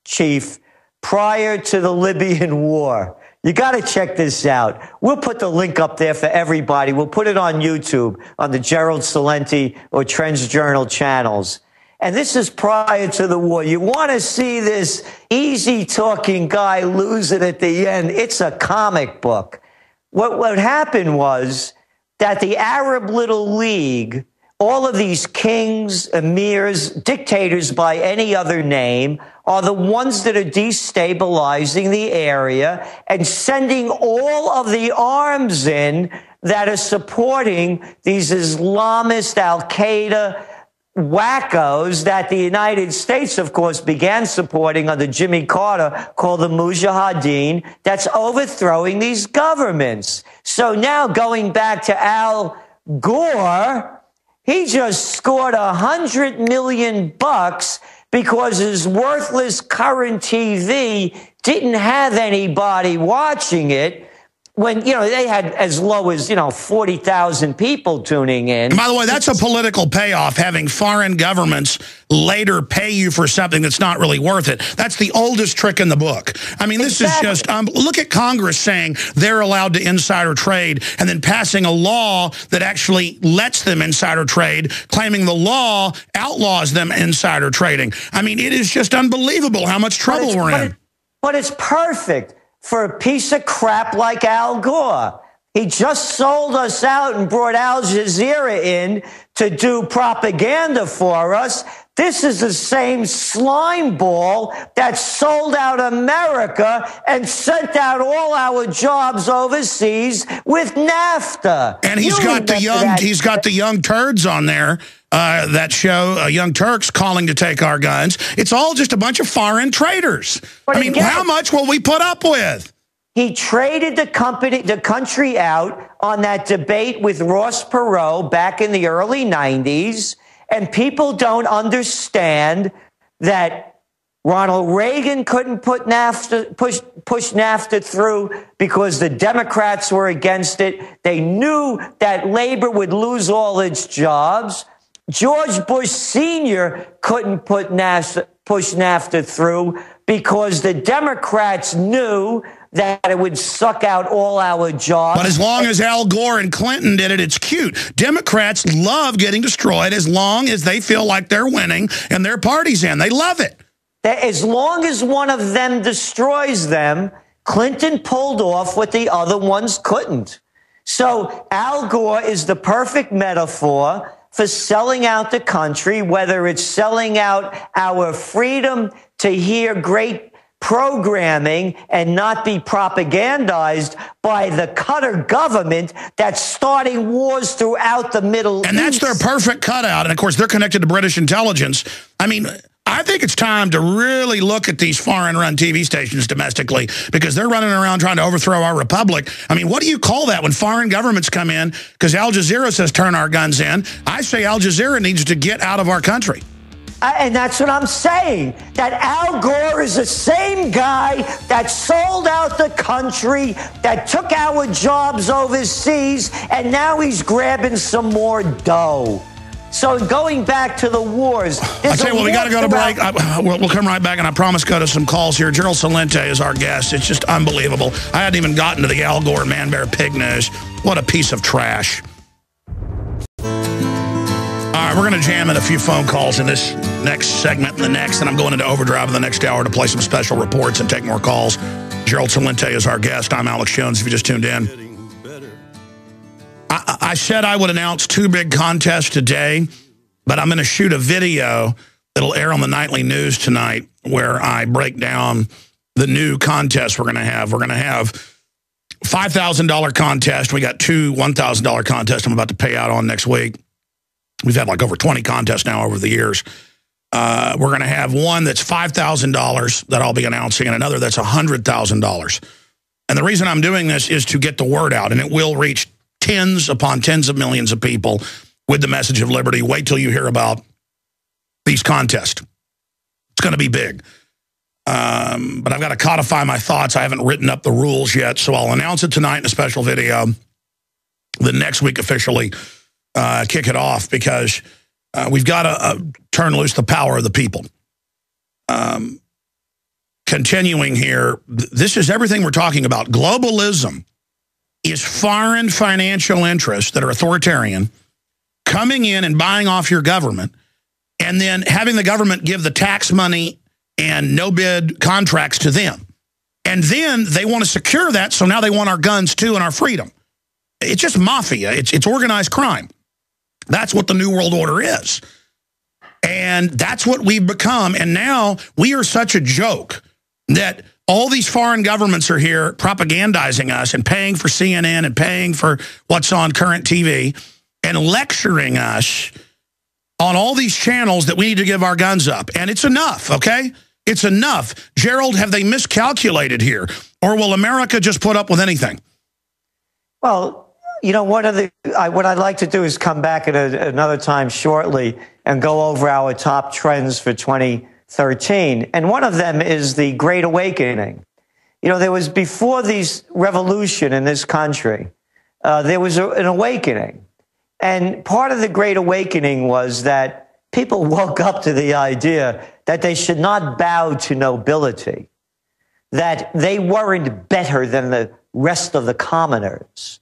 chief prior to the Libyan war. You got to check this out. We'll put the link up there for everybody. We'll put it on YouTube on the Gerald Celente or Trends Journal channels. And this is prior to the war. You want to see this easy-talking guy lose it at the end. It's a comic book. What happened was that the Arab Little League, all of these kings, emirs, dictators by any other name, are the ones that are destabilizing the area and sending all of the arms in that are supporting these Islamist Al-Qaeda wackos that the United States, of course, began supporting under Jimmy Carter, called the Mujahideen, that's overthrowing these governments. So now going back to Al Gore, he just scored $100 million because his worthless current TV didn't have anybody watching it. When, they had as low as, 40,000 people tuning in. And by the way, that's a political payoff, having foreign governments later pay you for something that's not really worth it. That's the oldest trick in the book. I mean, this is just, look at Congress saying they're allowed to insider trade and then passing a law that actually lets them insider trade, claiming the law outlaws them insider trading. I mean, it is just unbelievable how much trouble we're in. But it's perfect for a piece of crap like Al Gore. He just sold us out and brought Al Jazeera in to do propaganda for us. This is the same slime ball that sold out America and sent out all our jobs overseas with NAFTA. And he's got the young turds on there. That show, Young Turks, calling to take our guns. It's all just a bunch of foreign traitors. But I mean, how much will we put up with? He traded the country out on that debate with Ross Perot back in the early 90s, and people don't understand that Ronald Reagan couldn't push NAFTA through because the Democrats were against it. They knew that labor would lose all its jobs. George Bush Sr. couldn't push NAFTA through because the Democrats knew that it would suck out all our jobs. But as long as Al Gore and Clinton did it, it's cute. Democrats love getting destroyed as long as they feel like they're winning and their party's in. They love it. As long as one of them destroys them, Clinton pulled off what the other ones couldn't. So Al Gore is the perfect metaphor for selling out the country, whether it's selling out our freedom to hear great programming and not be propagandized by the Qatar government that's starting wars throughout the Middle East. And that's their perfect cutout. And, of course, they're connected to British intelligence. I mean, I think it's time to really look at these foreign-run TV stations domestically because they're running around trying to overthrow our republic. I mean, what do you call that when foreign governments come in? Because Al Jazeera says turn our guns in. I say Al Jazeera needs to get out of our country. And that's what I'm saying, that Al Gore is the same guy that sold out the country, that took our jobs overseas, and now he's grabbing some more dough. So going back to the wars. I tell you what, we got to go to break. We'll come right back, and I promise go to some calls here. Gerald Celente is our guest. It's just unbelievable. I hadn't even gotten to the Al Gore Man Bear Pig news. What a piece of trash. All right, we're going to jam in a few phone calls in this next segment and the next, and I'm going into overdrive in the next hour to play some special reports and take more calls. Gerald Celente is our guest. I'm Alex Jones, if you just tuned in. I said I would announce 2 big contests today, but I'm going to shoot a video that'll air on the nightly news tonight where I break down the new contest we're going to have. We're going to have $5,000 contest. We got 2 $1,000 contests I'm about to pay out on next week. We've had like over 20 contests now over the years. We're going to have one that's $5,000 that I'll be announcing and another that's $100,000. And the reason I'm doing this is to get the word out, and it will reach tens upon tens of millions of people with the message of liberty. Wait till you hear about these contests. It's going to be big. But I've got to codify my thoughts. I haven't written up the rules yet, so I'll announce it tonight in a special video. The next week officially kick it off because we've got to turn loose the power of the people. Continuing here, this is everything we're talking about. Globalism is foreign financial interests that are authoritarian coming in and buying off your government and then having the government give the tax money and no-bid contracts to them. And then they want to secure that, so now they want our guns too and our freedom. It's just mafia. It's organized crime. That's what the New World Order is. And that's what we've become. And now we are such a joke that all these foreign governments are here propagandizing us and paying for CNN and paying for what's on current TV and lecturing us on all these channels that we need to give our guns up. And it's enough, okay? It's enough. Gerald, have they miscalculated here? Or will America just put up with anything? Well, you know, what I'd like to do is come back at another time shortly and go over our top trends for 2013. And one of them is the Great Awakening. You know, there was, before this revolution in this country, there was an awakening. And part of the Great Awakening was that people woke up to the idea that they should not bow to nobility, that they weren't better than the rest of the commoners.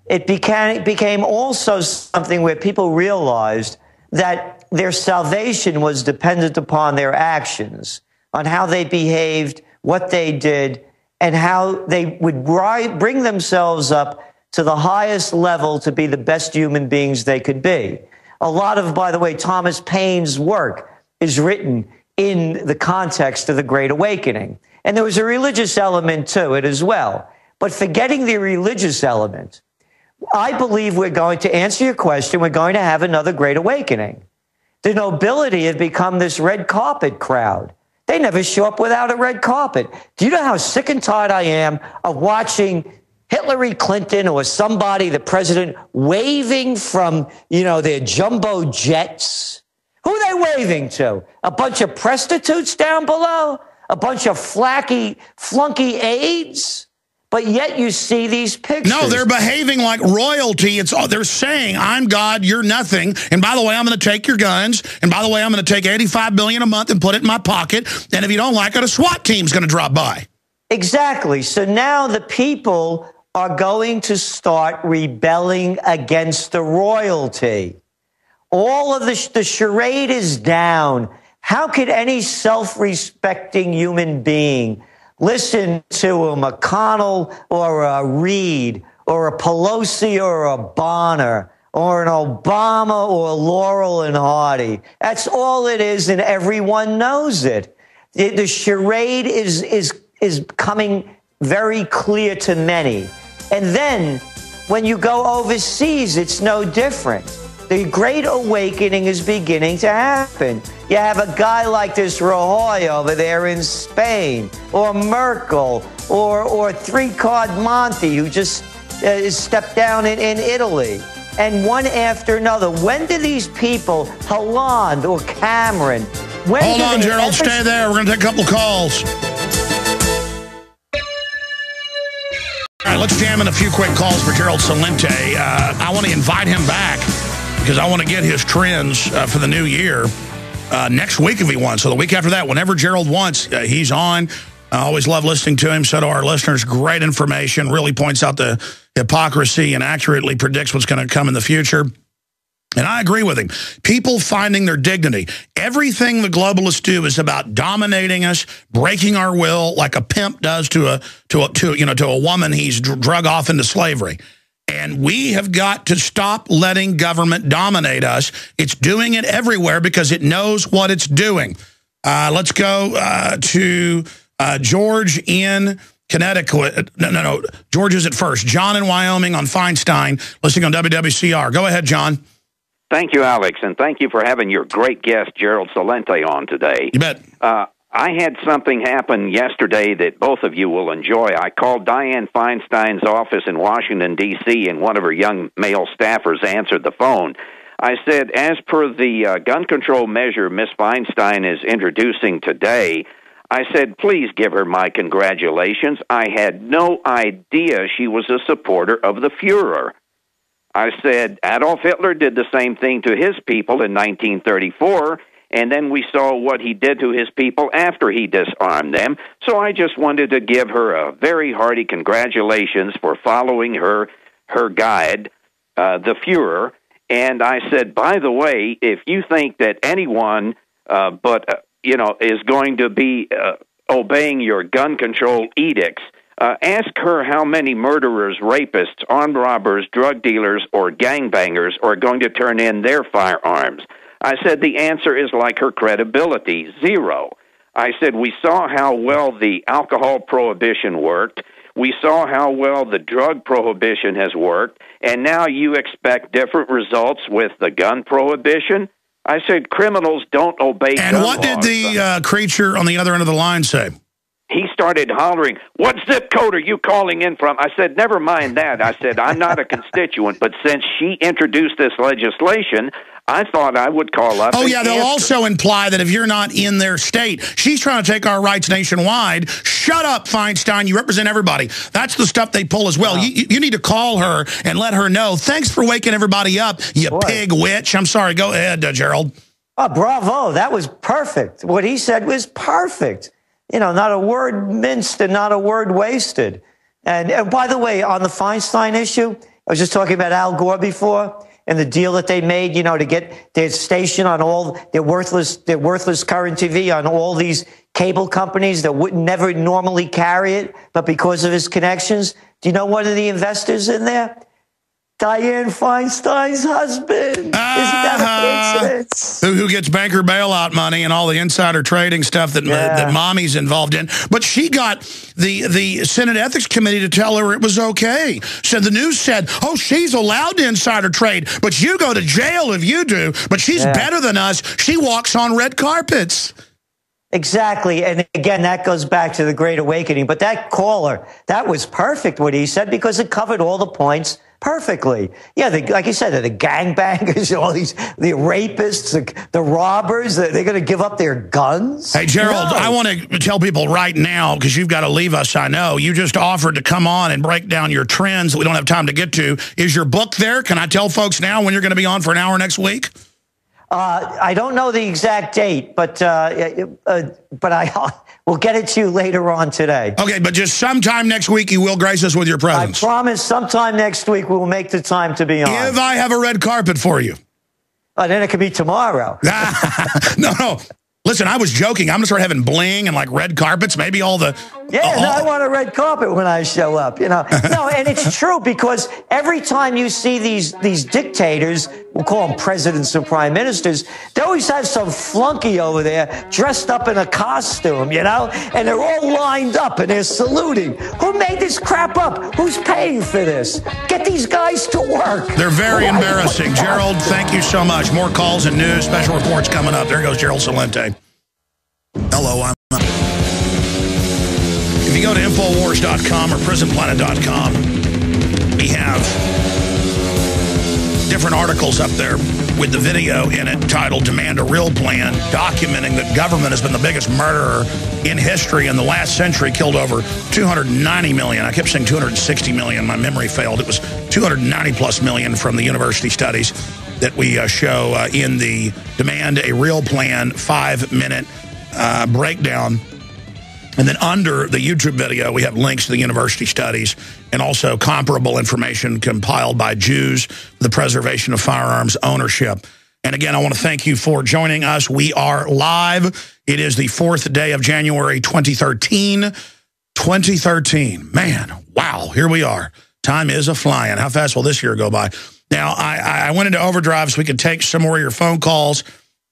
It became also something where people realized that their salvation was dependent upon their actions, on how they behaved, what they did, and how they would bring themselves up to the highest level to be the best human beings they could be. A lot of, by the way, Thomas Paine's work is written in the context of the Great Awakening. And there was a religious element to it as well. But forgetting the religious element, I believe we're going to answer your question. We're going to have another Great Awakening. The nobility have become this red carpet crowd. They never show up without a red carpet. Do you know how sick and tired I am of watching Hillary Clinton or somebody, the president, waving from, you know, their jumbo jets? Who are they waving to? A bunch of prostitutes down below? A bunch of flunky aides? But yet you see these pictures. No, they're behaving like royalty. They're saying, I'm God, you're nothing. And by the way, I'm going to take your guns. And by the way, I'm going to take $85 billion a month and put it in my pocket. And if you don't like it, a SWAT team's going to drop by. Exactly. So now the people are going to start rebelling against the royalty. All of the charade is down. How could any self-respecting human being listen to a McConnell or a Reid or a Pelosi or a Bonner or an Obama or Laurel and Hardy? That's all it is, and everyone knows it. The charade is coming very clear to many. And then when you go overseas, it's no different. The Great Awakening is beginning to happen. You have a guy like this Rajoy over there in Spain, or Merkel, or three-card Monty, who just stepped down in Italy. And one after another. When do these people, Hollande or Cameron, when Hold on, Gerald, stay there. We're going to take a couple calls. All right, let's jam in a few quick calls for Gerald Celente. I want to invite him back because I want to get his trends for the new year next week if he wants. So the week after that, whenever Gerald wants, he's on. I always love listening to him. So do our listeners. Great information. Really points out the hypocrisy and accurately predicts what's going to come in the future. And I agree with him. People finding their dignity. Everything the globalists do is about dominating us, breaking our will, like a pimp does to a woman he's drug off into slavery. And we have got to stop letting government dominate us. It's doing it everywhere because it knows what it's doing. Let's go to George in Connecticut. No. George is at first. John in Wyoming on Feinstein, listening on WWCR. Go ahead, John. Thank you, Alex, and thank you for having your great guest, Gerald Celente, on today. You bet. I had something happen yesterday that both of you will enjoy. I called Dianne Feinstein's office in Washington, D.C., and one of her young male staffers answered the phone. I said, as per the gun control measure Miss Feinstein is introducing today, I said, please give her my congratulations. I had no idea she was a supporter of the Fuhrer. I said, Adolf Hitler did the same thing to his people in 1934, and then we saw what he did to his people after he disarmed them. So I just wanted to give her a very hearty congratulations for following her guide, the Fuhrer. And I said, by the way, if you think that anyone is going to be obeying your gun control edicts, ask her how many murderers, rapists, armed robbers, drug dealers, or gangbangers are going to turn in their firearms. I said the answer is like her credibility, 0. I said we saw how well the alcohol prohibition worked. We saw how well the drug prohibition has worked, and now you expect different results with the gun prohibition? I said criminals don't obey gun laws. And what did the creature on the other end of the line say? He started hollering, "What zip code are you calling in from?" I said, never mind that. I said, I'm not a constituent, but since she introduced this legislation, I thought I would call up. Oh, yeah, they'll also imply that if you're not in their state, she's trying to take our rights nationwide. Shut up, Feinstein. You represent everybody. That's the stuff they pull as well. You need to call her and let her know. Thanks for waking everybody up, you pig witch. I'm sorry. Go ahead, Gerald. Oh, bravo. That was perfect. What he said was perfect. You know, not a word minced and not a word wasted. And by the way, on the Feinstein issue, I was just talking about Al Gore before. And the deal that they made, you know, to get their station on all their worthless current TV on all these cable companies that would never normally carry it, but because of his connections. Do you know one of the investors in there? Dianne Feinstein's husband. Isn't that a coincidence? Who gets banker bailout money and all the insider trading stuff that mommy's involved in. But she got the Senate Ethics Committee to tell her it was okay. So the news said, oh, she's allowed to insider trade, but you go to jail if you do. But she's better than us. She walks on red carpets. Exactly. And again, that goes back to the Great Awakening. But that caller, that was perfect what he said because it covered all the points perfectly. Yeah, like you said, the gangbangers, all these, the rapists, the robbers, they're going to give up their guns? Hey, Gerald, I want to tell people right now, because you've got to leave us, I know. You just offered to come on and break down your trends that we don't have time to get to. Is your book there? Can I tell folks now when you're going to be on for an hour next week? I don't know the exact date, but we'll get it to you later on today. Okay, but just sometime next week you will grace us with your presence. I promise sometime next week we will make the time to be on. If I have a red carpet for you. Then it could be tomorrow. No. Listen, I was joking. I'm going to start having bling and like red carpets, maybe all the... I want a red carpet when I show up, you know. No, and it's true because every time you see these dictators, we'll call them presidents and prime ministers, they always have some flunky over there dressed up in a costume, you know, and they're all lined up and they're saluting. Who made this crap up? Who's paying for this? Get these guys to work. They're very embarrassing. Gerald, thank you so much. More calls and news, special reports coming up. There goes Gerald Celente. Hello, I'm... If you go to Infowars.com or Prisonplanet.com, we have different articles up there with the video in it titled Demand a Real Plan, documenting that government has been the biggest murderer in history in the last century, killed over 290 million. I kept saying 260 million. My memory failed. It was 290 plus million from the university studies that we show in the Demand a Real Plan 5-minute breakdown. And then under the YouTube video, we have links to the university studies and also comparable information compiled by Jews, the preservation of firearms ownership. And again, I want to thank you for joining us. We are live. It is the 4th day of January 2013. 2013. Man, wow, here we are. Time is a-flying. How fast will this year go by? Now, I went into overdrive so we could take some more of your phone calls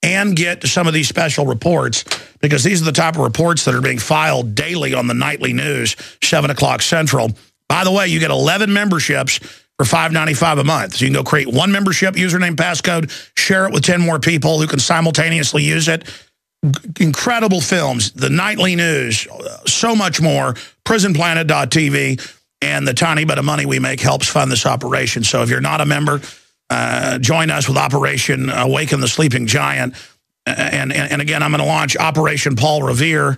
and get some of these special reports, because these are the type of reports that are being filed daily on the nightly news, 7 o'clock Central. By the way, you get 11 memberships for $5.95 a month. So you can go create one membership, username, passcode, share it with 10 more people who can simultaneously use it. Incredible films, the nightly news, so much more, prisonplanet.tv, and the tiny bit of money we make helps fund this operation. So if you're not a member, join us with Operation Awaken the Sleeping Giant. And again, I'm going to launch Operation Paul Revere. I'm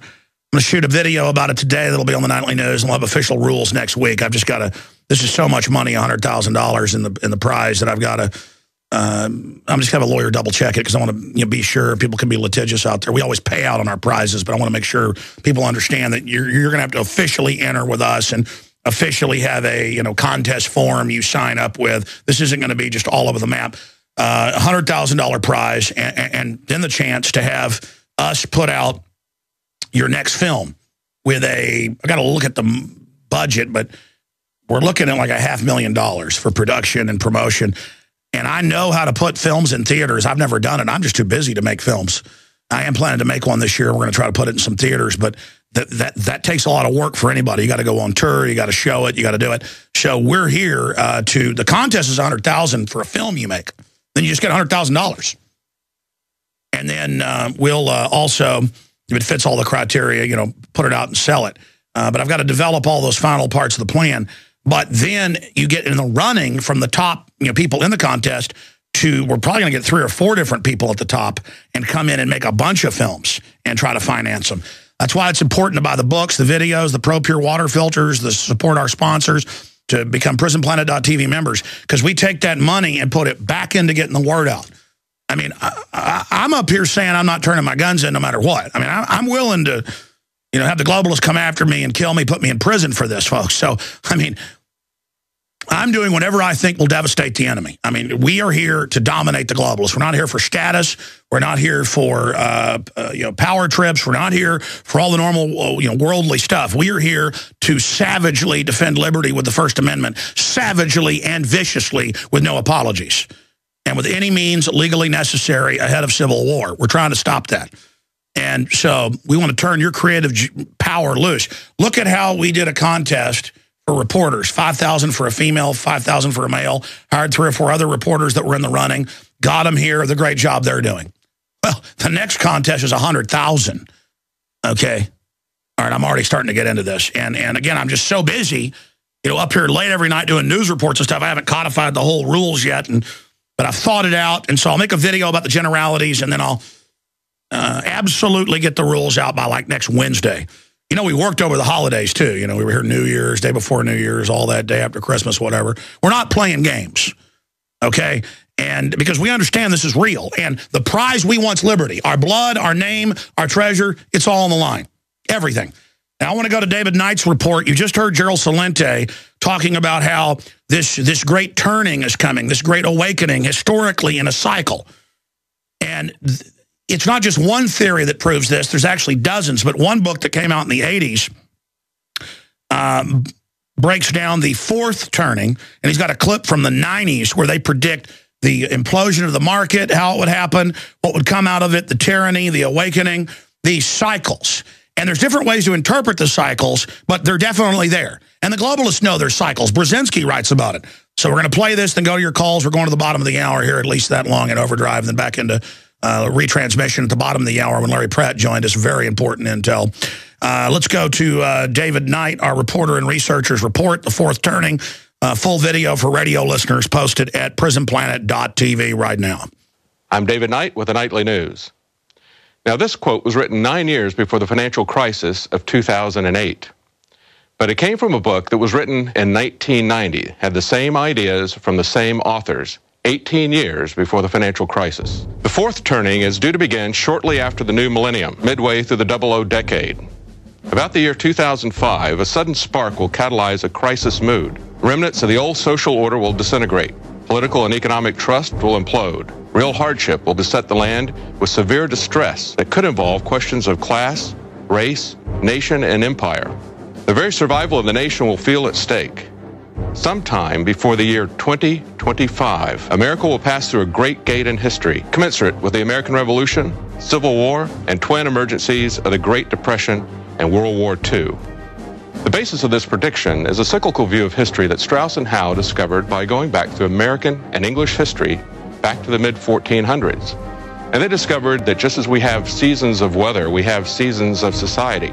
going to shoot a video about it today that'll be on the nightly news, and we'll have official rules next week. I've just got to, this is so much money, $100,000 in the prize, that I've got to, I'm just going to have a lawyer double check it, because I want to be sure. People can be litigious out there. We always pay out on our prizes, but I want to make sure people understand that you're going to have to officially enter with us and officially have a contest form you sign up with. This isn't going to be just all over the map. $100,000 prize, and then the chance to have us put out your next film with I got to look at the budget, but we're looking at like $500,000 for production and promotion. And I know how to put films in theaters. I've never done it. I'm just too busy to make films. I am planning to make one this year. We're going to try to put it in some theaters, but that takes a lot of work for anybody. You got to go on tour. You got to show it. You got to do it. So we're here the contest is $100,000 for a film you make. Then you just get $100,000. And then we'll also, if it fits all the criteria, put it out and sell it. But I've got to develop all those final parts of the plan. But then you get in the running from the top people in the contest to, we're probably going to get 3 or 4 different people at the top and come in and make a bunch of films and try to finance them. That's why it's important to buy the books, the videos, the Pro Pure water filters, the support our sponsors, to become prisonplanet.tv members, because we take that money and put it back into getting the word out. I mean, I'm up here saying I'm not turning my guns in no matter what. I mean, I'm willing to, have the globalists come after me and kill me, put me in prison for this, folks. So, I mean, I'm doing whatever I think will devastate the enemy. I mean, we are here to dominate the globalists. We're not here for status. We're not here for, power trips. We're not here for all the normal, worldly stuff. We are here to savagely defend liberty with the First Amendment, savagely and viciously with no apologies, and with any means legally necessary ahead of civil war. We're trying to stop that. And so we want to turn your creative power loose. Look at how we did a contest for reporters, 5,000 for a female, 5,000 for a male, hired 3 or 4 other reporters that were in the running, got them here, the great job they're doing. Well, the next contest is 100,000, okay? All right, I'm already starting to get into this. And again, I'm just so busy, up here late every night doing news reports and stuff. I haven't codified the whole rules yet, but I've thought it out, and so I'll make a video about the generalities, and then I'll absolutely get the rules out by like next Wednesday. We worked over the holidays, too. We were here New Year's, day before New Year's, all that, day after Christmas, whatever. We're not playing games, okay? And because we understand this is real. And the prize we want's liberty. Our blood, our name, our treasure, it's all on the line. Everything. Now, I want to go to David Knight's report. You just heard Gerald Celente talking about how this great turning is coming, this great awakening historically in a cycle. And it's not just one theory that proves this. There's actually dozens, but one book that came out in the 80s breaks down the 4th turning, and he's got a clip from the 90s where they predict the implosion of the market, how it would happen, what would come out of it, the tyranny, the awakening, these cycles. And there's different ways to interpret the cycles, but they're definitely there. And the globalists know there's cycles. Brzezinski writes about it. So we're going to play this, then go to your calls. We're going to the bottom of the hour here, at least that long in overdrive, then back into retransmission at the bottom of the hour when Larry Pratt joined us. Very important intel. Let's go to David Knight, our reporter and researcher's report, the 4th turning. Full video for radio listeners posted at prisonplanet.tv right now. I'm David Knight with the Nightly News. Now, this quote was written 9 years before the financial crisis of 2008. But it came from a book that was written in 1990, had the same ideas from the same authors, 18 years before the financial crisis. The 4th turning is due to begin shortly after the new millennium, midway through the 00 decade. About the year 2005, a sudden spark will catalyze a crisis mood. Remnants of the old social order will disintegrate. Political and economic trust will implode. Real hardship will beset the land with severe distress that could involve questions of class, race, nation, and empire. The very survival of the nation will feel at stake. Sometime before the year 2025, America will pass through a great gate in history, commensurate with the American Revolution, Civil War, and twin emergencies of the Great Depression and World War II. The basis of this prediction is a cyclical view of history that Strauss and Howe discovered by going back through American and English history back to the mid-1400s. And they discovered that just as we have seasons of weather, we have seasons of society.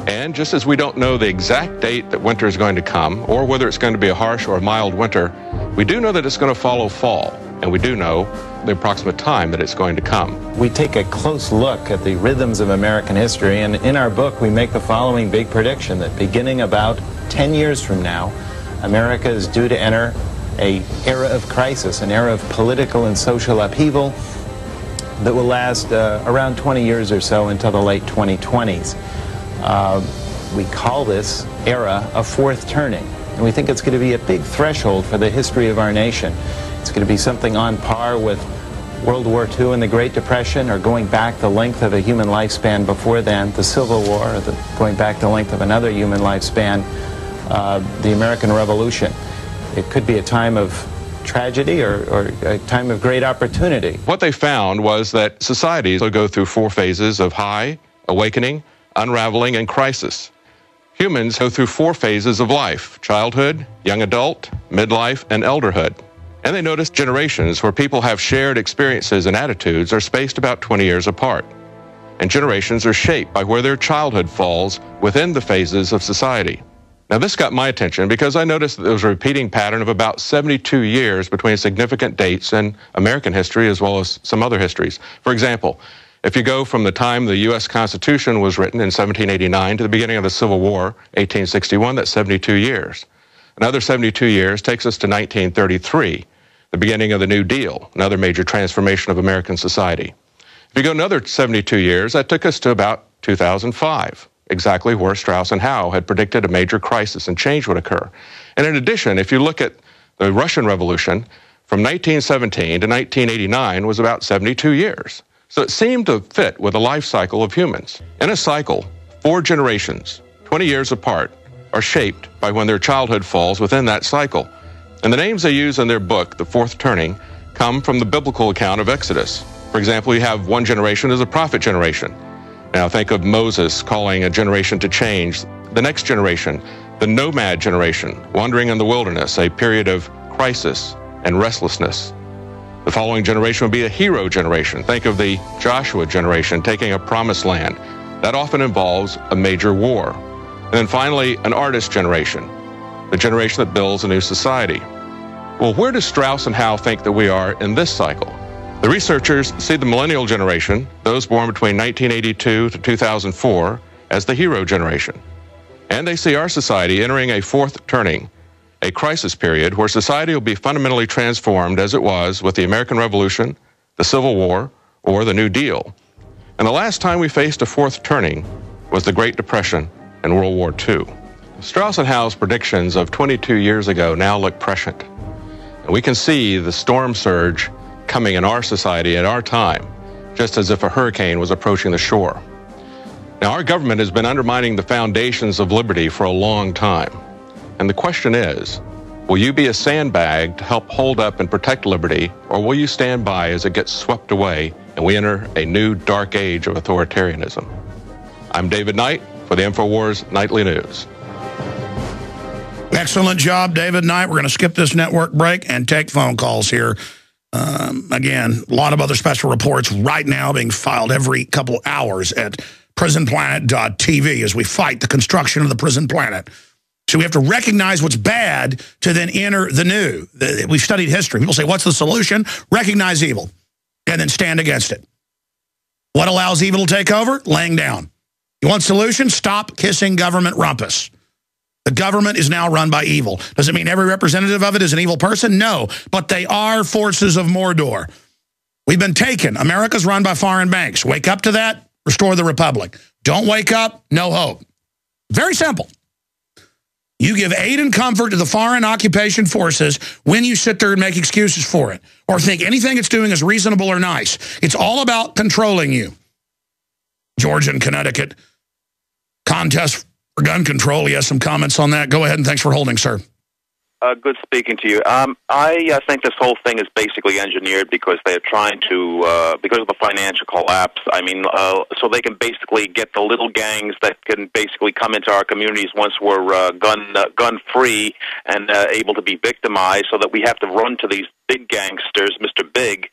And just as we don't know the exact date that winter is going to come, or whether it's going to be a harsh or a mild winter, we do know that it's going to follow fall, and we do know the approximate time that it's going to come. We take a close look at the rhythms of American history, and in our book we make the following big prediction, that beginning about 10 years from now, America is due to enter an era of crisis, an era of political and social upheaval that will last around 20 years or so until the late 2020s. We call this era a 4th turning, and we think it's going to be a big threshold for the history of our nation. It's It's going to be something on par with World War II and the Great Depression, or going back the length of a human lifespan before then, the Civil War, or going back the length of another human lifespan, the American Revolution. It could be a time of tragedy or a time of great opportunity. What they found was that societies will go through 4 phases of high, awakening, unraveling, and crisis. Humans go through 4 phases of life: childhood, young adult, midlife, and elderhood. And they noticed generations where people have shared experiences and attitudes are spaced about 20 years apart. And generations are shaped by where their childhood falls within the phases of society. Now, this got my attention because I noticed that there was a repeating pattern of about 72 years between significant dates in American history as well as some other histories. For example, if you go from the time the U.S. Constitution was written in 1789 to the beginning of the Civil War, 1861, that's 72 years. Another 72 years takes us to 1933, the beginning of the New Deal, another major transformation of American society. If you go another 72 years, that took us to about 2005, exactly where Strauss and Howe had predicted a major crisis and change would occur. And in addition, if you look at the Russian Revolution, from 1917 to 1989 was about 72 years. So it seemed to fit with the life cycle of humans. In a cycle, 4 generations, 20 years apart, are shaped by when their childhood falls within that cycle. And the names they use in their book, The Fourth Turning, come from the biblical account of Exodus. For example, you have one generation as a prophet generation. Now think of Moses calling a generation to change. The next generation, the nomad generation, wandering in the wilderness, a period of crisis and restlessness. The following generation would be a hero generation. Think of the Joshua generation taking a promised land. That often involves a major war. And then finally, an artist generation, the generation that builds a new society. Well, where does Strauss and Howe think that we are in this cycle? The researchers see the millennial generation, those born between 1982 to 2004, as the hero generation. And they see our society entering a fourth turning, a crisis period where society will be fundamentally transformed as it was with the American Revolution, the Civil War, or the New Deal. And the last time we faced a fourth turning was the Great Depression and World War II. Strauss and Howe's predictions of 22 years ago now look prescient. And we can see the storm surge coming in our society at our time, just as if a hurricane was approaching the shore. Now, our government has been undermining the foundations of liberty for a long time. And the question is, will you be a sandbag to help hold up and protect liberty, or will you stand by as it gets swept away and we enter a new dark age of authoritarianism? I'm David Knight for the InfoWars Nightly News. Excellent job, David Knight. We're going to skip this network break and take phone calls here. Again, a lot of other special reports right now being filed every couple hours at prisonplanet.tv as we fight the construction of the prison planet. So we have to recognize what's bad to then enter the new. We've studied history. People say, what's the solution? Recognize evil and then stand against it. What allows evil to take over? Laying down. You want solutions? Stop kissing government rumpus. The government is now run by evil. Does it mean every representative of it is an evil person? No, but they are forces of Mordor. We've been taken. America's run by foreign banks. Wake up to that, restore the republic. Don't wake up, no hope. Very simple. You give aid and comfort to the foreign occupation forces when you sit there and make excuses for it or think anything it's doing is reasonable or nice. It's all about controlling you. Georgia and Connecticut contest for gun control. He has some comments on that. Go ahead and thanks for holding, sir. Good speaking to you. I think this whole thing is basically engineered because they're trying to, because of the financial collapse, I mean, so they can basically get the little gangs that can basically come into our communities once we're gun-free and able to be victimized, so that we have to run to these big gangsters, Mr. Big,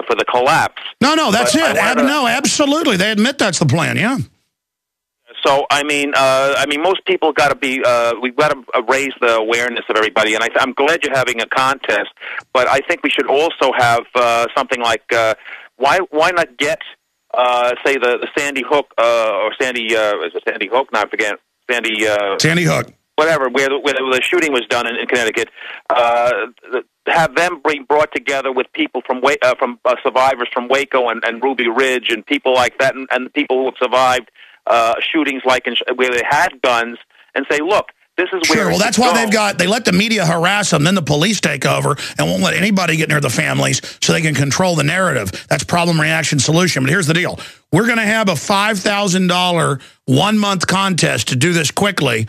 for the collapse. No, that's it. No, absolutely. They admit that's the plan, yeah. So I mean, most people got to be. We've got to raise the awareness of everybody, and I'm glad you're having a contest. But I think we should also have something like why not get say the Sandy Hook or Sandy is it Sandy Hook? No, I forget Sandy Hook. Whatever, where the shooting was done in Connecticut. Have them brought together with people from survivors from Waco and Ruby Ridge and people like that, and the people who have survived shootings like where they had guns, and say, look, This is sure. where. Well, that's why they let the media harass them, then the police take over and won't let anybody get near the families so they can control the narrative. That's problem, reaction, solution. But here's the deal: we're going to have a $5,000 1-month contest to do this quickly.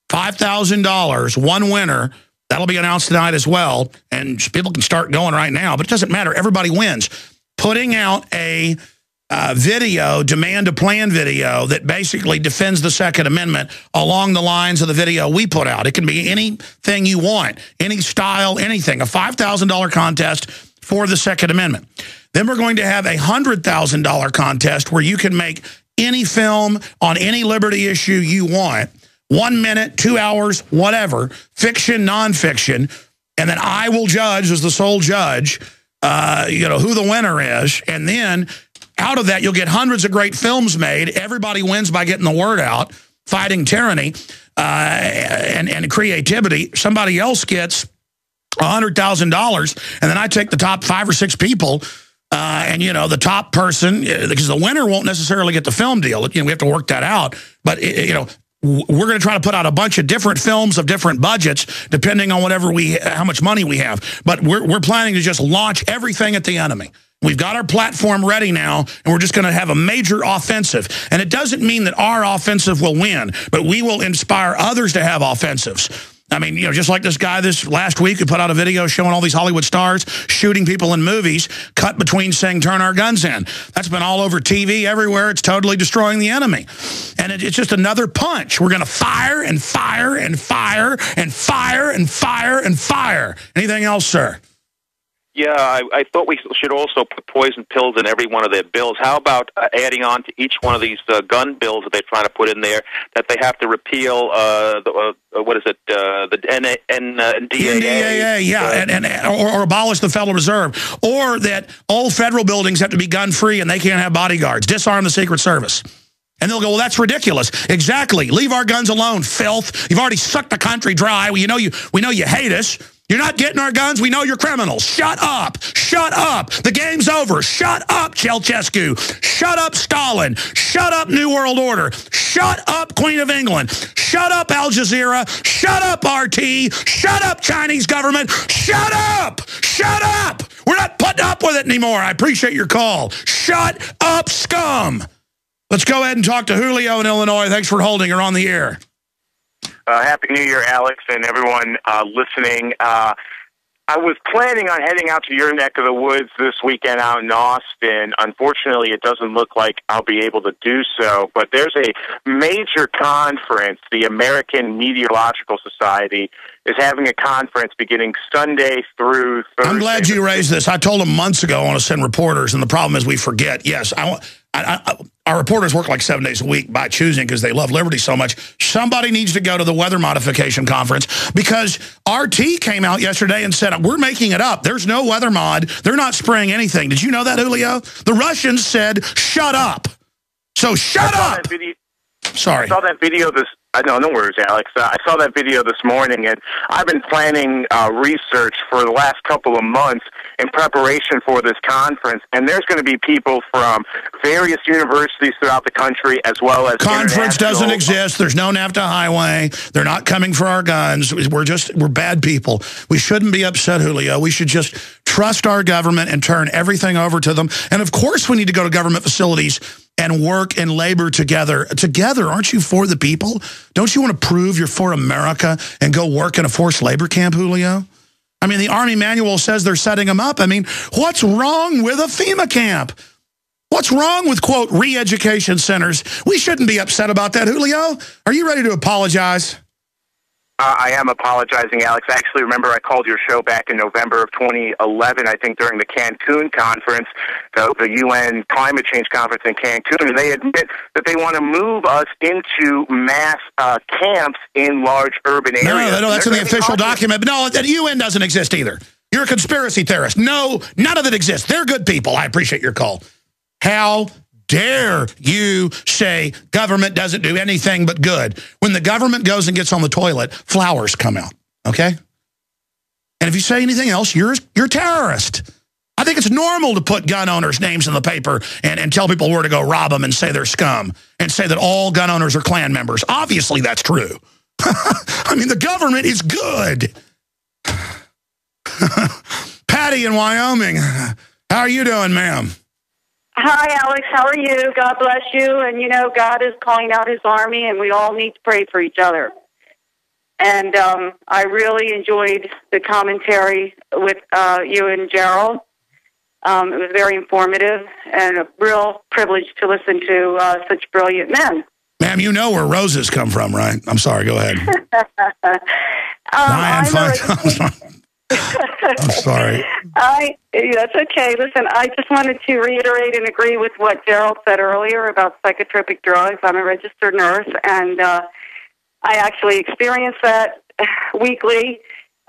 $5,000, one winner. That'll be announced tonight as well, and people can start going right now. But it doesn't matter; everybody wins. Putting out a video, demand a plan video that basically defends the Second Amendment along the lines of the video we put out. It can be anything you want, any style, anything. A $5,000 contest for the Second Amendment. Then we're going to have a $100,000 contest where you can make any film on any liberty issue you want. 1 minute, 2 hours, whatever, fiction, nonfiction, and then I will judge as the sole judge, who the winner is, and then out of that you'll get hundreds of great films made. Everybody wins by getting the word out, fighting tyranny and creativity. Somebody else gets $100,000, and then I take the top 5 or 6 people. The top person, because the winner won't necessarily get the film deal. We have to work that out. But, we're going to try to put out a bunch of different films of different budgets, depending on how much money we have. But we're planning to just launch everything at the enemy. We've got our platform ready now, and we're just going to have a major offensive. And it doesn't mean that our offensive will win, but we will inspire others to have offensives. I mean, just like this guy this last week who put out a video showing all these Hollywood stars shooting people in movies, cut between saying, turn our guns in. That's been all over TV everywhere. It's totally destroying the enemy. And it's just another punch. We're going to fire and fire and fire and fire and fire and fire. Anything else, sir? Yeah, I thought we should also put poison pills in every one of their bills. How about adding on to each one of these gun bills that they're trying to put in there that they have to repeal the NDAA? Yeah, or abolish the Federal Reserve, or that all federal buildings have to be gun-free and they can't have bodyguards. Disarm the Secret Service. And they'll go, well, that's ridiculous. Exactly. Leave our guns alone, filth. You've already sucked the country dry. We know you hate us. You're not getting our guns. We know you're criminals. Shut up. Shut up. The game's over. Shut up, Ceausescu. Shut up, Stalin. Shut up, New World Order. Shut up, Queen of England. Shut up, Al Jazeera. Shut up, RT. Shut up, Chinese government. Shut up. Shut up. We're not putting up with it anymore. I appreciate your call. Shut up, scum. Let's go ahead and talk to Julio in Illinois. Thanks for holding. You're on the air. Happy New Year, Alex, and everyone listening. I was planning on heading out to your neck of the woods this weekend out in Austin. Unfortunately, it doesn't look like I'll be able to do so, but there's a major conference. The American Meteorological Society is having a conference beginning Sunday through Thursday. I'm glad you raised this. I told them months ago I want to send reporters, and the problem is we forget. Yes, our reporters work like 7 days a week by choosing because they love liberty so much. Somebody needs to go to the weather modification conference because RT came out yesterday and said, we're making it up. There's no weather mod. They're not spraying anything. Did you know that, Julio? The Russians said, shut up. So shut up. Sorry. I saw that video no worries, Alex. I saw that video this morning, and I've been planning research for the last couple of months in preparation for this conference, and there's going to be people from various universities throughout the country as well as conference doesn't exist. There's no NAFTA highway. They're not coming for our guns. We're bad people. We shouldn't be upset, Julio. We should just trust our government and turn everything over to them. And, of course, we need to go to government facilities and work and labor together. Together, aren't you for the people? Don't you want to prove you're for America and go work in a forced labor camp, Julio? I mean, the Army manual says they're setting them up. I mean, what's wrong with a FEMA camp? What's wrong with, quote, re-education centers? We shouldn't be upset about that, Julio. Are you ready to apologize? I am apologizing, Alex. I actually remember I called your show back in November of 2011, I think during the Cancun conference, the UN climate change conference in Cancun, and they admit that they want to move us into mass camps in large urban areas. No, that's in the official document. But no, the UN doesn't exist either. You're a conspiracy theorist. No, none of it exists. They're good people. I appreciate your call. How dare you say government doesn't do anything but good? When the government goes and gets on the toilet, flowers come out, okay? And if you say anything else, you're a terrorist. I think it's normal to put gun owners' names in the paper and tell people where to go rob them and say they're scum and say that all gun owners are Klan members. Obviously, that's true. I mean, the government is good. Patty in Wyoming. How are you doing, ma'am? Hi, Alex. How are you? God bless you. And, you know, God is calling out his army, and we all need to pray for each other. And I really enjoyed the commentary with you and Gerald. It was very informative and a real privilege to listen to such brilliant men. Ma'am, you know where roses come from, right? I'm sorry. Go ahead. I'm sorry. That's okay. Listen, I just wanted to reiterate and agree with what Gerald said earlier about psychotropic drugs. I'm a registered nurse, and I actually experience that weekly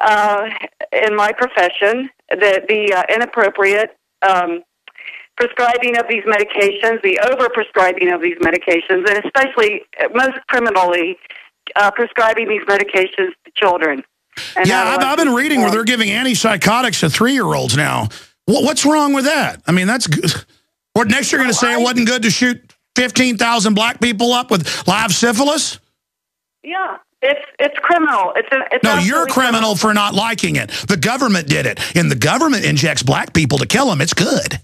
in my profession, the inappropriate prescribing of these medications, the over-prescribing of these medications, and especially, most criminally, prescribing these medications to children. And yeah, I've been reading where they're giving antipsychotics to 3-year-olds now. What's wrong with that? I mean, that's good. Or next you're going to say it wasn't good to shoot 15,000 black people up with live syphilis? Yeah, it's criminal. No, you're criminal for not liking it. The government did it. And the government injects black people to kill them. It's good.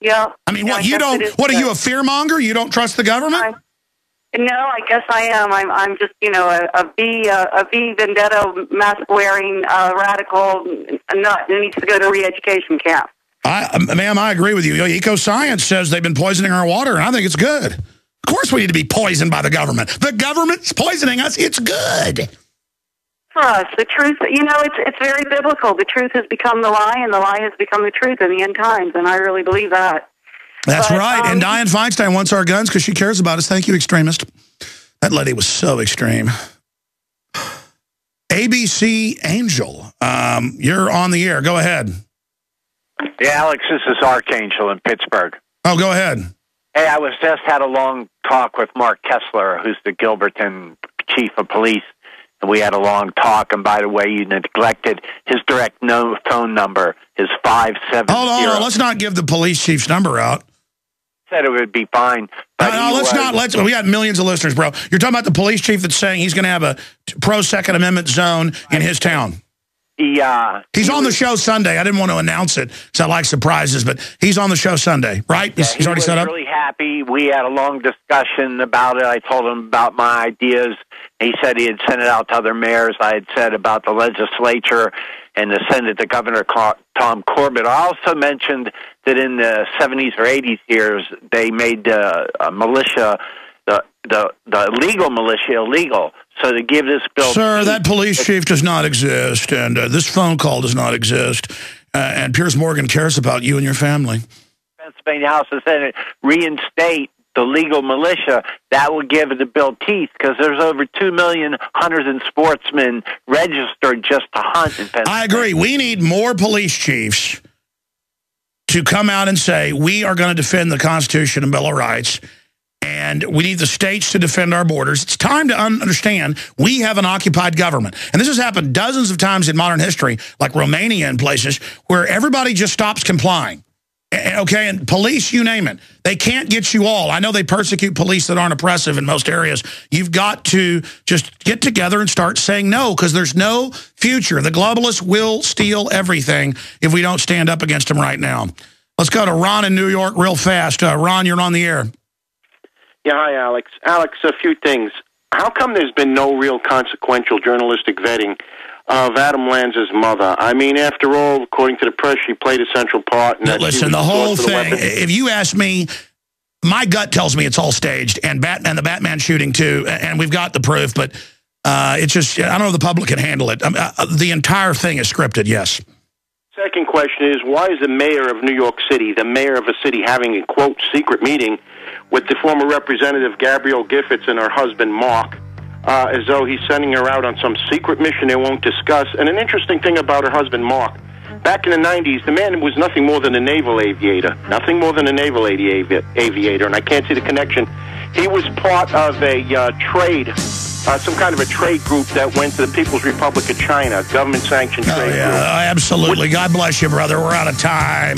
Yeah. I mean, what, are you, a fearmonger? You don't trust the government? No, I guess I am. I'm just, you know, a V vendetta mask-wearing radical nut who needs to go to re-education camp. Ma'am, I agree with you. Eco-science says they've been poisoning our water, and I think it's good. Of course we need to be poisoned by the government. The government's poisoning us. It's good. For us, the truth, you know, it's very biblical. The truth has become the lie, and the lie has become the truth in the end times, and I really believe that. That's right. And Dianne Feinstein wants our guns because she cares about us. Thank you, extremist. That lady was so extreme. ABC Angel, you're on the air. Go ahead. Yeah, Alex, this is Archangel in Pittsburgh. Oh, go ahead. Hey, I had a long talk with Mark Kessler, who's the Gilberton chief of police. And we had a long talk, and by the way, you neglected his direct phone number, his 570. Hold on, let's not give the police chief's number out. Said it would be fine. No, let's not. We got millions of listeners, bro. You're talking about the police chief that's saying he's going to have a pro-Second Amendment zone in his town. Yeah. He's on the show Sunday. I didn't want to announce it, so I like surprises, but he's on the show Sunday, right? Yeah, he's already set up? He was really happy. We had a long discussion about it. I told him about my ideas. He said he had sent it out to other mayors. I had said about the legislature and to send it to Governor Tom Corbett. I also mentioned that in the 70s or 80s years, they made a militia, the legal militia illegal. So to give this bill... Sir, that police chief does not exist, and this phone call does not exist, and Piers Morgan cares about you and your family. Pennsylvania House of Senate reinstate the legal militia. That will give the bill teeth, because there's over 2 million hunters and sportsmen registered just to hunt in Pennsylvania. I agree. We need more police chiefs to come out and say, we are going to defend the Constitution and Bill of Rights, and we need the states to defend our borders. It's time to understand we have an occupied government. And this has happened dozens of times in modern history, like Romania and places, where everybody just stops complying. Okay, and police, you name it. They can't get you all. I know they persecute police that aren't oppressive in most areas. You've got to just get together and start saying no, because there's no future. The globalists will steal everything if we don't stand up against them right now. Let's go to Ron in New York real fast. Ron, you're on the air. Yeah, hi, Alex. Alex, a few things. How come there's been no real consequential journalistic vetting of Adam Lanza's mother? I mean, after all, according to the press, she played a central part. And listen, the whole thing, if you ask me, my gut tells me it's all staged, and the Batman shooting too, and we've got the proof, but it's just, I don't know if the public can handle it. The entire thing is scripted, yes. Second question is, why is the mayor of New York City, the mayor of a city, having a, quote, secret meeting with the former representative Gabrielle Giffords and her husband Mark, as though he's sending her out on some secret mission they won't discuss? And an interesting thing about her husband Mark, back in the 90s, the man was nothing more than a naval aviator. Nothing more than a naval aviator, and I can't see the connection. He was part of a trade, some kind of a trade group that went to the People's Republic of China, government-sanctioned trade group. Absolutely. God bless you, brother. We're out of time.